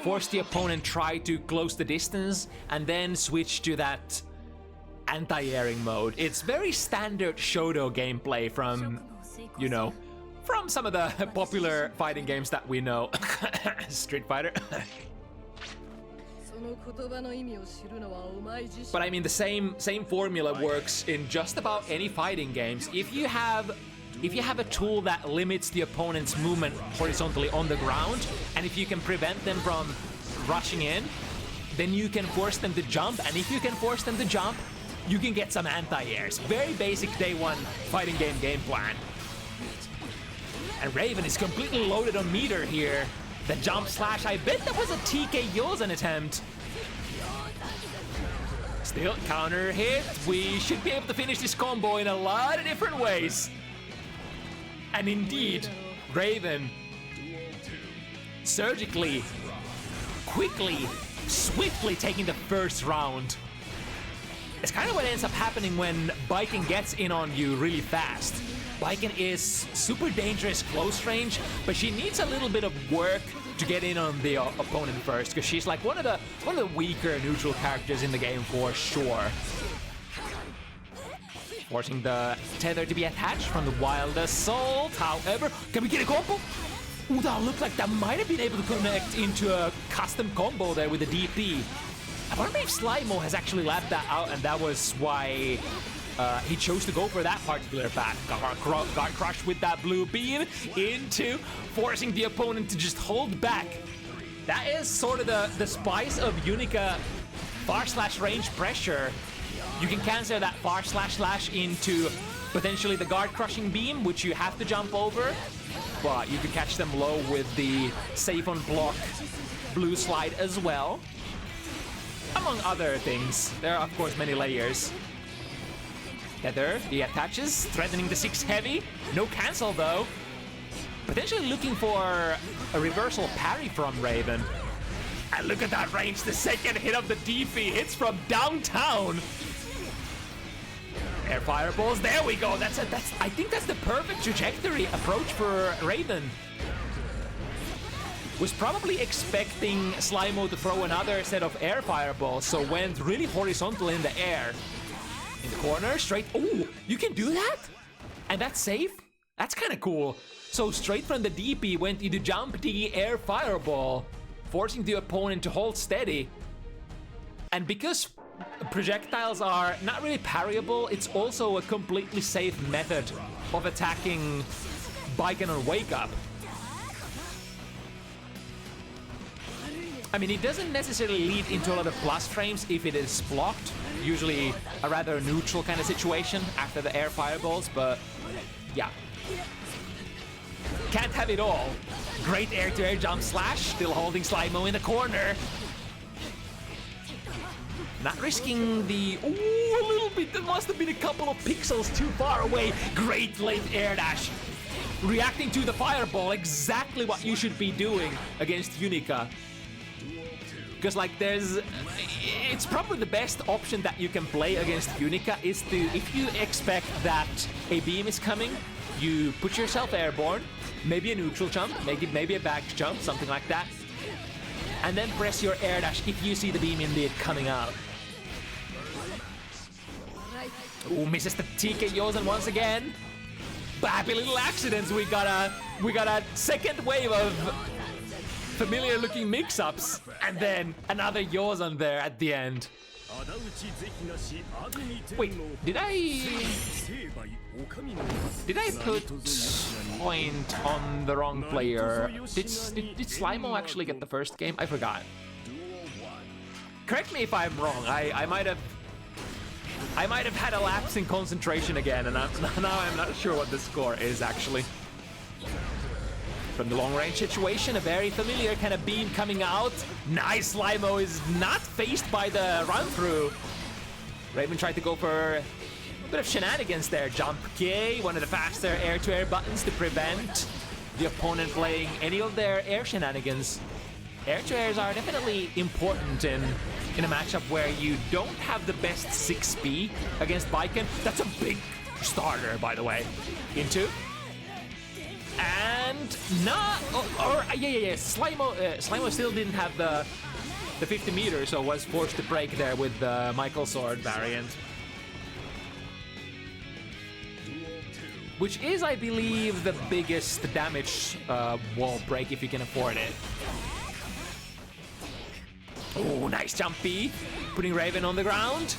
force the opponent try to close the distance, and then switch to that anti-airing mode. It's very standard Shoto gameplay from, you know, from some of the popular fighting games that we know. Street Fighter. But I mean, the same formula works in just about any fighting games. If you have a tool that limits the opponent's movement horizontally on the ground, and if you can prevent them from rushing in, then you can force them to jump, and if you can force them to jump, you can get some anti-airs. Very basic day one fighting game plan. And Raven is completely loaded on meter here. The jump slash, I bet that was a TK Yosan attempt. Still, counter hit. We should be able to finish this combo in a lot of different ways. And indeed, Raven surgically, quickly, swiftly taking the first round. It's kind of what ends up happening when Baiken gets in on you really fast. Baiken is super dangerous close range, but she needs a little bit of work to get in on the opponent first, because she's like one of the weaker neutral characters in the game for sure. Forcing the tether to be attached from the Wild Assault. However, can we get a combo? Ooh, that looked like that might have been able to connect into a custom combo there with the DP. I wonder if slymo has actually labbed that out, and that was why he chose to go for that particular path. Got crushed with that blue beam into forcing the opponent to just hold back. That is sort of the spice of Unika far slash range pressure. You can cancel that far slash into potentially the guard crushing beam, which you have to jump over, but you can catch them low with the safe on block blue slide as well. Among other things, there are of course many layers. Tether, he attaches, threatening the 6 heavy. No cancel though. Potentially looking for a reversal parry from Raven. And look at that range, the second hit of the DP hits from downtown. Air fireballs, there we go. I think that's the perfect trajectory approach for Raven. Was probably expecting slymo to throw another set of air fireballs, so went really horizontal in the air. In the corner, straight. Oh, you can do that? And that's safe? That's kind of cool. So straight from the DP went into jump D air fireball, forcing the opponent to hold steady. And because projectiles are not really parryable, it's also a completely safe method of attacking Baiken on wake up. I mean, it doesn't necessarily lead into a lot of plus frames if it is blocked. Usually a rather neutral kind of situation after the air fireballs, but yeah. Can't have it all. Great air-to-air jump slash, still holding slymo in the corner. Not risking the... Ooh, a little bit, that must have been a couple of pixels too far away. Great late air dash. Reacting to the fireball, exactly what you should be doing against Unika. Because like it's probably the best option that you can play against Unika is to, if you expect that a beam is coming, you put yourself airborne, maybe a neutral jump, maybe a back jump, something like that, and then press your air dash if you see the beam indeed coming out. Ooh, misses the TK Yosan once again. But happy little accidents. We got a second wave of familiar looking mix-ups, and then another Yosan there at the end. Wait, did I put point on the wrong player? Did slymo actually get the first game? I forgot. Correct me if I'm wrong. I might have had a lapse in concentration again, and now I'm not sure what the score is actually. From the long-range situation, a very familiar kind of beam coming out. Nice, slymo is not faced by the run-through. Raven tried to go for a bit of shenanigans there. Jump K, one of the faster air-to-air buttons to prevent the opponent playing any of their air shenanigans. Air-to-airs are definitely important in a matchup where you don't have the best 6B against Baiken. That's a big starter, by the way. Into... And slymo still didn't have the 50 meters, so was forced to break there with the Michael Sword variant. Which is, I believe, the biggest damage wall break if you can afford it. Oh, nice jumpy, putting Raven on the ground.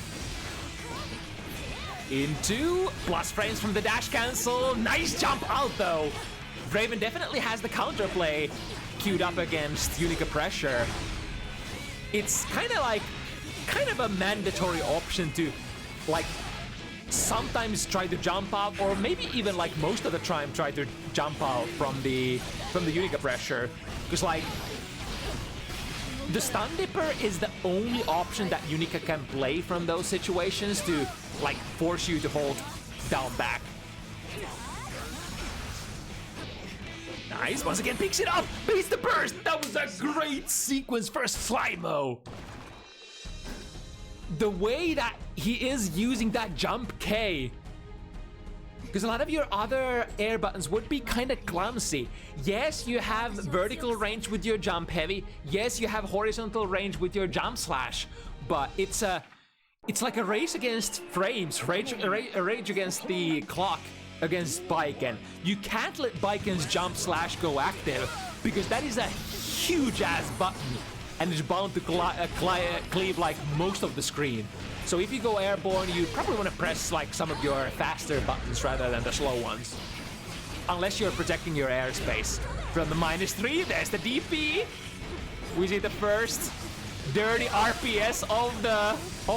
Into plus frames from the dash cancel. Nice jump out though. Raven definitely has the counterplay queued up against Unika pressure. it's kind of a mandatory option to like sometimes try to jump out, or maybe even like most of the time try to jump out from the unikar pressure, because like the stun dipper is the only option that unikar can play from those situations to like force you to hold down back. Nice, once again picks it up, beats the burst. That was a great sequence for slymo. The way that he is using that jump K, because a lot of your other air buttons would be kind of clumsy. Yes, you have vertical range with your jump heavy. Yes, you have horizontal range with your jump slash, but it's like a race against frames, a rage against the clock against Baiken. You can't let Baiken's jump slash go active because that is a huge ass button and it's bound to cleave like most of the screen. So if you go airborne, you probably want to press like some of your faster buttons rather than the slow ones. Unless you're protecting your airspace. From the -3, there's the DP. We see the first dirty RPS of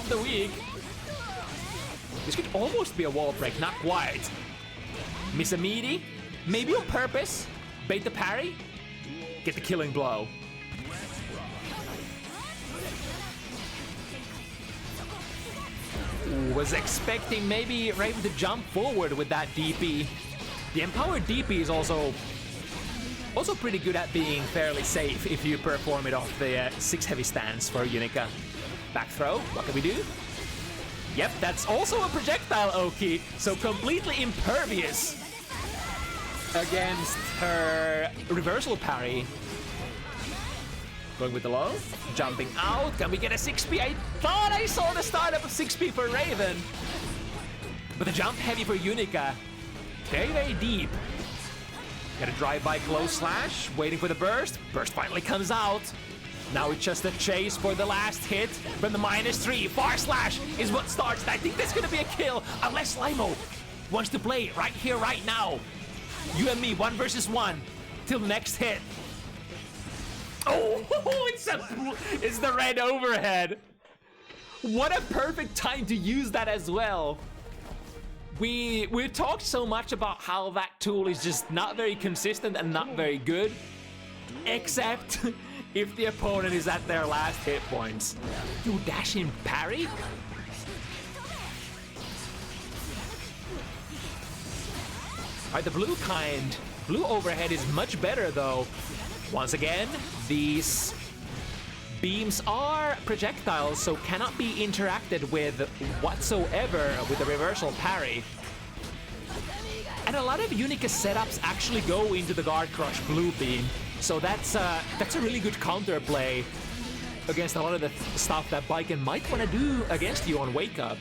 the week. This could almost be a wall break, not quite. Miss a meaty, maybe on purpose. Bait the parry, get the killing blow. Was expecting maybe Raven to jump forward with that DP. The empowered DP is also pretty good at being fairly safe if you perform it off the 6 heavy stance for unikar. Back throw, what can we do? Yep, that's also a projectile Oki, so completely impervious against her reversal parry. Going with the low, jumping out, can we get a 6P? I thought I saw the startup of 6P for Raven. But the jump heavy for unikar, very, very deep. Got a drive-by close slash, waiting for the burst. Burst finally comes out. Now it's just a chase for the last hit from the -3. Far slash is what starts. I think that's gonna be a kill, unless slymo wants to play right here, right now. You and me, 1 versus 1, till the next hit. Oh, it's the red overhead. What a perfect time to use that as well. We've talked so much about how that tool is just not very consistent and not very good, except if the opponent is at their last hit points. You dash in parry? Alright, the blue overhead is much better though. Once again, these beams are projectiles, so cannot be interacted with whatsoever with the reversal parry. And a lot of unikar setups actually go into the guard crush blue beam, so that's a really good counterplay against a lot of the stuff that Baiken might want to do against you on wake up.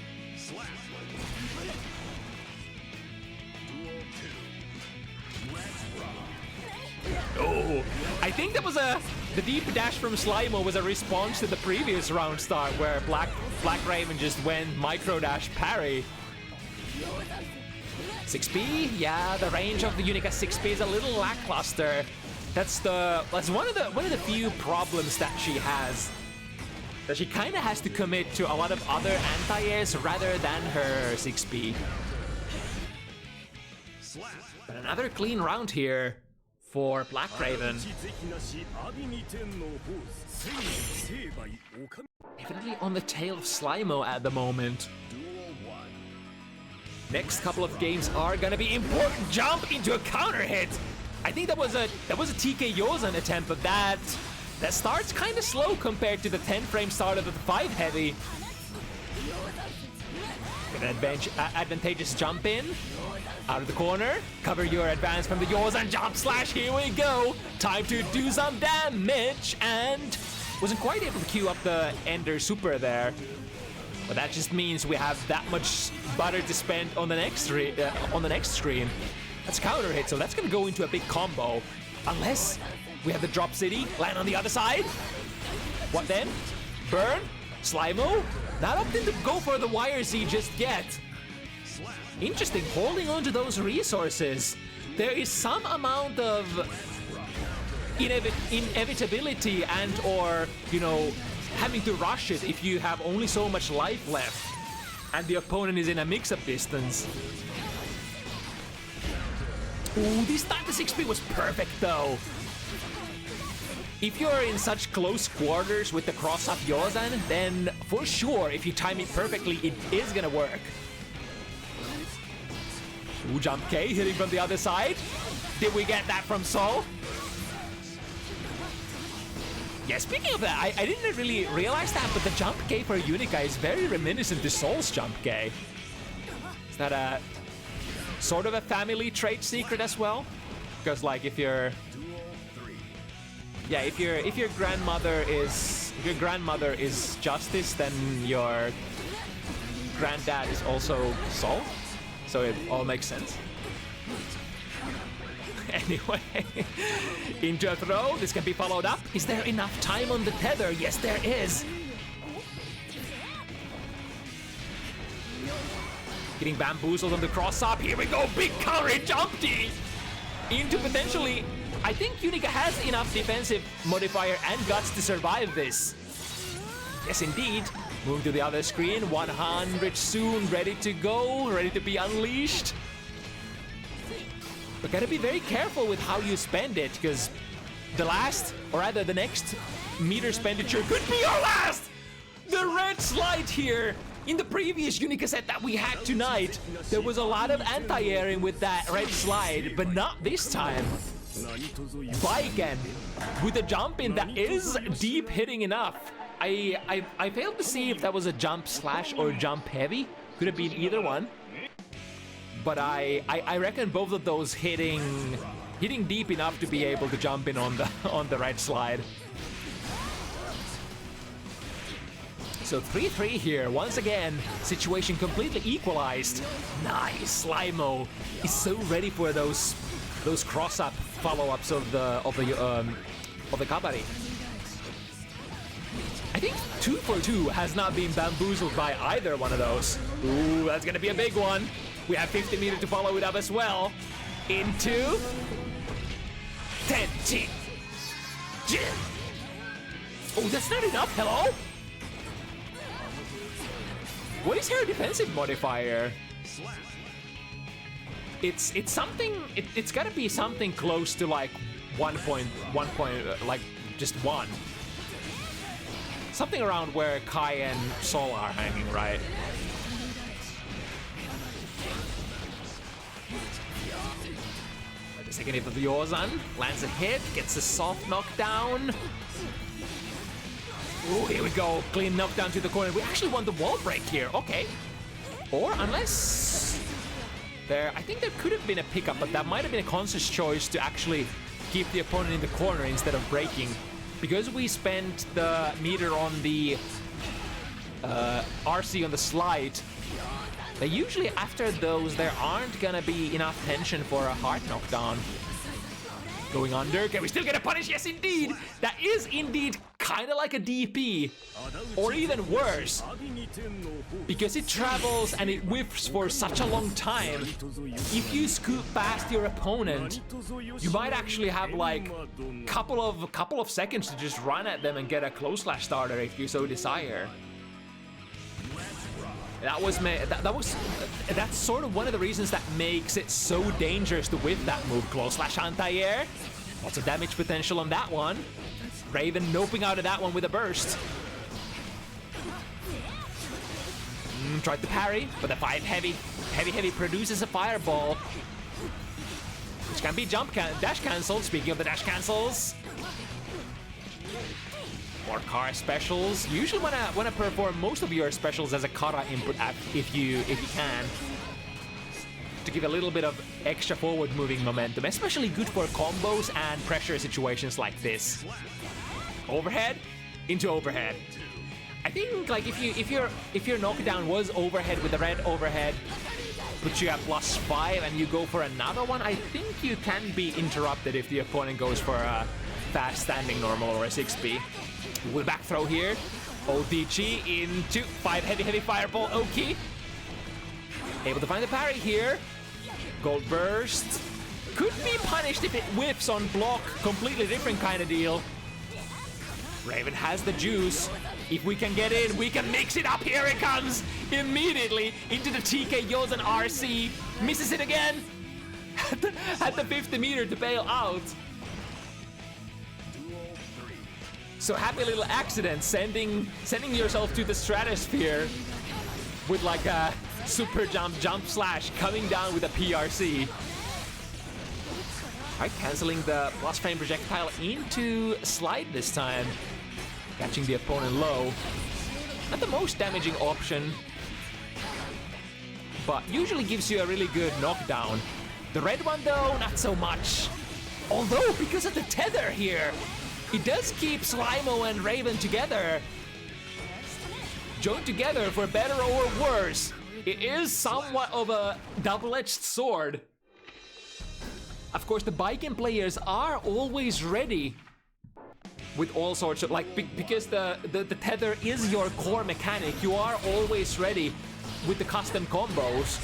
Oh, I think that was the deep dash from slymo was a response to the previous round start where BlackRaven just went micro dash parry. 6P, yeah, the range of the unikar 6P is a little lackluster. That's one of the few problems that she has. That she kind of has to commit to a lot of other anti-airs rather than her 6P. But another clean round here for BlackRaven. Definitely on the tail of slymo at the moment. Next couple of games are gonna be important. Jump into a counter hit. I think that was a TK Yozan attempt, but that starts kind of slow compared to the 10 frame start of the 5 heavy. An advantageous jump in. Out of the corner, cover your advance from the Yozan jump slash, here we go! Time to do some damage, and wasn't quite able to queue up the Ender Super there. But that just means we have that much butter to spend on the next screen. That's counter hit, so that's gonna go into a big combo. Unless we have the Drop City land on the other side. What then? Burn? Slymo? Not opting to go for the Wire Z just yet. Interesting, holding on to those resources. There is some amount of inevitability and or, you know, having to rush it if you have only so much life left and the opponent is in a mix-up distance. Ooh, this time the 6P was perfect though. If you're in such close quarters with the cross-up Yozan, then for sure, if you time it perfectly, it is gonna work. Ooh, jump K hitting from the other side. Did we get that from Sol? Yeah, speaking of that, I didn't really realize that, but the jump K for Unika is very reminiscent to Sol's jump K. Is that a sort of a family trait secret as well? Because like if you're, yeah, if your grandmother is Justice, then your granddad is also Sol. So it all makes sense. Anyway, into a throw. This can be followed up. Is there enough time on the tether? Yes, there is. Getting bamboozled on the cross-up. Here we go. Big counter jump D. Into potentially... I think Unika has enough defensive modifier and guts to survive this. Yes, indeed. Move to the other screen. 100 soon. Ready to go. Ready to be unleashed. But gotta be very careful with how you spend it, because the last, or rather the next meter expenditure could be your last! The red slide here! In the previous Unika set that we had tonight, there was a lot of anti-airing with that red slide, but not this time. Baiken with a jump in that is deep hitting enough. I failed to see if that was a jump slash or jump heavy. Could have been either one. But I reckon both of those hitting deep enough to be able to jump in on the right slide. So 3-3 here. Once again, situation completely equalized. Nice. Slymo is so ready for those cross-up follow-ups of the Kabari. I think 2 for 2 has not been bamboozled by either one of those. Ooh, that's gonna be a big one. We have 50 meters to follow it up as well. Into... 10, 10. Oh, that's not enough, hello? What is her defensive modifier? It's something, it's gotta be something close to like 1 point, like just 1. Something around where Kai and Sol are hanging, right? The second hit of the Yozan, lands a hit, gets a soft knockdown. Oh, here we go, clean knockdown to the corner. We actually won the wall break here, okay. Or unless... I think there could have been a pickup, but that might have been a conscious choice to actually keep the opponent in the corner instead of breaking. Because we spent the meter on the RC on the slide, they usually after those there aren't gonna be enough tension for a hard knockdown. Going under, can we still get a punish? Yes indeed! That is indeed kinda like a DP. Or even worse. Because it travels and it whiffs for such a long time. If you scoop past your opponent, you might actually have like couple of seconds to just run at them and get a close slash starter if you so desire. That's sort of one of the reasons that makes it so dangerous to whip that move. Close slash anti-air. Lots of damage potential on that one. Raven noping out of that one with a burst. Tried to parry, but the 5 heavy produces a fireball, which can be dash cancelled. Speaking of the dash cancels, more car specials. You usually wanna perform most of your specials as a kara input if you can, to give a little bit of extra forward moving momentum, especially good for combos and pressure situations like this. Overhead into overhead. I think like if your knockdown was overhead with the red overhead, puts you at +5 and you go for another one, I think you can be interrupted if the opponent goes for a fast standing normal or a 6B. We'll back throw here. ODG into 5 heavy fireball. Oki. Able to find the parry here. Gold burst. Could be punished if it whiffs on block. Completely different kind of deal. Raven has the juice. If we can get in, we can mix it up. Here it comes immediately into the TK Yozen RC. Misses it again. Had the 50 meter to bail out. So happy little accident, sending yourself to the stratosphere with like a super jump slash coming down with a PRC. Alright, canceling the plus frame projectile into slide this time. Catching the opponent low. Not the most damaging option, but usually gives you a really good knockdown. The red one though, not so much. Although, because of the tether here, it does keep Slymo and Raven together. Joined together for better or worse. It is somewhat of a double-edged sword. Of course, the Baiken players are always ready with all sorts of, like, because the tether is your core mechanic, you are always ready with the custom combos.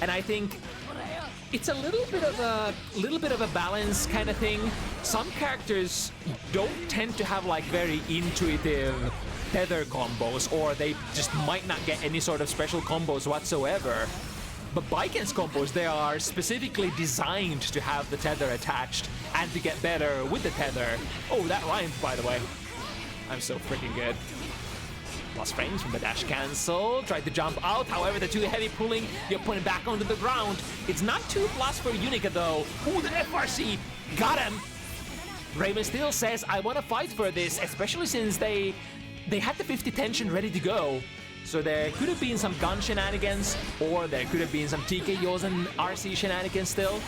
And I think it's a little bit of a balance kind of thing. Some characters don't tend to have like very intuitive tether combos, or they just might not get any sort of special combos whatsoever. But Baiken's combos, they are specifically designed to have the tether attached and to get better with the tether. Oh, that rhymed, by the way. I'm so freaking good. Plus frames from the dash cancel. Tried to jump out, however, the too heavy pulling the opponent back onto the ground. It's not 2+ for unikar though. Ooh, the FRC got him. Raven still says, I want to fight for this, especially since they had the 50 tension ready to go. So there could have been some gun shenanigans, or there could have been some TK Yozen RC shenanigans still.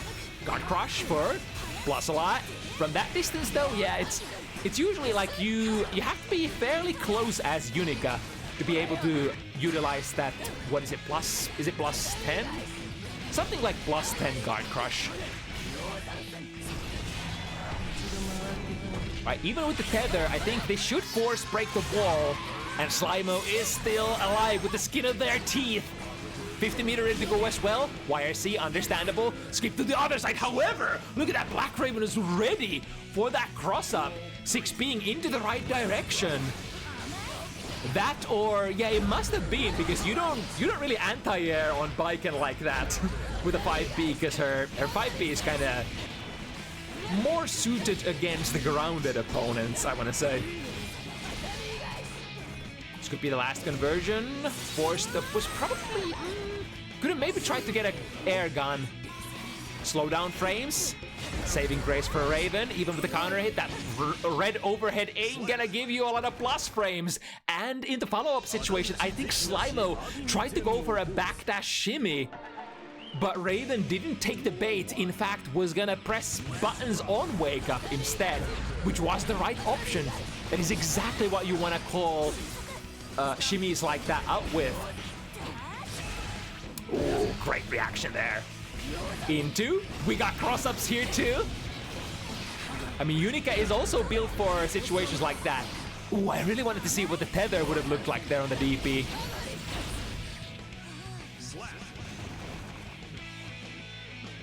Guard crush for plus a lot. From that distance though, yeah, it's usually like you have to be fairly close as unikar to be able to utilize that, what is it, is it plus 10? Something like plus 10 guard crush. Right, even with the tether, I think they should force break the wall, and Slymo is still alive with the skin of their teeth. 50 meter ready to go as well. YRC, understandable. Skip to the other side. However, look at that. BlackRaven is ready for that cross-up. 6 being into the right direction. That, or yeah, it must have been, because you don't really anti-air on Baiken like that with a 5B, because her 5B is kind of more suited against the grounded opponents, I want to say. This could be the last conversion. Forced up was probably... could have maybe tried to get an air gun. Slow down frames. Saving grace for Raven, even with the counter hit. That red overhead ain't gonna give you a lot of plus frames. And in the follow-up situation, I think Slymo tried to go for a backdash shimmy, but Raven didn't take the bait. In fact, was gonna press buttons on Wake Up instead, which was the right option. That is exactly what you want to call shimmies like that out with. Ooh, great reaction there. Into, we got cross-ups here too. I mean, unikar is also built for situations like that. Ooh, I really wanted to see what the tether would have looked like there on the DP.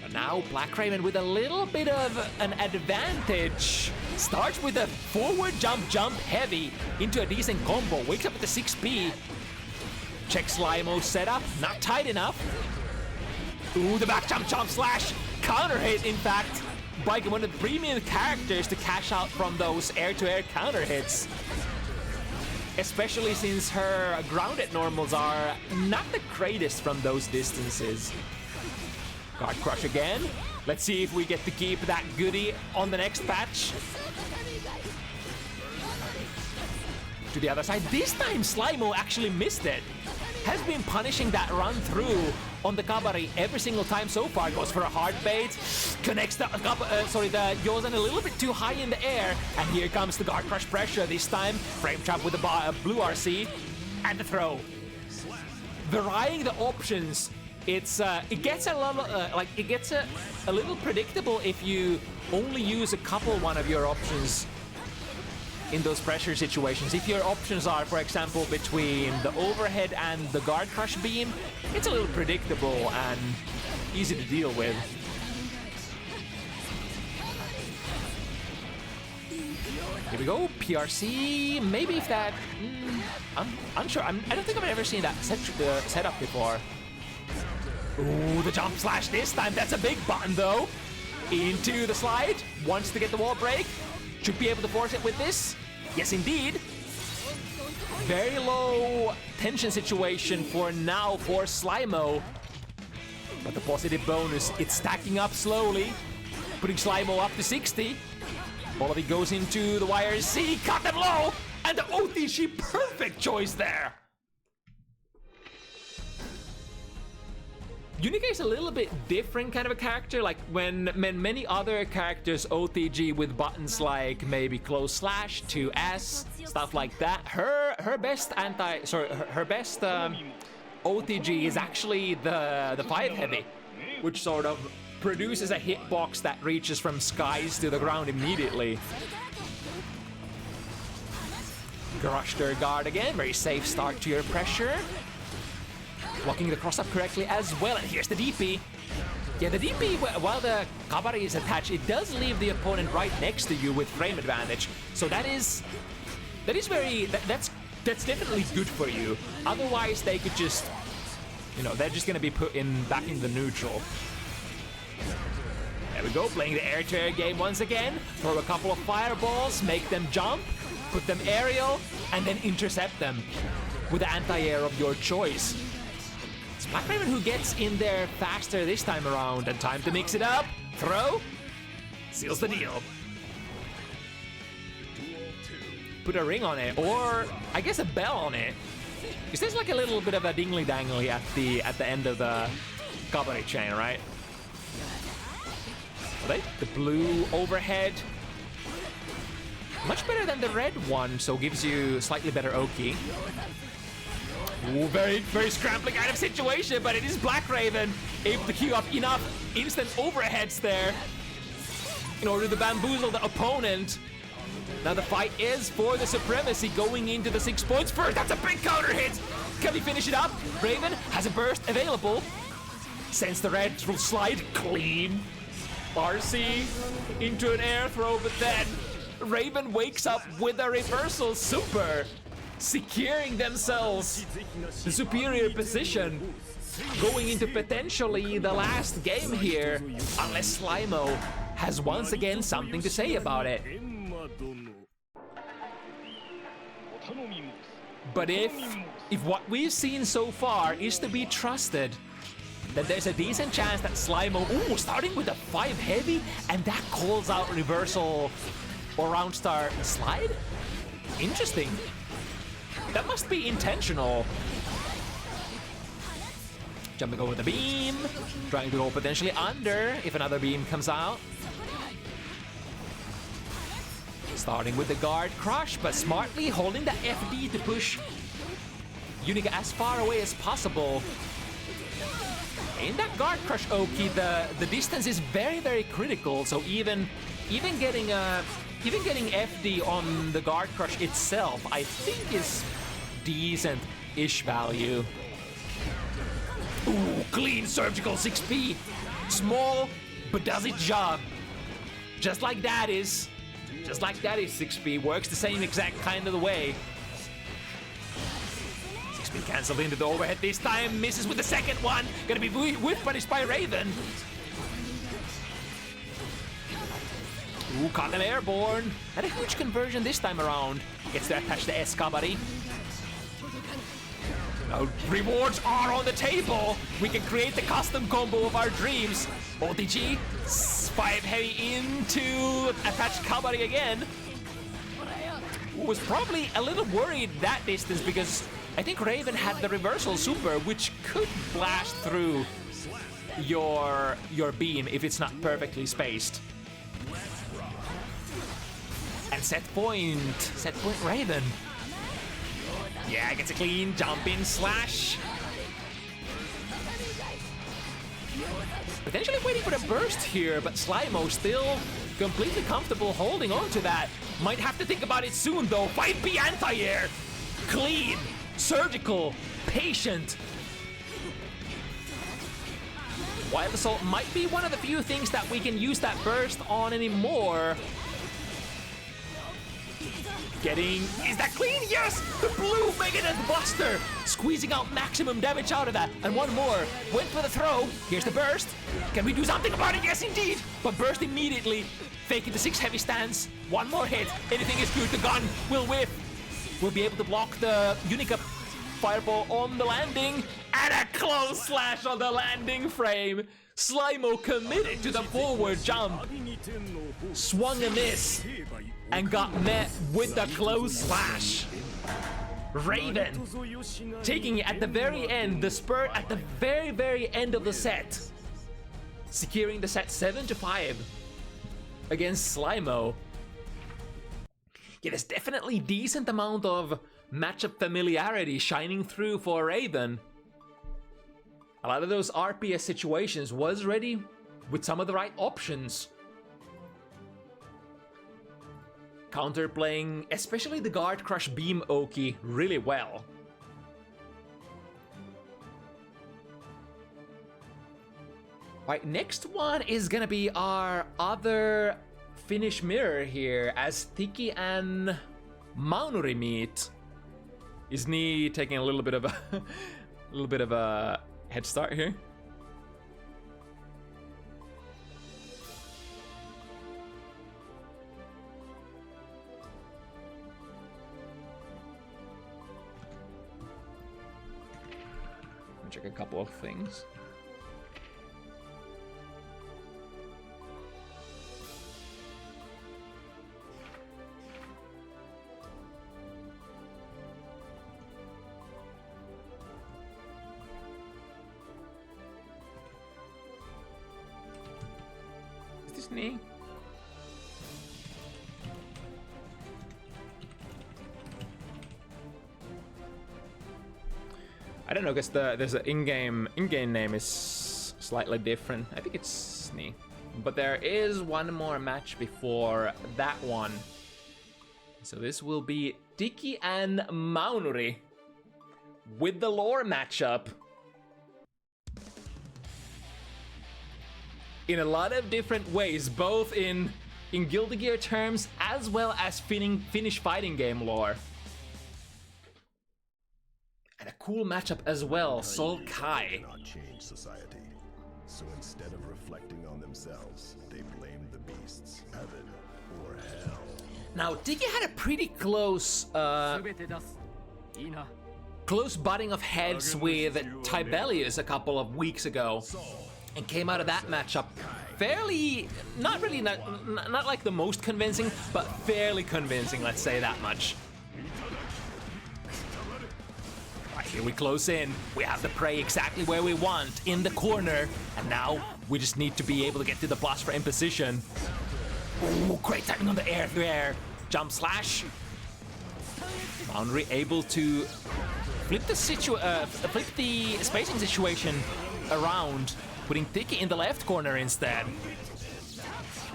But now BlackRaven with a little bit of an advantage. Starts with a forward jump heavy into a decent combo. Wakes up with the 6B. Checks Slymo's setup, not tight enough. Ooh, the back jump slash. Counter hit, in fact. Baiken, one of the premium characters to cash out from those air-to-air counter hits. Especially since her grounded normals are not the greatest from those distances. Guard crush again. Let's see if we get to keep that goodie on the next patch. To the other side. This time Slymo actually missed it. Has been punishing that run through on the Kabari every single time so far. Goes for a hard bait. Connects the Yozen a little bit too high in the air. And here comes the guard crush pressure this time. Frame trap with the blue RC. And the throw. Varying the options. It gets a little predictable if you only use one of your options in those pressure situations. If your options are, for example, between the overhead and the guard crush beam, it's a little predictable and easy to deal with. Here we go, PRC. Maybe if that... I'm unsure. I don't think I've ever seen that setup before. Ooh, the jump slash this time. That's a big button, though. Into the slide. Wants to get the wall break. Should be able to force it with this. Yes, indeed. Very low tension situation for now for Slymo. But the positive bonus, it's stacking up slowly. Putting Slymo up to 60. All of it goes into the wires. See, cut them low! And the OTG, perfect choice there! unikar is a little bit different kind of a character, like when many other characters OTG with buttons like maybe close slash to S, stuff like that. Her best OTG is actually the 5 heavy, which sort of produces a hitbox that reaches from skies to the ground immediately. Crushed her guard again, very safe start to your pressure. Blocking the cross up correctly as well, and here's the DP. Yeah, the DP, while the Kabari is attached, it does leave the opponent right next to you with frame advantage. So that's definitely good for you. Otherwise, they could just, you know, they're just gonna be put back in the neutral. There we go, playing the air-to-air game once again. Throw a couple of fireballs, make them jump, put them aerial, and then intercept them with the anti-air of your choice. It's BlackRaven who gets in there faster this time around, and time to mix it up. Throw, seals the deal. Put a ring on it, or I guess a bell on it. Because there's like a little bit of a dingly-dangly at the end of the Kabari chain, right? Okay, the blue overhead. Much better than the red one, so gives you slightly better Oki. Ooh, very, very scrambling kind of situation, but it is BlackRaven able to queue up enough instant overheads there in order to bamboozle the opponent. Now the fight is for the supremacy going into the 6 points first. That's a big counter hit. Can he finish it up? Raven has a burst available. Sends the red slide clean. RC into an air throw, but then Raven wakes up with a reversal super, securing themselves the superior position, going into potentially the last game here, unless Slymo has once again something to say about it. But if what we've seen so far is to be trusted, then there's a decent chance that Slymo, starting with a 5 heavy, and that calls out reversal or round start slide? Interesting. That must be intentional. Jumping over the beam, trying to go potentially under if another beam comes out. Starting with the guard crush, but smartly holding the FD to push unikar as far away as possible. In that guard crush Oki, the distance is very, very critical. So even getting FD on the guard crush itself, I think is decent-ish value. Ooh, clean surgical 6P. Small, but does its job. Just like that is 6P. Works the same exact kind of the way. 6P cancelled into the overhead this time. Misses with the second one. Gonna be whiff punished by Raven. Ooh, caught them airborne. And a huge conversion this time around. Gets to attach the S Kabari. Now, rewards are on the table. We can create the custom combo of our dreams. OTG, 5 heavy into attached Kabari again. Was probably a little worried that distance because I think Raven had the reversal super, which could blast through your beam if it's not perfectly spaced. And set point Raven. Yeah, gets a clean jump in slash. Potentially waiting for the burst here, but Slymo still completely comfortable holding on to that. Might have to think about it soon though. 5P anti-air. Clean, surgical, patient. Wild Assault might be one of the few things that we can use that burst on anymore. Is that clean? Yes! The blue Megadeth Buster! Squeezing out maximum damage out of that. And one more. Went for the throw. Here's the burst. Can we do something about it? Yes, indeed! But burst immediately. Faking the 6 heavy stance. One more hit. Anything is good. The gun will whip. We'll be able to block the unikar fireball on the landing. And a close slash on the landing frame. Slymo committed to the forward jump. Swung a miss. And got met with the close slash. Raven taking it at the very end, the spurt at the very, very end of the set. Securing the set 7-5 against Slymo. Yeah, there's definitely decent amount of matchup familiarity shining through for Raven. A lot of those RPS situations was ready with some of the right options. Counterplaying, especially the Guard Crush Beam Oki, really well. Right, next one is gonna be our other Finnish mirror here as Tiki and Maunuri meet. Is Knee taking a little bit of a head start here? Check a couple of things. Is this Knee? I don't know, because there's an in-game name is slightly different. I think it's Knee. But there is one more match before that one. So this will be Tiki and Maunuri with the lore matchup. In a lot of different ways, both in Guilty Gear terms as well as Finnish fighting game lore. And a cool matchup as well, Sol Kai. Not change society. So instead of reflecting on themselves, they blame the beasts, heaven or hell. Now, Tiki had a pretty close butting of heads with Tibelius a couple of weeks ago, and came out of that matchup fairly, not like the most convincing, but fairly convincing, let's say that much. Here we close in, we have the prey exactly where we want, in the corner, and now we just need to be able to get to the blast for imposition. Ooh, great timing on the air. Jump slash. Maunuri able to flip the spacing situation around, putting Tiki in the left corner instead.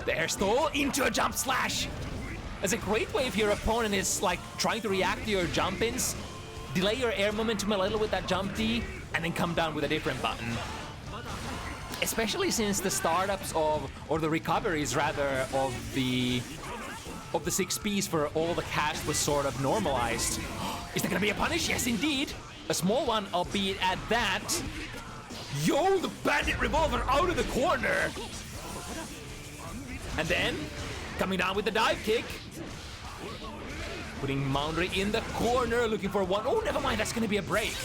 The air stall into a jump slash. That's a great way if your opponent is like trying to react to your jump-ins. Delay your air momentum a little with that jump D, and then come down with a different button. Especially since the startups or the recoveries rather, of the 6Ps for all the cast was sort of normalized. Is there gonna be a punish? Yes, indeed. A small one, albeit at that. Yo, the bandit revolver out of the corner. And then, coming down with the dive kick. Putting Maunuri in the corner, looking for one. Oh, never mind, that's gonna be a break.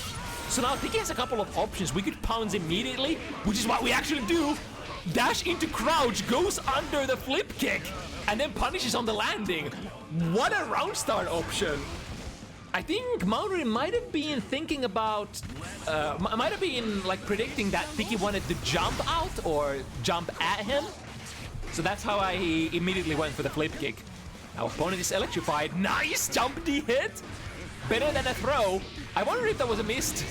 So now Tiki has a couple of options. We could pounce immediately, which is what we actually do. Dash into crouch, goes under the flip kick, and then punishes on the landing. What a round start option. I think Maunuri might have been thinking about, might have been like predicting that Tiki wanted to jump out or jump at him. So that's how I immediately went for the flip kick. Our opponent is electrified. Nice jump D hit! Better than a throw. I wonder if that was a missed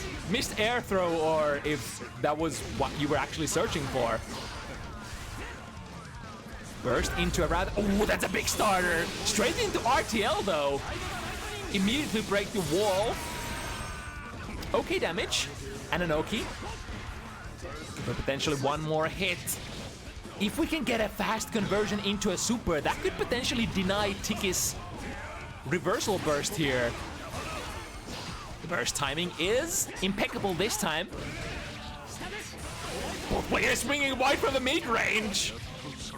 air throw or if that was what you were actually searching for. Burst into a rather... Oh, that's a big starter! Straight into RTL though. Immediately break the wall. Okay damage. And an Oki. But potentially one more hit. If we can get a fast conversion into a super, that could potentially deny Tiki's reversal burst here. The burst timing is impeccable this time. Both players swinging wide from the mid-range.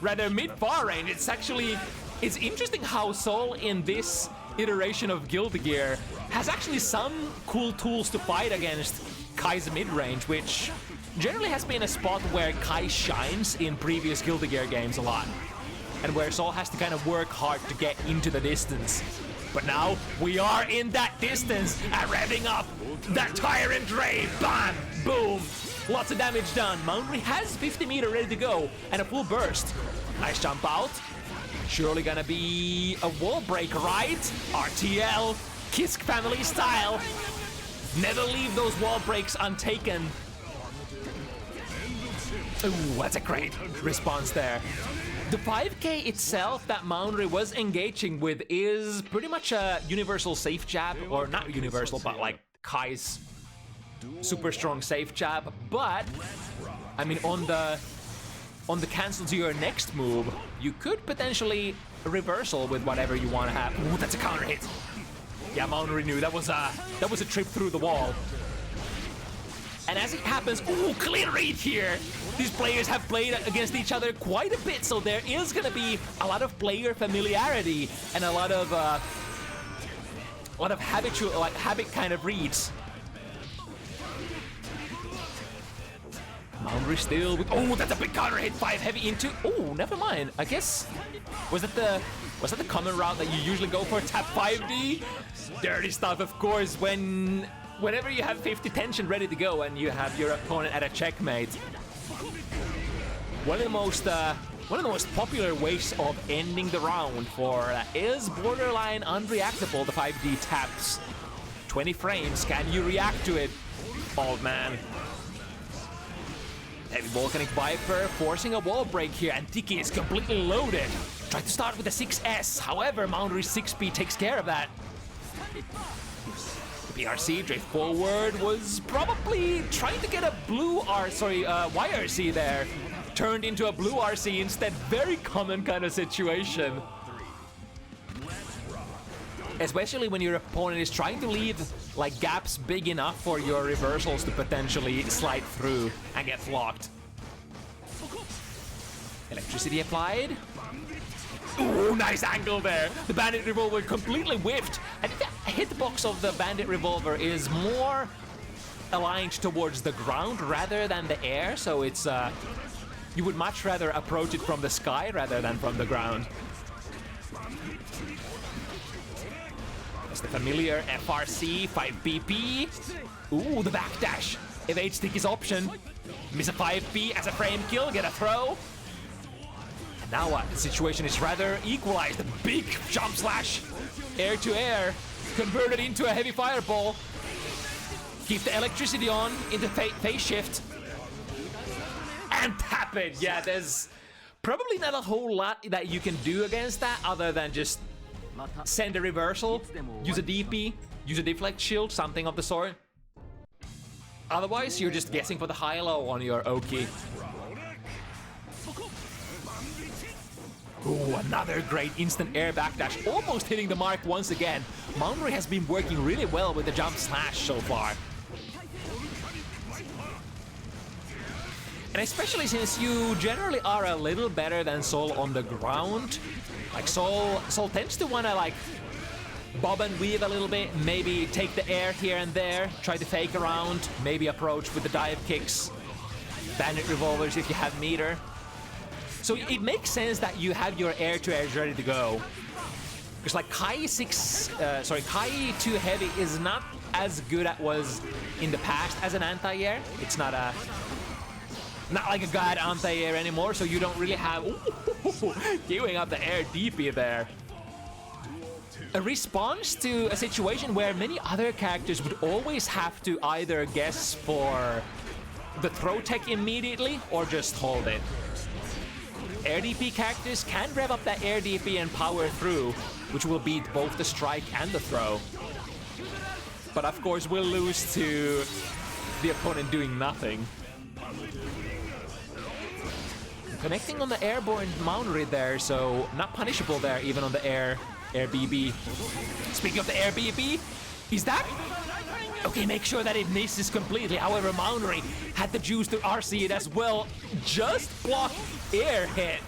Rather mid-far range. It's interesting how Sol in this iteration of Guilty Gear has actually some cool tools to fight against Kai's mid-range, which generally has been a spot where Kai shines in previous Guilty Gear games a lot, and where Sol has to kind of work hard to get into the distance. But now we are in that distance and revving up that Tyrant Ray. Bam! Boom! Lots of damage done. Maunuri has 50 meter ready to go and a full burst. Nice jump out. Surely gonna be a wall break, right? RTL, Kisk family style. Never leave those wall breaks untaken. Ooh, that's a great response there. The 5K itself that Maunuri was engaging with is pretty much a universal safe jab, or not universal, but like Kai's super strong safe jab. But I mean, on the cancel to your next move, you could potentially reversal with whatever you want to have. Ooh, that's a counter hit. Yeah, Maunuri knew that was a trip through the wall. And as it happens, ooh, clean read here. These players have played against each other quite a bit, so there is gonna be a lot of player familiarity and a lot of habit kind of reads. Maunuri still with, oh, that's a big counter hit. 5 heavy into, oh, never mind. I guess was that the common route that you usually go for? Tap 5D. Dirty stuff, of course. Whenever you have 50 tension ready to go and you have your opponent at a checkmate. One of the most popular ways of ending the round for that is borderline unreactable. The 5D taps. 20 frames. Can you react to it, old man? Heavy Volcanic Viper forcing a wall break here, and Tiki is completely loaded. Tried to start with a 6S, however, Maunuri's 6P takes care of that. The PRC drift forward was probably trying to get a YRC there. Turned into a blue RC instead. Very common kind of situation. Especially when your opponent is trying to leave like gaps big enough for your reversals to potentially slide through and get blocked. Electricity applied. Ooh, nice angle there. The Bandit Revolver completely whiffed. And the hitbox of the Bandit Revolver is more aligned towards the ground rather than the air, so it's you would much rather approach it from the sky rather than from the ground. That's the familiar FRC 5 BP. Ooh, the backdash evades Tiki's option. Miss a 5B as a frame kill, get a throw. And now what? The situation is rather equalized. A big jump slash, air to air, converted into a heavy fireball. Keep the electricity on into phase shift. And tap it. Yeah, there's probably not a whole lot that you can do against that other than just send a reversal, use a DP, use a deflect shield, something of the sort. Otherwise, you're just guessing for the high-low on your Oki. Ooh, another great instant air backdash, almost hitting the mark once again. Maunuri has been working really well with the jump slash so far. And especially since you generally are a little better than Sol on the ground. Like Sol tends to want to like bob and weave a little bit, maybe take the air here and there, try to fake around, maybe approach with the dive kicks, Bandit Revolvers if you have meter. So it makes sense that you have your air to airs ready to go. Because like Kai 2 heavy is not as good as was in the past as an anti-air. It's not like a god anti-air anymore, so you don't really have queuing up the air DP there. A response to a situation where many other characters would always have to either guess for the throw tech immediately or just hold it. Air DP characters can rev up that air DP and power through, which will beat both the strike and the throw. But of course will lose to the opponent doing nothing. Connecting on the airborne Maunuri there, so not punishable there even on the air Air BB. Speaking of the Air BB, is that? Okay, make sure that it misses completely. However, Maunuri had the juice to RC it as well. Just block air hit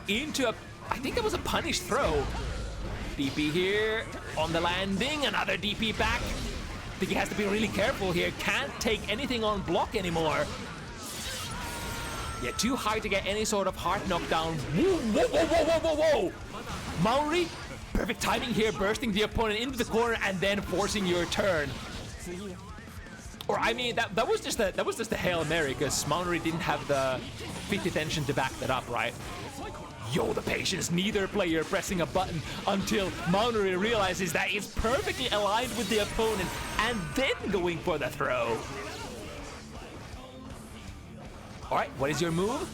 into a, I think that was a punished throw. DP here on the landing, another DP back. I think he has to be really careful here. Can't take anything on block anymore. Yeah, too high to get any sort of hard knockdown. Whoa, whoa, whoa, whoa, whoa, whoa, whoa! Maunuri, perfect timing here, bursting the opponent into the corner and then forcing your turn. Or I mean, that was just a Hail Mary, because Maunuri didn't have the fit attention to back that up, right? Yo, the patience, neither player pressing a button until Maunuri realizes that it's perfectly aligned with the opponent and then going for the throw. Alright, what is your move?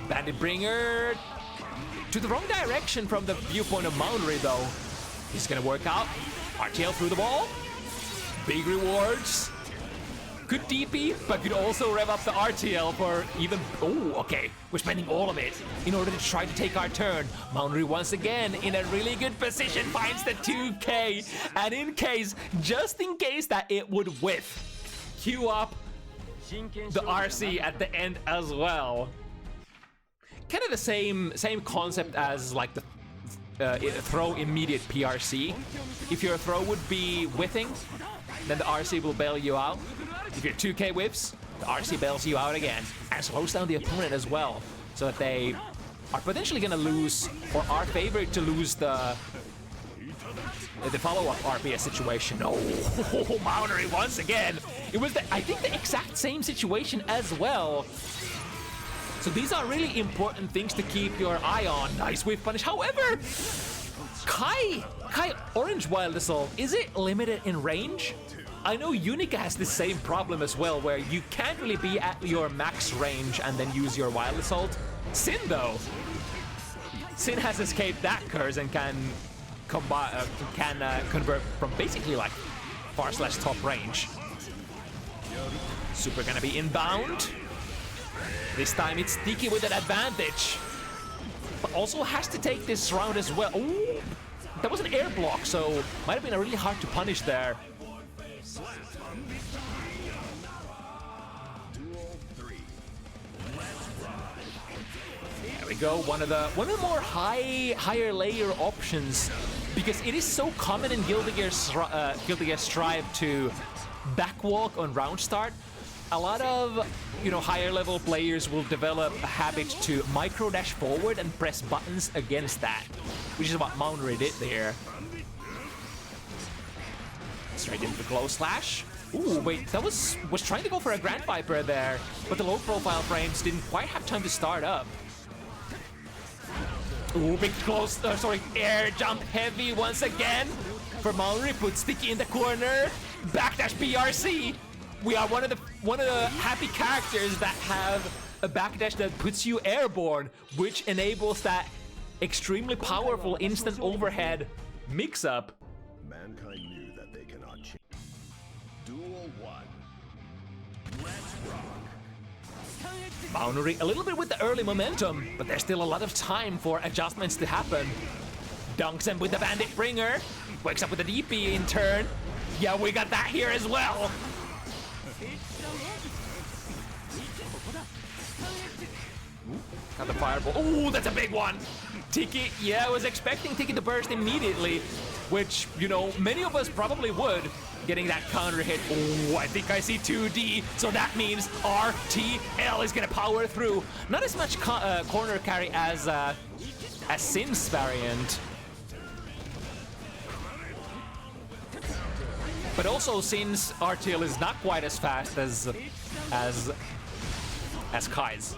Bandit Bringer to the wrong direction from the viewpoint of Maunuri though. He's gonna work out. RTL through the ball. Big rewards. Good DP, but could also rev up the RTL for even... Oh, okay. We're spending all of it in order to try to take our turn. Maunuri once again in a really good position finds the 2K. And in case, just in case that it would whiff, queue up the RC at the end as well. Kind of the same concept as like the throw immediate PRC. If your throw would be whiffing, then the RC will bail you out. If your 2K whiffs, the RC bails you out again and slows down the opponent as well, so that they are potentially gonna lose or are favored to lose the follow-up RPS situation. Oh, Maunuri once again. It was, I think, the exact same situation as well. So these are really important things to keep your eye on. Nice whiff punish. However, Kai Orange Wild Assault, is it limited in range? I know Unika has the same problem as well, where you can't really be at your max range and then use your Wild Assault. Sin though, Sin has escaped that curse and can convert from basically like far/top range. Super gonna be inbound. This time it's Tiki with an advantage, but also has to take this round as well. Ooh, that was an air block, so might have been really hard to punish there. There we go, one of the more higher layer options, because it is so common in Guilty Gear Strive to backwalk on round start. A lot of, higher level players will develop a habit to micro dash forward and press buttons against that, which is what Maunuri did there. Straight into the glow slash. Ooh, wait, that was trying to go for a Grand Viper there, but the low profile frames didn't quite have time to start up. Ooh, big close, air jump heavy once again for Maunuri. Puts Sticky in the corner. Backdash PRC. We are one of the happy characters that have a backdash that puts you airborne, which enables that extremely powerful instant overhead mix-up. Mankind knew that they cannot change. Duel 1. Let's rock. Maunuri a little bit with the early momentum, but there's still a lot of time for adjustments to happen. Dunks him with the Bandit Bringer. Wakes up with the DP in turn. Yeah, we got that here as well. Got the fireball. Oh, that's a big one. Tiki, yeah, I was expecting Tiki to burst immediately, which, many of us probably would, getting that counter hit. Oh, I think I see 2D, so that means RTL is gonna power through. Not as much corner carry as Sin's variant. But also, Sin's RTL is not quite as fast as Kai's.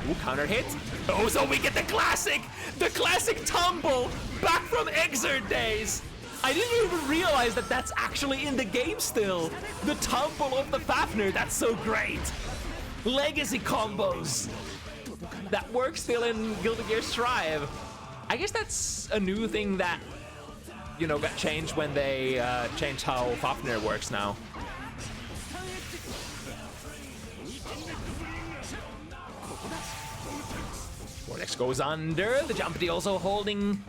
Ooh, counter hit. Oh, so we get the classic tumble back from Exert days. I didn't even realize that that's actually in the game still. The tumble of the Fafnir, that's so great. Legacy combos. That works still in Guilty Gear Strive. I guess that's a new thing that, got changed when they changed how Fafnir works now. Vortex goes under. The Jumpy also holding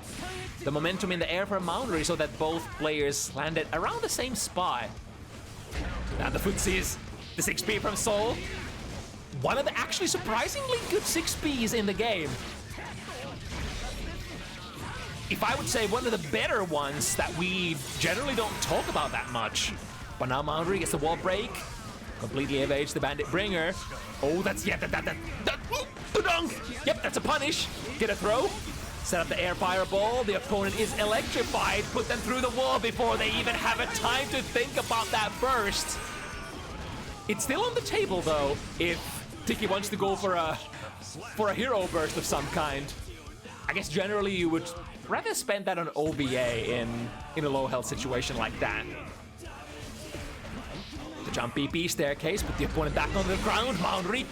the momentum in the air for Maunuri so that both players landed around the same spot. Now the footsies, the 6P from Soul. One of the actually surprisingly good 6Ps in the game. If I would say one of the better ones that we generally don't talk about that much. But now Maunuri gets the wall break. Completely evades the Bandit Bringer. Oh, that's the dunk! Yep, that's a punish. Get a throw. Set up the air fireball. The opponent is electrified. Put them through the wall before they even have a time to think about that burst. It's still on the table though, if Tiki wants to go for a hero burst of some kind. I guess generally you would rather spend that on OBA in a low health situation like that. The jump BP staircase, put the opponent back on the ground. Maunuri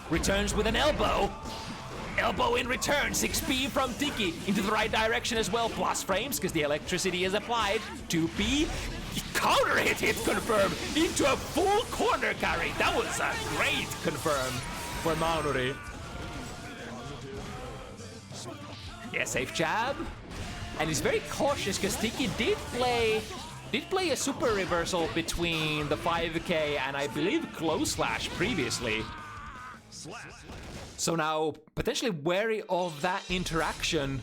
returns with an elbow. Elbow in return, 6P from Tiki into the right direction as well. Plus frames because the electricity is applied. 2P, counter hit confirmed into a full corner carry. That was a great confirm for Maunuri. Yeah, safe jab. And he's very cautious because Tiki did play a super reversal between the 5K and I believe close slash previously. So now potentially wary of that interaction.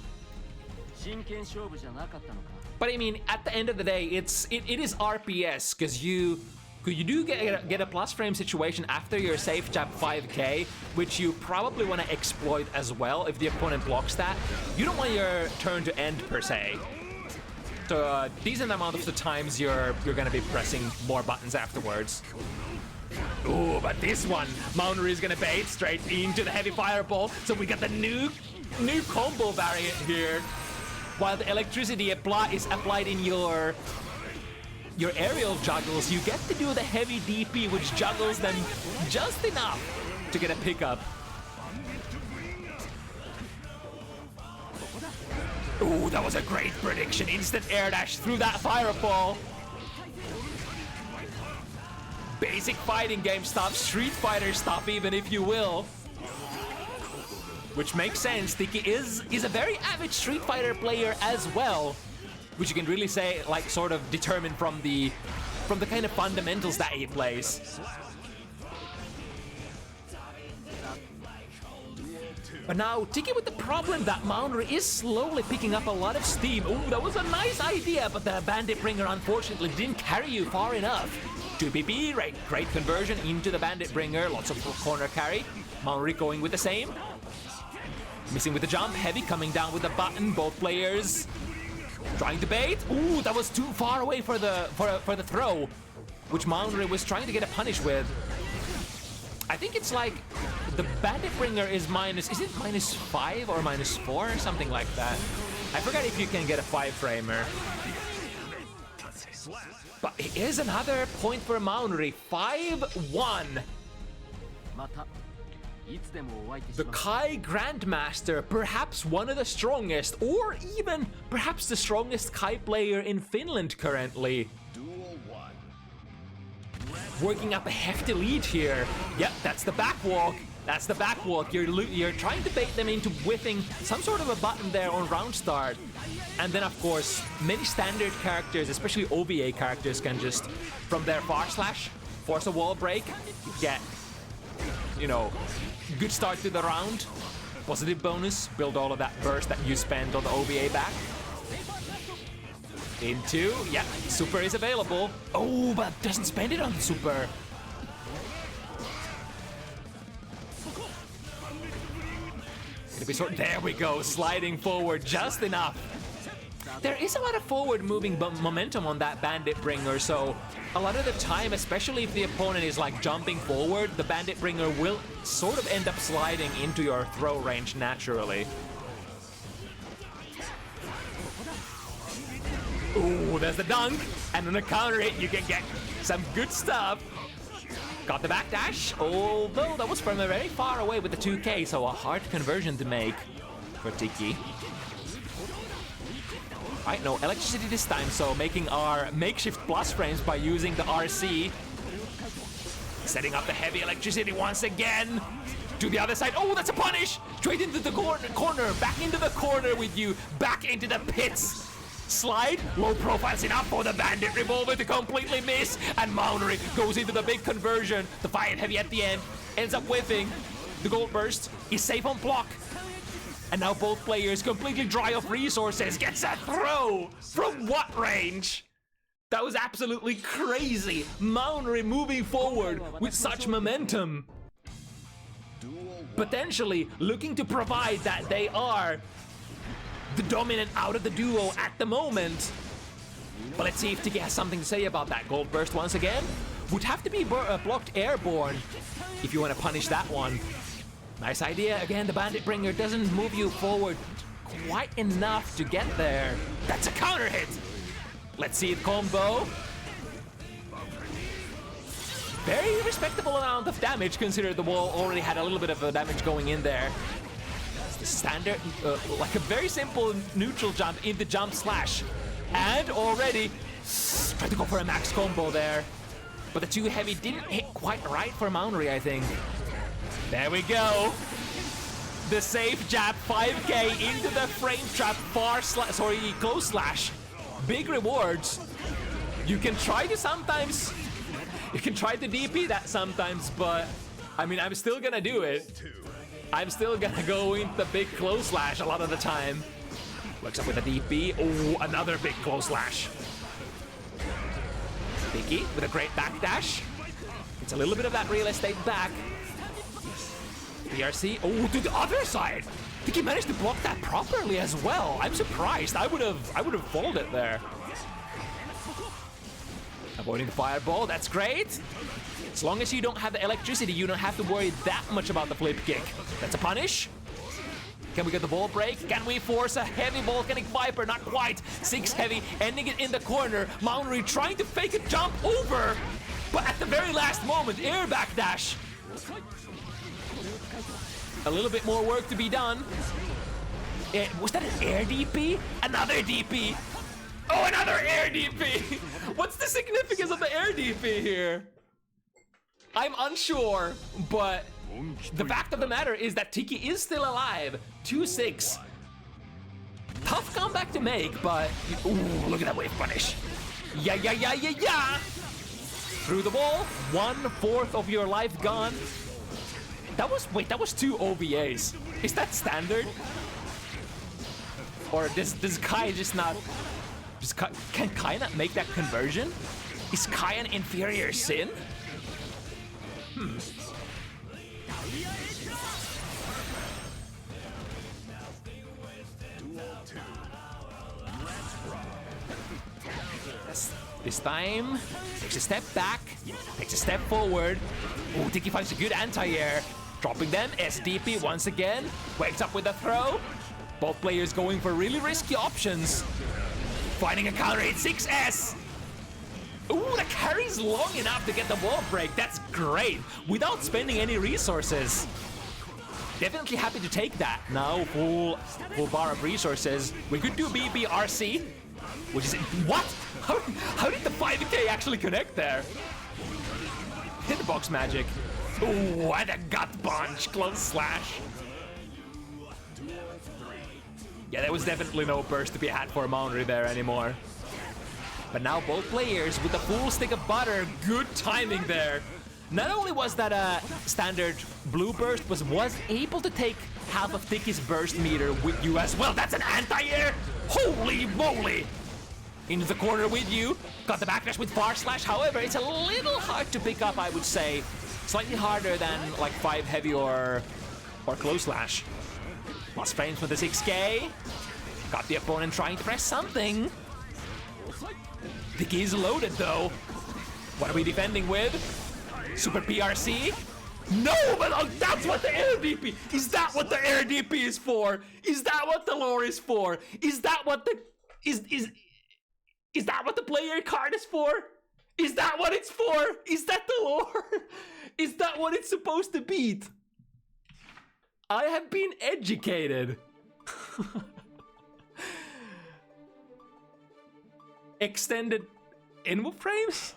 But I mean, at the end of the day, it is RPS because you do get a plus frame situation after your safe jab 5K, which you probably want to exploit as well if the opponent blocks that. You don't want your turn to end per se. So a decent amount of the times you're gonna be pressing more buttons afterwards. Ooh, but this one, Maunuri is gonna bait straight into the heavy fireball. So we got the new combo variant here. While the electricity is applied in your aerial juggles, you get to do the heavy DP, which juggles them just enough to get a pickup. Ooh, that was a great prediction. Instant air dash through that fireball. Basic fighting game stuff, Street Fighter stuff even, if you will. Which makes sense. Tiki is a very avid Street Fighter player as well. Which you can really say, like, sort of determine from the kind of fundamentals that he plays. But now, Tiki with the problem that Maunuri is slowly picking up a lot of steam. Ooh, that was a nice idea, but the Bandit Bringer unfortunately didn't carry you far enough. 2PP, right, great conversion into the Bandit Bringer, lots of corner carry. Maunuri going with the same. Missing with the jump, heavy coming down with the button, both players trying to bait. Ooh, that was too far away for the throw, which Maunuri was trying to get a punish with. I think it's like the Bandit Bringer is it -5 or -4 or something like that. I forgot if you can get a 5-framer. But here's another point for Maunuri, 5-1. The Kai Grandmaster, perhaps one of the strongest, or even perhaps the strongest Kai player in Finland currently. Working up a hefty lead here. Yep, that's the backwalk. That's the backwalk. You're trying to bait them into whiffing some sort of a button there on round start. And then, of course, many standard characters, especially OVA characters, can just, from their far slash, force a wall break, get, you know, good start to the round, positive bonus, build all of that burst that you spend on the OVA back. Into, yeah, super is available. Oh, but doesn't spend it on the super. There we go, sliding forward just enough. There is a lot of forward moving momentum on that Bandit Bringer, so a lot of the time, especially if the opponent is like jumping forward, the Bandit Bringer will sort of end up sliding into your throw range naturally. Ooh, there's the dunk, and on the counter hit you can get some good stuff. Got the backdash, although that was from a very far away with the 2K, so a hard conversion to make for Tiki. Alright, no electricity this time, so making our makeshift plus frames by using the RC. Setting up the heavy electricity once again. To the other side. Oh, that's a punish! Straight into the corner. Back into the corner with you. Back into the pits. Slide. Low profile's enough for the Bandit Revolver to completely miss. And Maunuri goes into the big conversion. The 5 heavy at the end. Ends up whiffing. The Gold Burst is safe on block. And now both players completely dry of resources. Gets a throw! From what range? That was absolutely crazy. Maunuri moving forward with such momentum. Potentially looking to provide that they are the dominant out of the duo at the moment. But let's see if Tiki has something to say about that. Gold Burst once again. Would have to be blocked airborne if you want to punish that one. Nice idea. Again, the Bandit Bringer doesn't move you forward quite enough to get there. That's a counter hit. Let's see it combo. Very respectable amount of damage considering the wall already had a little bit of damage going in there. It's the standard, like a very simple neutral jump into jump slash. And already tried to go for a max combo there. But the 2 heavy didn't hit quite right for Maunuri, I think. There we go. The safe jab, 5k into the frame trap, close slash. Big rewards. You can try to sometimes, you can try to DP that sometimes, but I mean, I'm still gonna do it. I'm still gonna go into the big close slash a lot of the time. Looks up with a DP. Oh, another big close slash. Tiki with a great backdash. It's a little bit of that real estate back. BRC. Oh, to the other side. Tiki managed to block that properly as well. I'm surprised. I would have folded there. Avoiding the fireball. That's great. As long as you don't have the electricity, you don't have to worry that much about the flip kick. That's a punish. Can we get the ball break? Can we force a heavy volcanic viper? Not quite. 6 heavy, ending it in the corner. Maunuri trying to fake a jump over, but at the very last moment, air backdash. A little bit more work to be done. Was that an air DP? Another DP. Oh, another air DP. What's the significance of the air DP here? I'm unsure, but the fact of the matter is that Tiki is still alive. 2-6. Tough comeback to make, but ooh, look at that wave punish. Yeah. Through the wall, 1/4 of your life gone. That was 2 OVAs. Is that standard? Or does Kai just not? Can Kai not make that conversion? Is Kai an inferior sin? This time, takes a step back, takes a step forward. Ooh, Tiki finds a good anti-air. Dropping them, SDP once again. Wakes up with a throw. Both players going for really risky options. Finding a counter hit, 6S. Ooh, the carry's long enough to get the wall break. That's great, without spending any resources. Definitely happy to take that. Now, full bar of resources. We could do BBRC, which is, what? How did the 5k actually connect there? Hitbox magic. Ooh, and a gut punch, close slash. Yeah, there was definitely no burst to be had for Maunuri there anymore. But now both players with the full stick of butter, good timing there. Not only was that a standard blue burst, was able to take half of Tiki's burst meter with you as well. That's an anti-air. Holy moly! Into the corner with you. Got the backdash with far slash. However, it's a little hard to pick up, I would say. Slightly harder than like 5 heavy or close slash. Lost frames with the 6k. Got the opponent trying to press something. Tiki is loaded though. What are we defending with? Super PRC? No, but that's what the air DP. Is that what the air DP is for? Is that what the lore is for? Is that what the Is that what the player card is for? Is that what it's for? Is that the lore? Is that what it's supposed to beat? I have been educated. Extended inmove frames?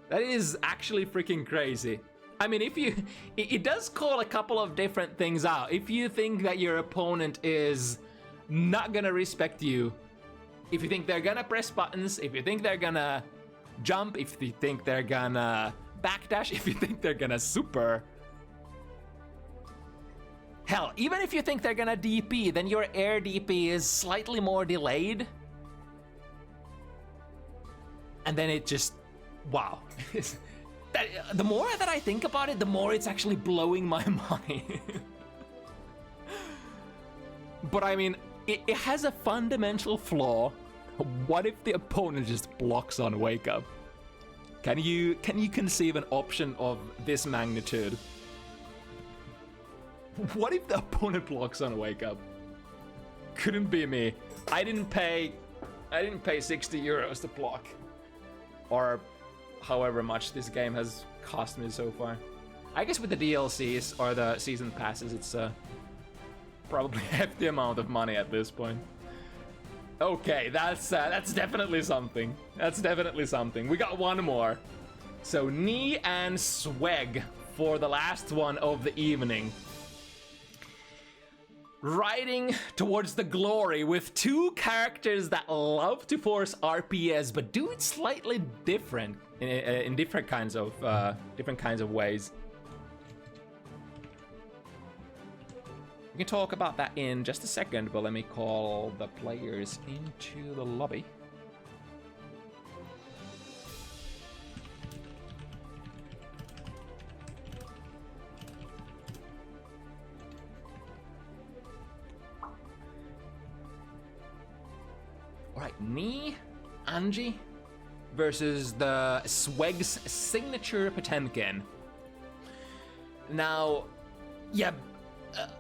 That is actually freaking crazy. I mean, if you... It does call a couple of different things out. If you think that your opponent is not gonna respect you, if you think they're gonna press buttons, if you think they're gonna jump, if you think they're gonna backdash, if you think they're gonna super... Hell, even if you think they're gonna DP, then your air DP is slightly more delayed. And then it just... Wow. The more that I think about it, the more it's actually blowing my mind. But I mean, it has a fundamental flaw. What if the opponent just blocks on wake up? Can you conceive an option of this magnitude? What if the opponent blocks on wake up? Couldn't be me. I didn't pay 60 euros to block. Or however much this game has cost me so far. I guess with the DLCs or the season passes, it's probably half the amount of money at this point. Okay, that's definitely something. That's definitely something. We got one more. So Knee and Swag for the last one of the evening. Riding towards the glory with two characters that love to force RPS, but do it slightly different in different kinds of ways. We can talk about that in just a second, but let me call the players into the lobby. Alright, Knee, Anji versus the Sweg's signature Potemkin. Now, yeah,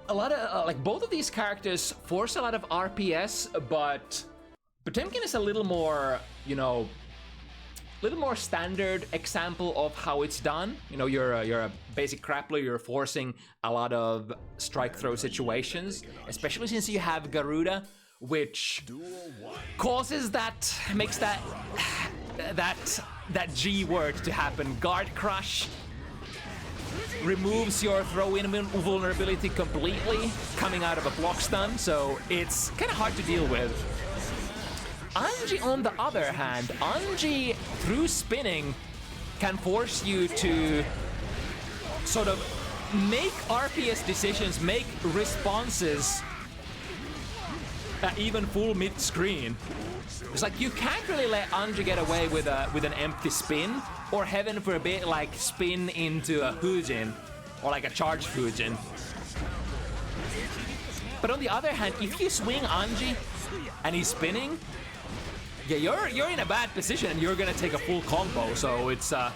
a lot of, like, both of these characters force a lot of RPS, but Potemkin is a little more, you know, little more standard example of how it's done. You know, you're a basic grappler, you're forcing a lot of strike throw situations, especially since you have Garuda, which causes that, makes that G word to happen. Guard crush removes your throw-in vulnerability completely, coming out of a block stun, so it's kind of hard to deal with. Anji, on the other hand, Anji, through spinning, can force you to sort of make RPS decisions, make responses even full mid-screen. It's like you can't really let Anji get away with an empty spin, or heaven forbid, like spin into a Fujin, or like a charge Fujin. But on the other hand, if you swing Anji and he's spinning, yeah, you're in a bad position and you're gonna take a full combo. So it's a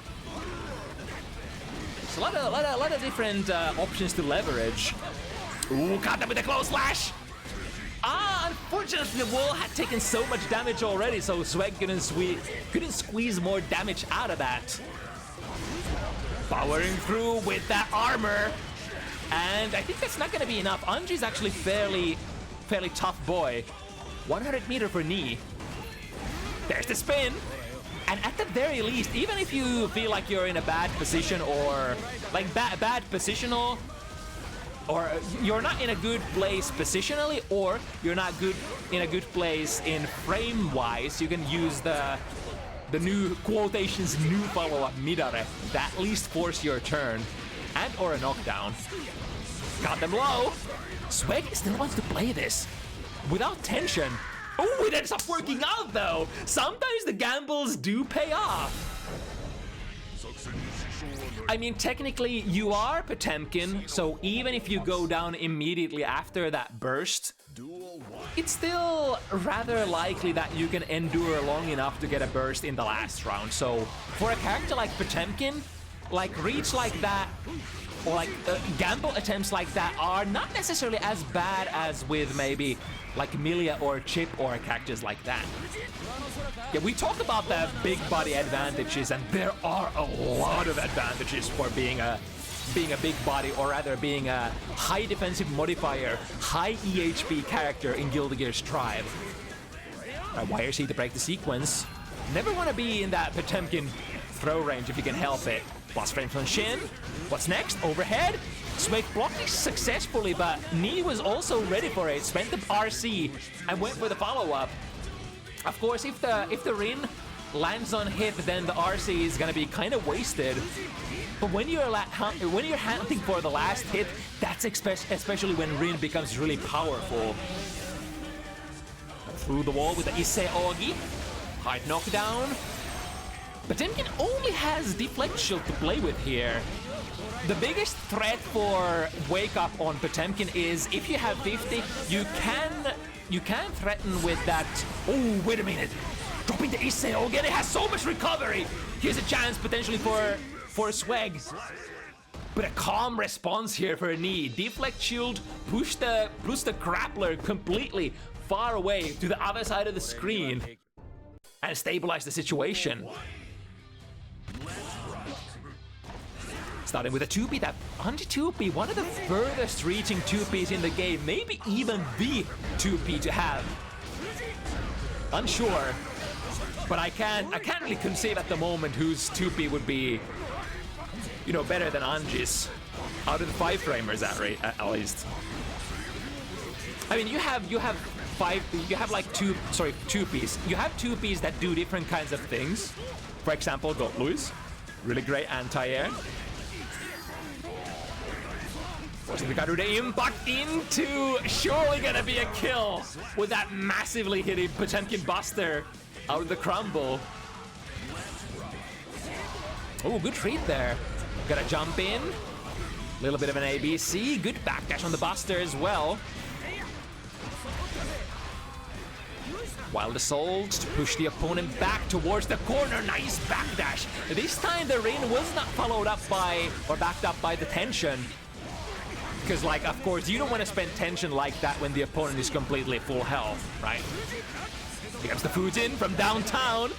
lot of different options to leverage. Ooh, caught them with a close slash. Unfortunately, the wall had taken so much damage already, so Swag couldn't squeeze more damage out of that. Powering through with that armor, and I think that's not gonna be enough. Anji's actually fairly tough boy. 100 meter for Knee. There's the spin. And at the very least, even if you feel like you're in a bad position, or like bad positional, or you're not in a good place positionally, or you're not in a good place in frame-wise, you can use the new quotations new follow-up Midare that at least force your turn and or a knockdown. Got them low. Swag still wants to play this without tension. Oh, it ends up working out though. Sometimes the gambles do pay off. I mean, technically, you are Potemkin, so even if you go down immediately after that burst, it's still rather likely that you can endure long enough to get a burst in the last round. So, for a character like Potemkin, like reach like that, or like gamble attempts like that are not necessarily as bad as with maybe like Milia or Chip or characters like that. Yeah, we talk about the big body advantages, and there are a lot of advantages for being a big body, or rather being a high defensive modifier, high EHP character in Guilty Gear Strive. Wire seed to break the sequence. Never want to be in that Potemkin throw range if you can help it. Plus frame from Shin. What's next? Overhead. Swag blocked it successfully, but Knee was also ready for it. Spent the RC and went for the follow-up. Of course, if the Rin lands on hit, then the RC is gonna be kind of wasted. But when you're hunting for the last hit, that's especially when Rin becomes really powerful. Through the wall with the Issei Ogi. Hard knockdown. Potemkin only has Deflect Shield to play with here. The biggest threat for Wake Up on Potemkin is if you have 50, you can threaten with that. Oh, wait a minute. Dropping the Issei Ogi, it has so much recovery. Here's a chance potentially for Swag. But a calm response here for Knee. Deflect Shield, push the grappler completely far away to the other side of the screen and stabilize the situation. Starting with a 2P, that anti-2P, one of the furthest reaching 2Ps in the game, maybe even the 2P to have. Unsure, but I can't really conceive at the moment whose 2P would be, you know, better than Anji's out of the 5-framers at least. I mean, you have like 2Ps. You have 2Ps that do different kinds of things. For example, Gold Louis, really great anti-air. Forcing the Garuda impact into, surely gonna be a kill with that massively hitting Potemkin Buster out of the crumble. Oh, good treat there. Gotta jump in. A little bit of an ABC. Good backdash on the Buster as well. Wild Assault to push the opponent back towards the corner. Nice backdash. This time the Rin was not followed up by, or backed up by the tension. Because, like, of course, you don't want to spend tension like that when the opponent is completely full health, right? Here comes the Fujin from downtown.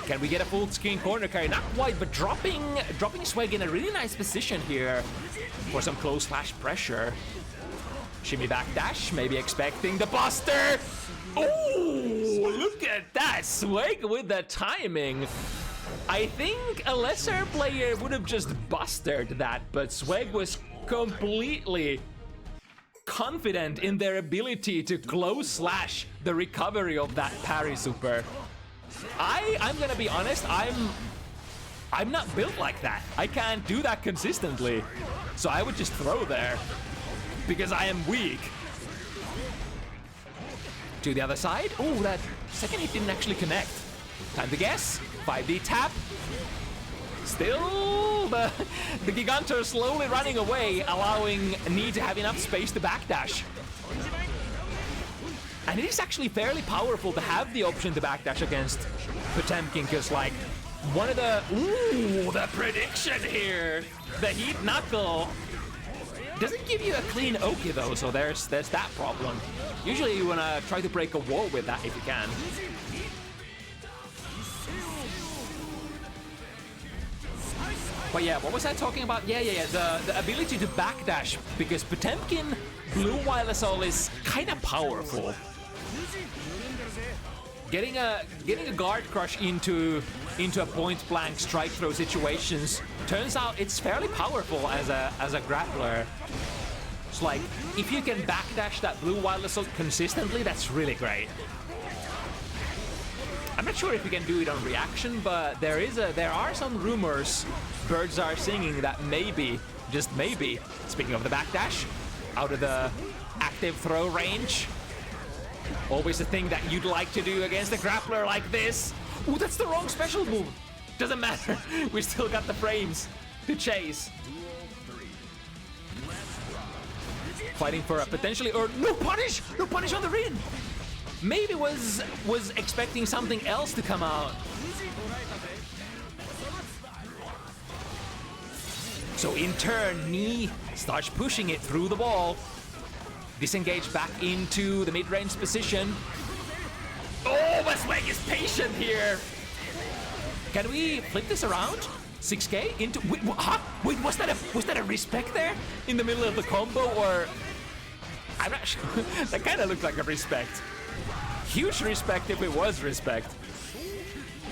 Can we get a full screen corner carry? Not quite, but dropping Swag in a really nice position here for some close slash pressure. Shimmy backdash, maybe expecting the Buster. Oh, look at that! Swag with the timing. I think a lesser player would have just bustered that, but Swag was completely confident in their ability to close slash the recovery of that parry super. I'm gonna be honest, I'm not built like that. I can't do that consistently. So I would just throw there because I am weak. To the other side. Oh, that second hit didn't actually connect. Time to guess. 5D tap. Still, the Gigantor slowly running away, allowing Knee to have enough space to backdash. And it is actually fairly powerful to have the option to backdash against Potemkin, because, like, one of the... Ooh, the prediction here! The Heat Knuckle doesn't give you a clean Oki, though, so there's that problem. Usually you want to try to break a wall with that if you can. But yeah, what was I talking about? Yeah, the ability to backdash, because Potemkin Blue Wild Assault is kind of powerful. Getting a guard crush into a point blank strike throw situations turns out it's fairly powerful as a grappler. It's like if you can backdash that Blue Wild Assault consistently, that's really great. I'm not sure if you can do it on reaction, but there are some rumors birds are singing that maybe, just maybe, speaking of the backdash, out of the active throw range. Always a thing that you'd like to do against a grappler like this. Ooh, that's the wrong special move. Doesn't matter. We still got the frames to chase. Fighting for a potentially, or no punish on the Rin. Maybe was expecting something else to come out. So in turn, Knee starts pushing it through the wall. Disengage back into the mid-range position. Oh, but Swag is patient here. Can we flip this around? 6K into... Wait, huh? Wait, was that a respect there? In the middle of the combo, or... I'm not sure. That kind of looked like a respect. Huge respect if it was respect.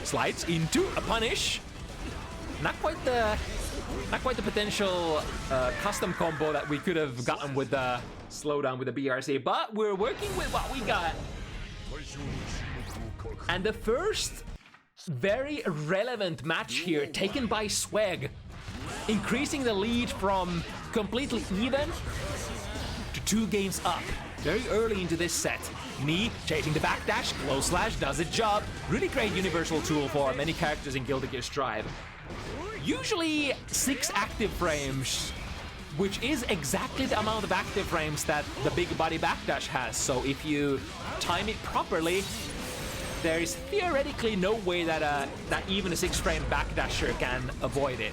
Slides into a punish. Not quite the Not quite the potential custom combo that we could have gotten with the slowdown with the BRC, but we're working with what we got. And the first very relevant match here taken by Swag, increasing the lead from completely even to 2 games up very early into this set. Knee chasing the backdash, close slash does its job. Really great universal tool for many characters in Guilty Gear Strive. Usually 6 active frames, which is exactly the amount of active frames that the big body backdash has. So if you time it properly, there is theoretically no way that even a 6-frame backdasher can avoid it.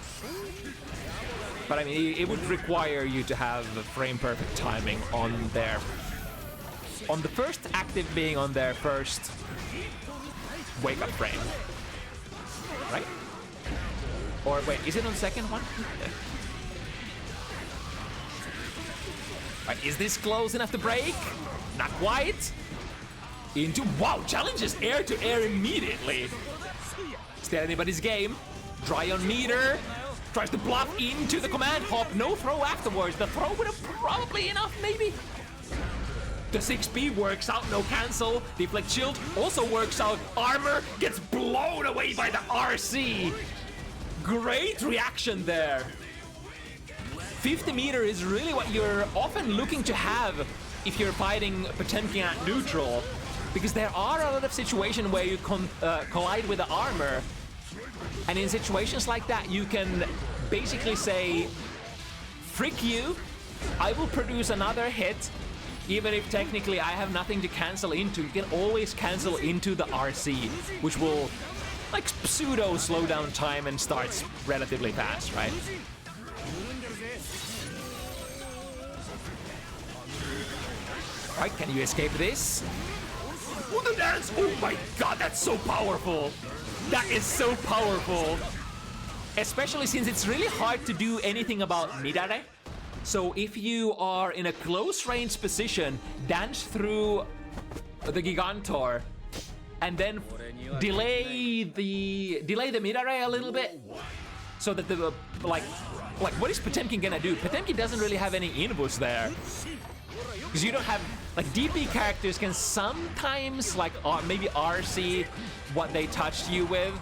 But I mean, it would require you to have frame perfect timing on the first active being on their first wake up frame, right? Or wait, is it on the second one? Right, is this close enough to break? Not quite. Into, wow, challenges air to air immediately. Still anybody's game. Dry on meter. Tries to bluff into the command hop. No throw afterwards. The throw would have probably enough, maybe. The 6B works out, no cancel. Deflect shield also works out. Armor gets blown away by the RC. Great reaction there. 50 meter is really what you're often looking to have if you're fighting Potemkin at neutral, because there are a lot of situations where you collide with the armor, and in situations like that you can basically say, frick you, I will produce another hit, even if technically I have nothing to cancel into. You can always cancel into the RC, which will like pseudo slow down time and starts relatively fast, right? Right, can you escape this? Oh, the dance! Oh my god, that's so powerful! That is so powerful! Especially since it's really hard to do anything about Midare. So if you are in a close range position, dance through the Gigantor, and then delay the Midare a little bit, so that the like what is Potemkin gonna do? Potemkin doesn't really have any inputs there. Because you don't have, like, DP characters can sometimes, like, maybe RC what they touched you with.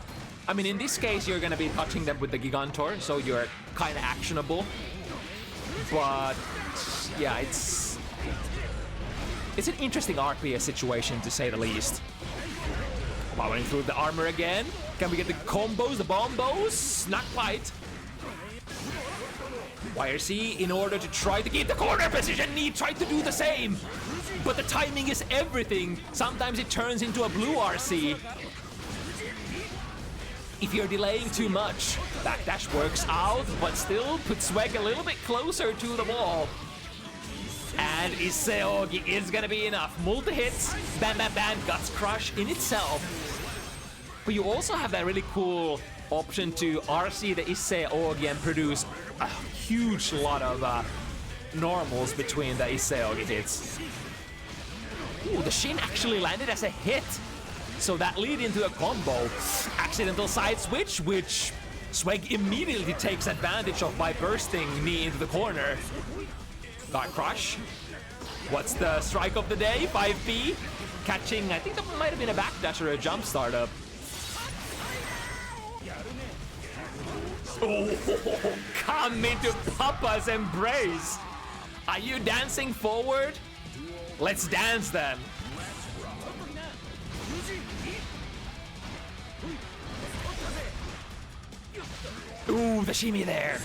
I mean, in this case, you're gonna be touching them with the Gigantor, so you're kind of actionable. But, yeah, it's an interesting RPS situation, to say the least. Powering through the armor again. Can we get the combos, the bombos? Not quite. YRC, in order to try to keep the corner position, Knee tried to do the same. But the timing is everything. Sometimes it turns into a blue RC. If you're delaying too much, backdash works out, but still puts Swag a little bit closer to the wall. And Iseogi is gonna be enough. Multi-hits, bam bam bam, Guts Crush in itself. But you also have that really cool option to RC the Iseogi and produce a huge lot of normals between the Iseogi hits. Ooh, the Shin actually landed as a hit. So that lead into a combo. Accidental side switch, which Swag immediately takes advantage of by bursting Knee into the corner. Got Crush. What's the strike of the day? 5B. Catching, I think that might have been a backdash or a jump startup. Oh, come into Papa's embrace. Are you dancing forward? Let's dance then. Ooh, the shimmy there.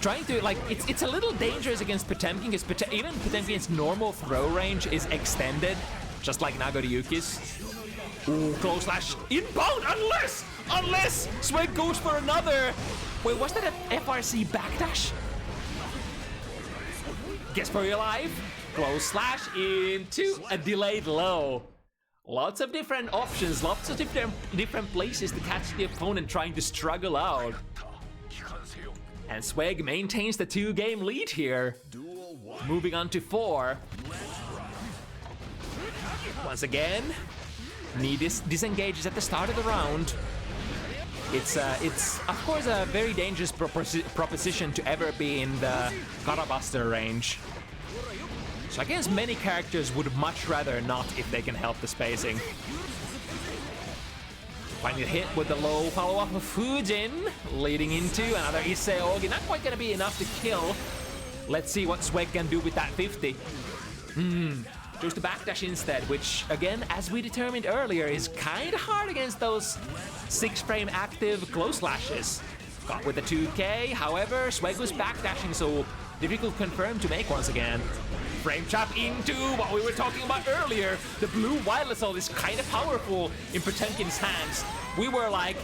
Trying to, like, it's a little dangerous against Potemkin, because even Potemkin's normal throw range is extended, just like Nagoriyuki's. Ooh, close slash inbound, unless Swag goes for another. Wait, was that an FRC backdash? Guess for your life. Close slash into a delayed low. Lots of different options, lots of different places to catch the opponent trying to struggle out. And Swag maintains the 2-game lead here. Moving on to 4. Once again, Knee disengages at the start of the round. It's of course a very dangerous proposition to ever be in the Karabuster range. So I guess many characters would much rather not if they can help the spacing. Finding a hit with the low follow-up of Fujin, leading into another Iseogi. Not quite gonna be enough to kill. Let's see what Sweg can do with that 50. Chose to backdash instead, which, again, as we determined earlier, is kind of hard against those 6-frame active close slashes. Got with the 2K, however, Sweg was backdashing, so difficult confirm to make once again. Frame trap into what we were talking about earlier. The blue Wild Assault is kind of powerful in Potemkin's hands. We were like,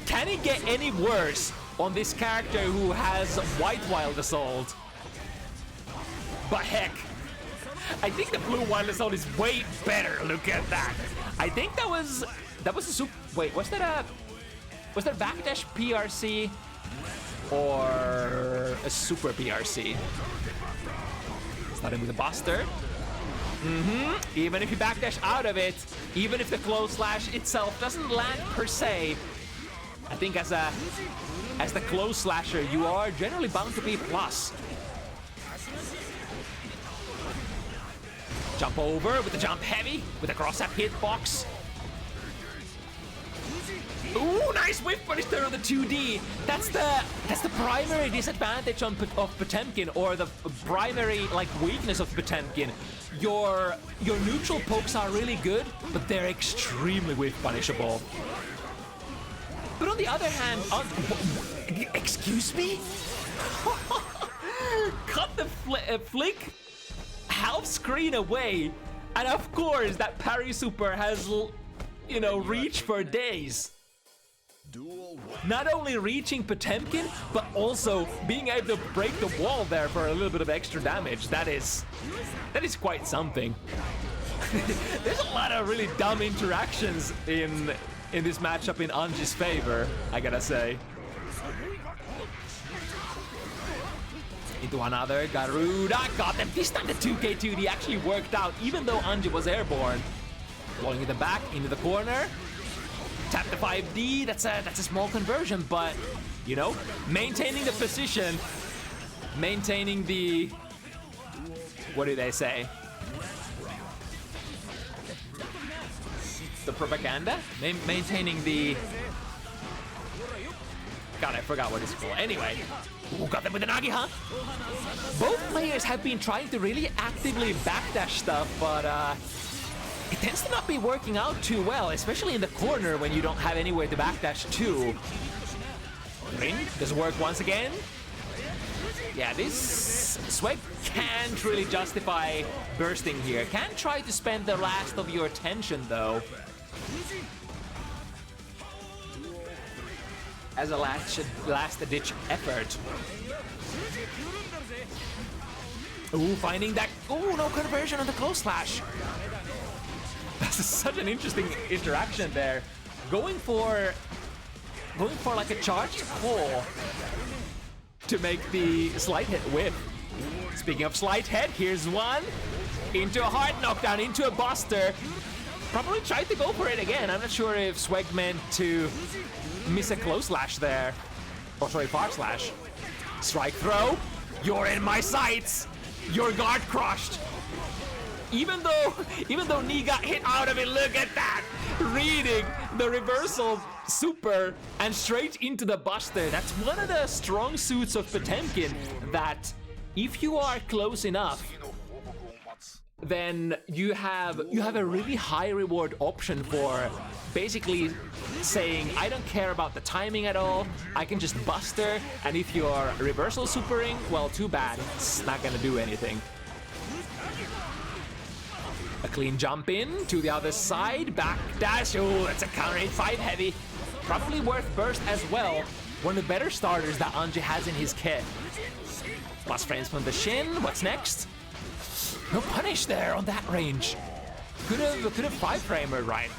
can it get any worse on this character who has white Wild Assault? But heck, I think the blue Wild Assault is way better. Look at that. I think that was a super. Wait, was that a backdash PRC or a super PRC? Starting with a Buster. Even if you backdash out of it, even if the close slash itself doesn't land per se, I think as the close slasher, you are generally bound to be plus. Jump over with the jump heavy, with a cross-up hitbox. Ooh, nice whiff punish there on the 2D. That's the primary disadvantage of Potemkin, or the primary weakness of Potemkin. Your neutral pokes are really good, but they're extremely whiff punishable. But on the other hand, excuse me? Cut the flick half screen away, and of course that parry super has, reach for days. Not only reaching Potemkin, but also being able to break the wall there for a little bit of extra damage. That is quite something. There's a lot of really dumb interactions in this matchup in Anji's favor, I gotta say. Into another Garuda, got them. This time the 2K2D actually worked out, even though Anji was airborne. Blowing in the back, into the corner. Tap the 5D, that's a small conversion, but, maintaining the position, maintaining the, what do they say? The propaganda? Maintaining the, God, I forgot what it's called. Anyway, ooh, got them with an Nagiha. Both players have been trying to really actively backdash stuff, but it tends to not be working out too well, especially in the corner when you don't have anywhere to backdash to. Ring does work once again. Yeah, this Sweg can't really justify bursting here. Can try to spend the last of your attention though, as a last-ditch effort. Ooh, finding that. Ooh, no conversion on the close slash. That's such an interesting interaction there. Going for like a charged call to make the slide hit whip. Speaking of slide hit, here's one. Into a hard knockdown, into a buster. Probably tried to go for it again. I'm not sure if Sweg meant to miss a close slash there. Or sorry, far slash. Strike throw. You're in my sights. Your guard crushed. Even though Knee got hit out of it, look at that! Reading the reversal super and straight into the buster. That's one of the strong suits of Potemkin, that if you are close enough, then you have a really high reward option for basically saying, I don't care about the timing at all, I can just buster, and if you're reversal supering, well, too bad, it's not gonna do anything. A clean jump in to the other side, back dash. Oh, that's a counter 8-5 heavy. Probably worth burst as well. One of the better starters that Anji has in his kit. Plus frames from the shin. What's next? No punish there on that range. Could have 5-framer, right?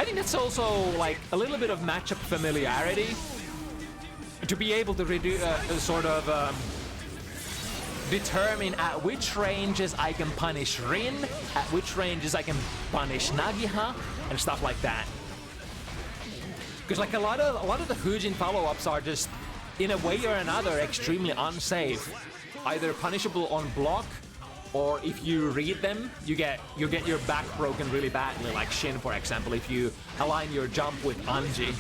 I think that's also like a little bit of matchup familiarity. To be able to determine at which ranges I can punish Rin, at which ranges I can punish Nagiha, and stuff like that. Because like a lot of the Hujin follow-ups are just, in a way or another, extremely unsafe. Either punishable on block, or if you read them, you get your back broken really badly, like Shin, for example, if you align your jump with Anji.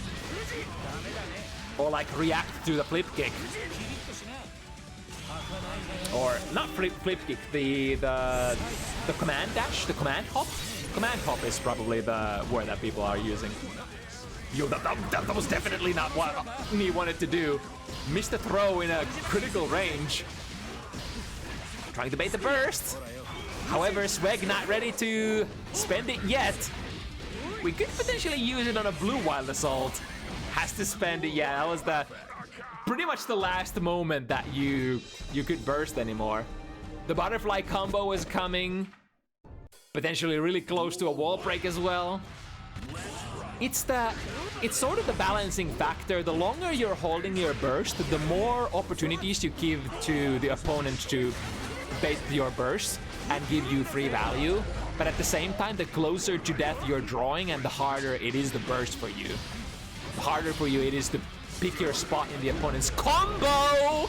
Or like react to the flip kick. Or not flip kick, the command dash, the command hop. Command hop is probably the word that people are using. Yo, that was definitely not what Knee wanted to do. Missed the throw in a critical range. Trying to bait the burst. However, Sweg not ready to spend it yet. We could potentially use it on a blue wild assault. Has to spend it. Yeah, that was pretty much the last moment that you could burst anymore. The butterfly combo is coming. Potentially really close to a wall break as well. It's sort of the balancing factor. The longer you're holding your burst, the more opportunities you give to the opponent to bait your burst and give you free value. But at the same time, the closer to death you're drawing and the harder it is to burst for you. The harder for you it is to pick your spot in the opponent's combo!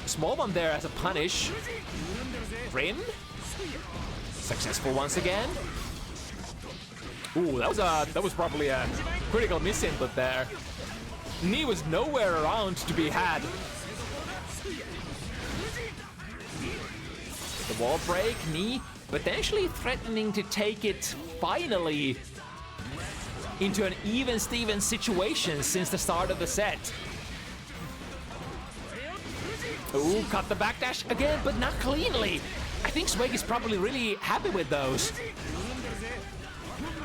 Small one there as a punish. Rin? Successful once again. Ooh, that was probably a critical miss input there. Knee was nowhere around to be had. The wall break, Knee potentially threatening to take it finally into an even-steven situation since the start of the set. Ooh, cut the backdash again, but not cleanly. I think Sweg is probably really happy with those.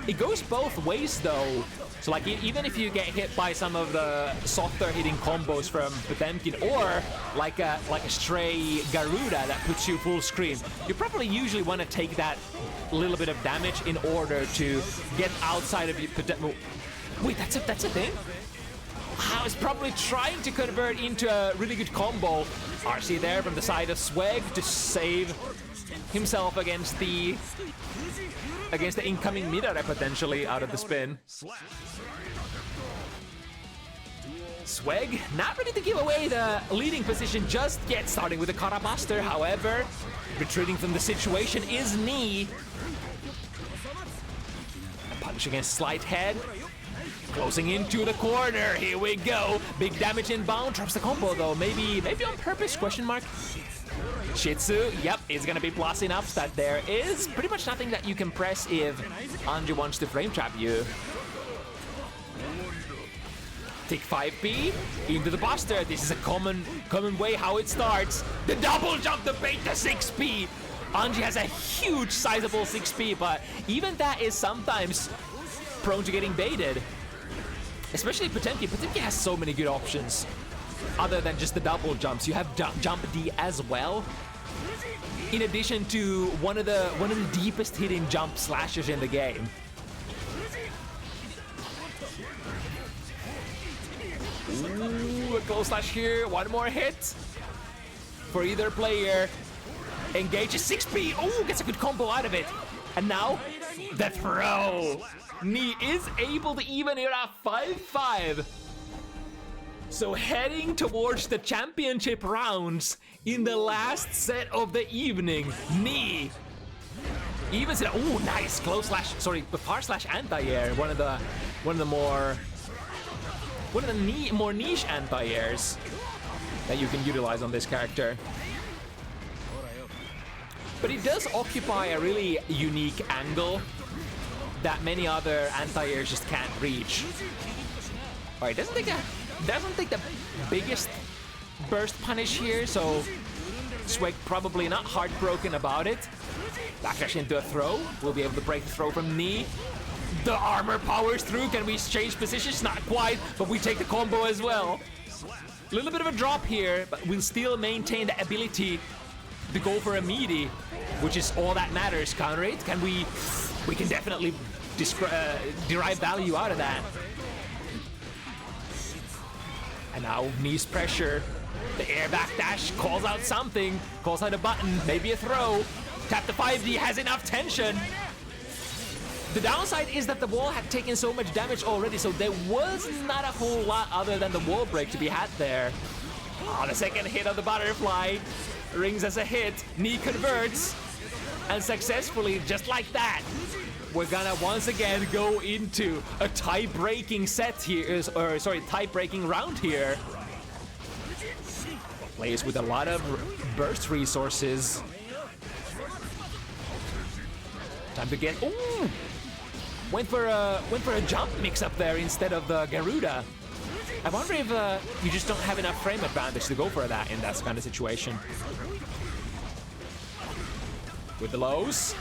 It goes both ways though. So like even if you get hit by some of the softer hitting combos from Potemkin, or like a stray Garuda that puts you full screen, you probably usually want to take that little bit of damage in order to get outside of your Potemkin. Wait, that's a thing? I was probably trying to convert into a really good combo. RC there from the side of Sweg to save himself against the incoming Midare potentially out of the spin. Sweg not ready to give away the leading position just yet, starting with the Karabuster. However, retreating from the situation is Knee. A punch against Slight Head. Closing into the corner, here we go. Big damage inbound, drops the combo though. Maybe on purpose, question mark. Shitsu, yep, is gonna be plus enough that there is pretty much nothing that you can press if Anji wants to frame trap you. Take 5P into the Buster. This is a common way how it starts. The double jump to bait the 6P. Anji has a huge sizable 6P, but even that is sometimes prone to getting baited. Especially Potemkin. Potemkin has so many good options. Other than just the double jumps, you have jump D as well. In addition to one of the deepest hitting jump slashers in the game. Ooh, a close slash here. One more hit for either player. Engages 6P. Oh, gets a good combo out of it. And now the throw. Knee is able to even it at 5-5. So heading towards the championship rounds in the last set of the evening, Knee evens it. Oh, nice close slash. Sorry, par slash anti-air. One of the more niche anti-airs that you can utilize on this character. But it does occupy a really unique angle that many other anti-airs just can't reach. Alright, doesn't take the biggest burst punish here, so Sweg probably not heartbroken about it. Backdash into a throw. We'll be able to break the throw from Knee. The armor powers through. Can we change positions? Not quite, but we take the combo as well. A little bit of a drop here, but we'll still maintain the ability to go for a meaty, which is all that matters. Counter it. Can we can definitely derive value out of that. And now Knee's pressure. The air backdash calls out something. Calls out a button. Maybe a throw. Tap the 5D. Has enough tension. The downside is that the wall had taken so much damage already, so there was not a whole lot other than the wall break to be had there. Oh, the second hit of the butterfly rings as a hit. Knee converts, and successfully, just like that, we're gonna once again go into a tie-breaking set here, or sorry, tie-breaking round here. Plays with a lot of burst resources. Time to get. Ooh! Went for a jump mix-up there instead of the Garuda. I wonder if you just don't have enough frame advantage to go for that in that kind of situation. With the lows.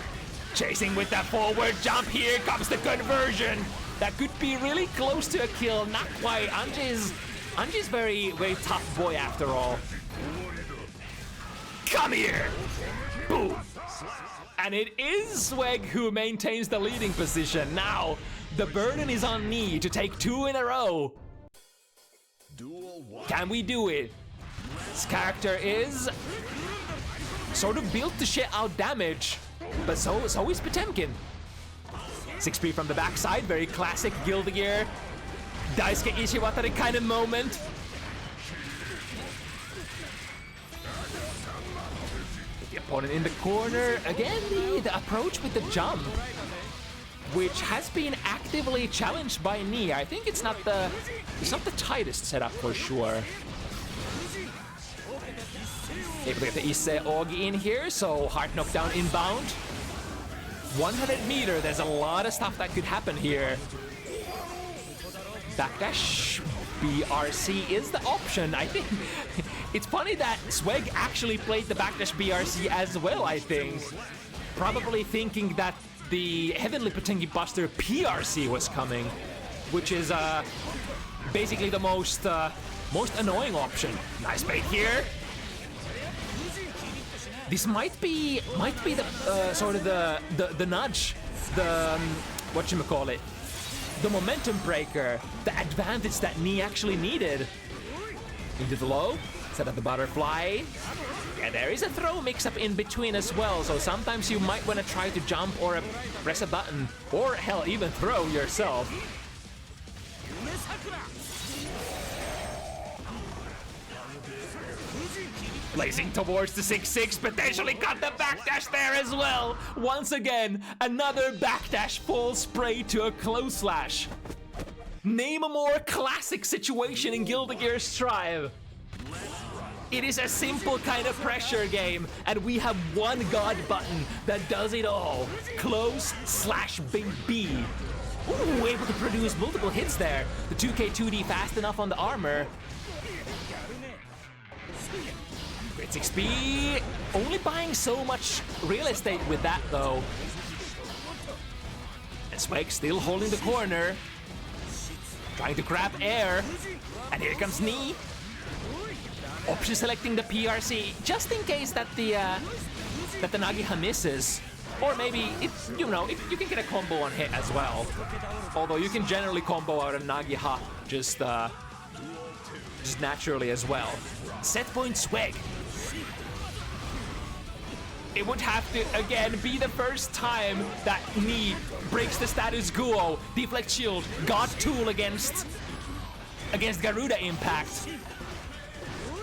Chasing with that forward jump, here comes the conversion. That could be really close to a kill, not quite. Anji's very, very tough boy after all. Come here! Boom! And it is Sweg who maintains the leading position. Now, the burden is on Knee to take 2 in a row. Can we do it? This character is sort of built to shit out damage. But so is Potemkin. 6P from the backside, very classic Gildigear Daisuke Ishiwatari kind of moment. The opponent in the corner. Again, the approach with the jump, which has been actively challenged by Knee. I think it's not the tightest setup for sure. Able to get the Ise Ogi in here, so hard knockdown inbound. 100 meter, there's a lot of stuff that could happen here. Backdash BRC is the option. I think it's funny that Sweg actually played the backdash BRC as well, I think. Probably thinking that the Heavenly Potengi Buster PRC was coming, which is basically the most annoying option. Nice bait here. This might be the sort of the nudge, the whatchamacallit, the momentum breaker, the advantage that Knee actually needed. Into the low, set up the butterfly. Yeah, there is a throw mix-up in between as well, so sometimes you might want to try to jump or press a button, or hell, even throw yourself. Blazing towards the 6-6, potentially got the backdash there as well. Once again, another backdash full spray to a close slash. Name a more classic situation in Gildigear Strive. It is a simple kind of pressure game, and we have one god button that does it all. Close slash big B. Ooh, able to produce multiple hits there. The 2K 2D fast enough on the armor. Great 6P, only buying so much real estate with that though. And Sweg still holding the corner, trying to grab air, and here comes Knee. Option selecting the PRC just in case that the Nagiha misses, or maybe you can get a combo on hit as well. Although you can generally combo out a Nagiha just naturally as well. Set point Sweg. It would have to, again, be the first time that Knee breaks the status quo. Deflect shield, God tool against Garuda impact.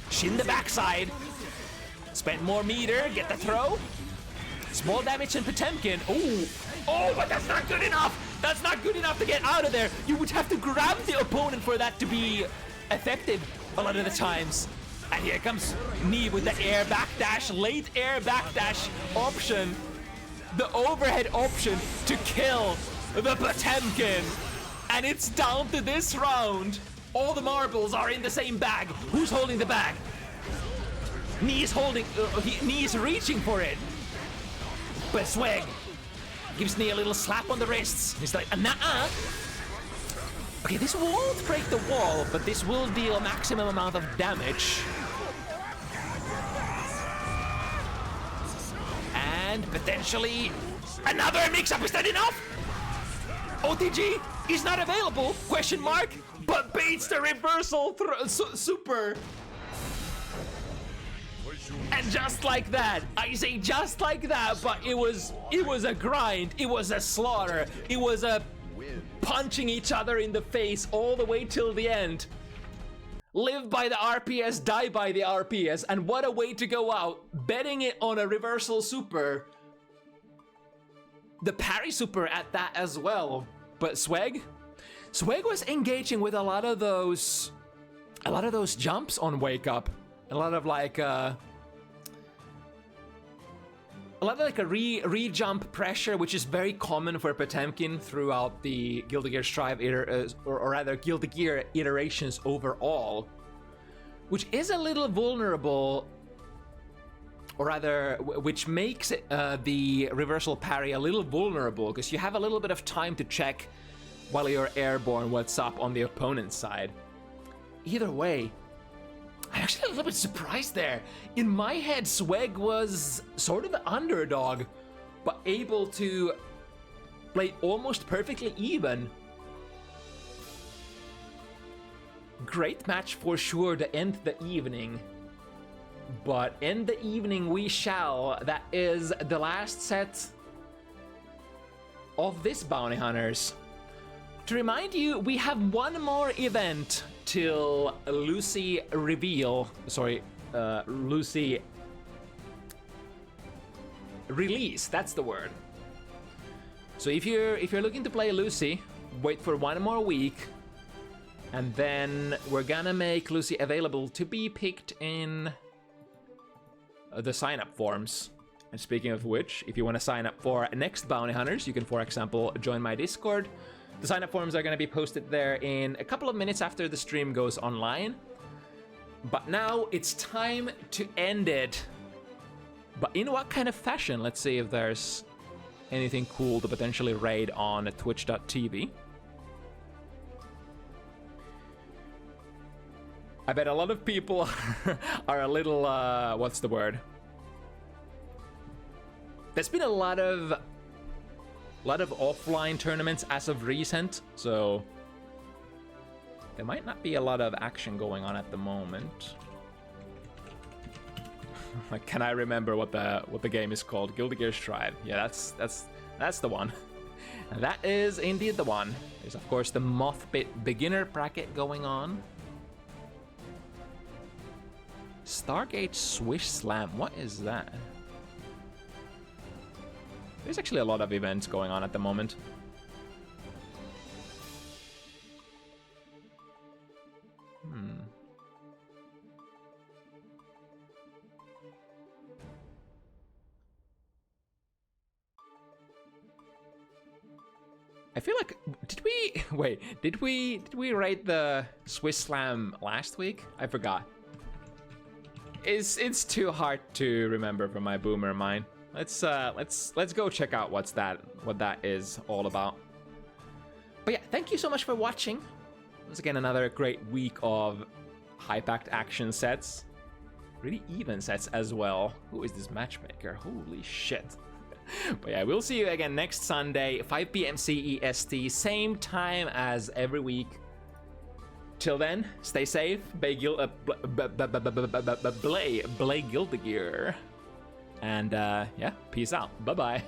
Shin the backside. Spend more meter, get the throw. Small damage in Potemkin. Ooh. Oh, but that's not good enough. That's not good enough to get out of there. You would have to grab the opponent for that to be effective a lot of the times. And here comes Knee with the air backdash, late air backdash option. The overhead option to kill the Potemkin. And it's down to this round. All the marbles are in the same bag. Who's holding the bag? Knee's holding, Knee's reaching for it. But Sweg gives Knee a little slap on the wrists. He's like, nah. Okay, this won't break the wall, but this will deal a maximum amount of damage. And potentially another mix-up. Is that enough? OTG is not available, question mark, but baits the reversal super. And just like that, I say just like that, but it was a grind, it was a slaughter, it was a punching each other in the face all the way till the end. Live by the RPS, die by the RPS, and what a way to go out, betting it on a reversal super. The parry super at that as well. But Swag was engaging with a lot of those jumps on Wake Up. A lot of like a re-jump pressure, which is very common for Potemkin throughout the Guilty Gear Strive or rather Guilty Gear iterations overall, which is a little vulnerable, or rather, which makes the reversal parry a little vulnerable, because you have a little bit of time to check while you're airborne what's up on the opponent's side. Either way, I'm actually a little bit surprised there. In my head, Swag was sort of the underdog, but able to play almost perfectly even. Great match for sure to end the evening. But end the evening we shall. That is the last set of this Bounty Hunters. To remind you, we have one more event till Lucy reveal. Sorry, Lucy release. That's the word. So if you're looking to play Lucy, wait for one more week, and then we're gonna make Lucy available to be picked in the sign-up forms. And speaking of which, if you want to sign up for next Bounty Hunters, you can, for example, join my Discord. The sign-up forms are going to be posted there in a couple of minutes after the stream goes online. But now it's time to end it. But in what kind of fashion? Let's see if there's anything cool to potentially raid on twitch.tv. I bet a lot of people are a little, what's the word? There's been a lot of offline tournaments as of recent, so there might not be a lot of action going on at the moment. Like, can I remember what the game is called? Guilty Gear Strive. Yeah, that's the one. And that is indeed the one. There's of course the Mothbit beginner bracket going on. Stargate Swish Slam. What is that? There's actually a lot of events going on at the moment. I feel like, did we rate the Swiss Slam last week? I forgot. It's too hard to remember from my boomer mind. Let's go check out what that is all about. But yeah, thank you so much for watching. Once again, another great week of high-packed action sets. Really even sets as well. Who is this matchmaker? Holy shit. But yeah, we'll see you again next Sunday, 5 p.m. CEST, same time as every week. Till then, stay safe, play Guilty Gear. And yeah, peace out. Bye-bye.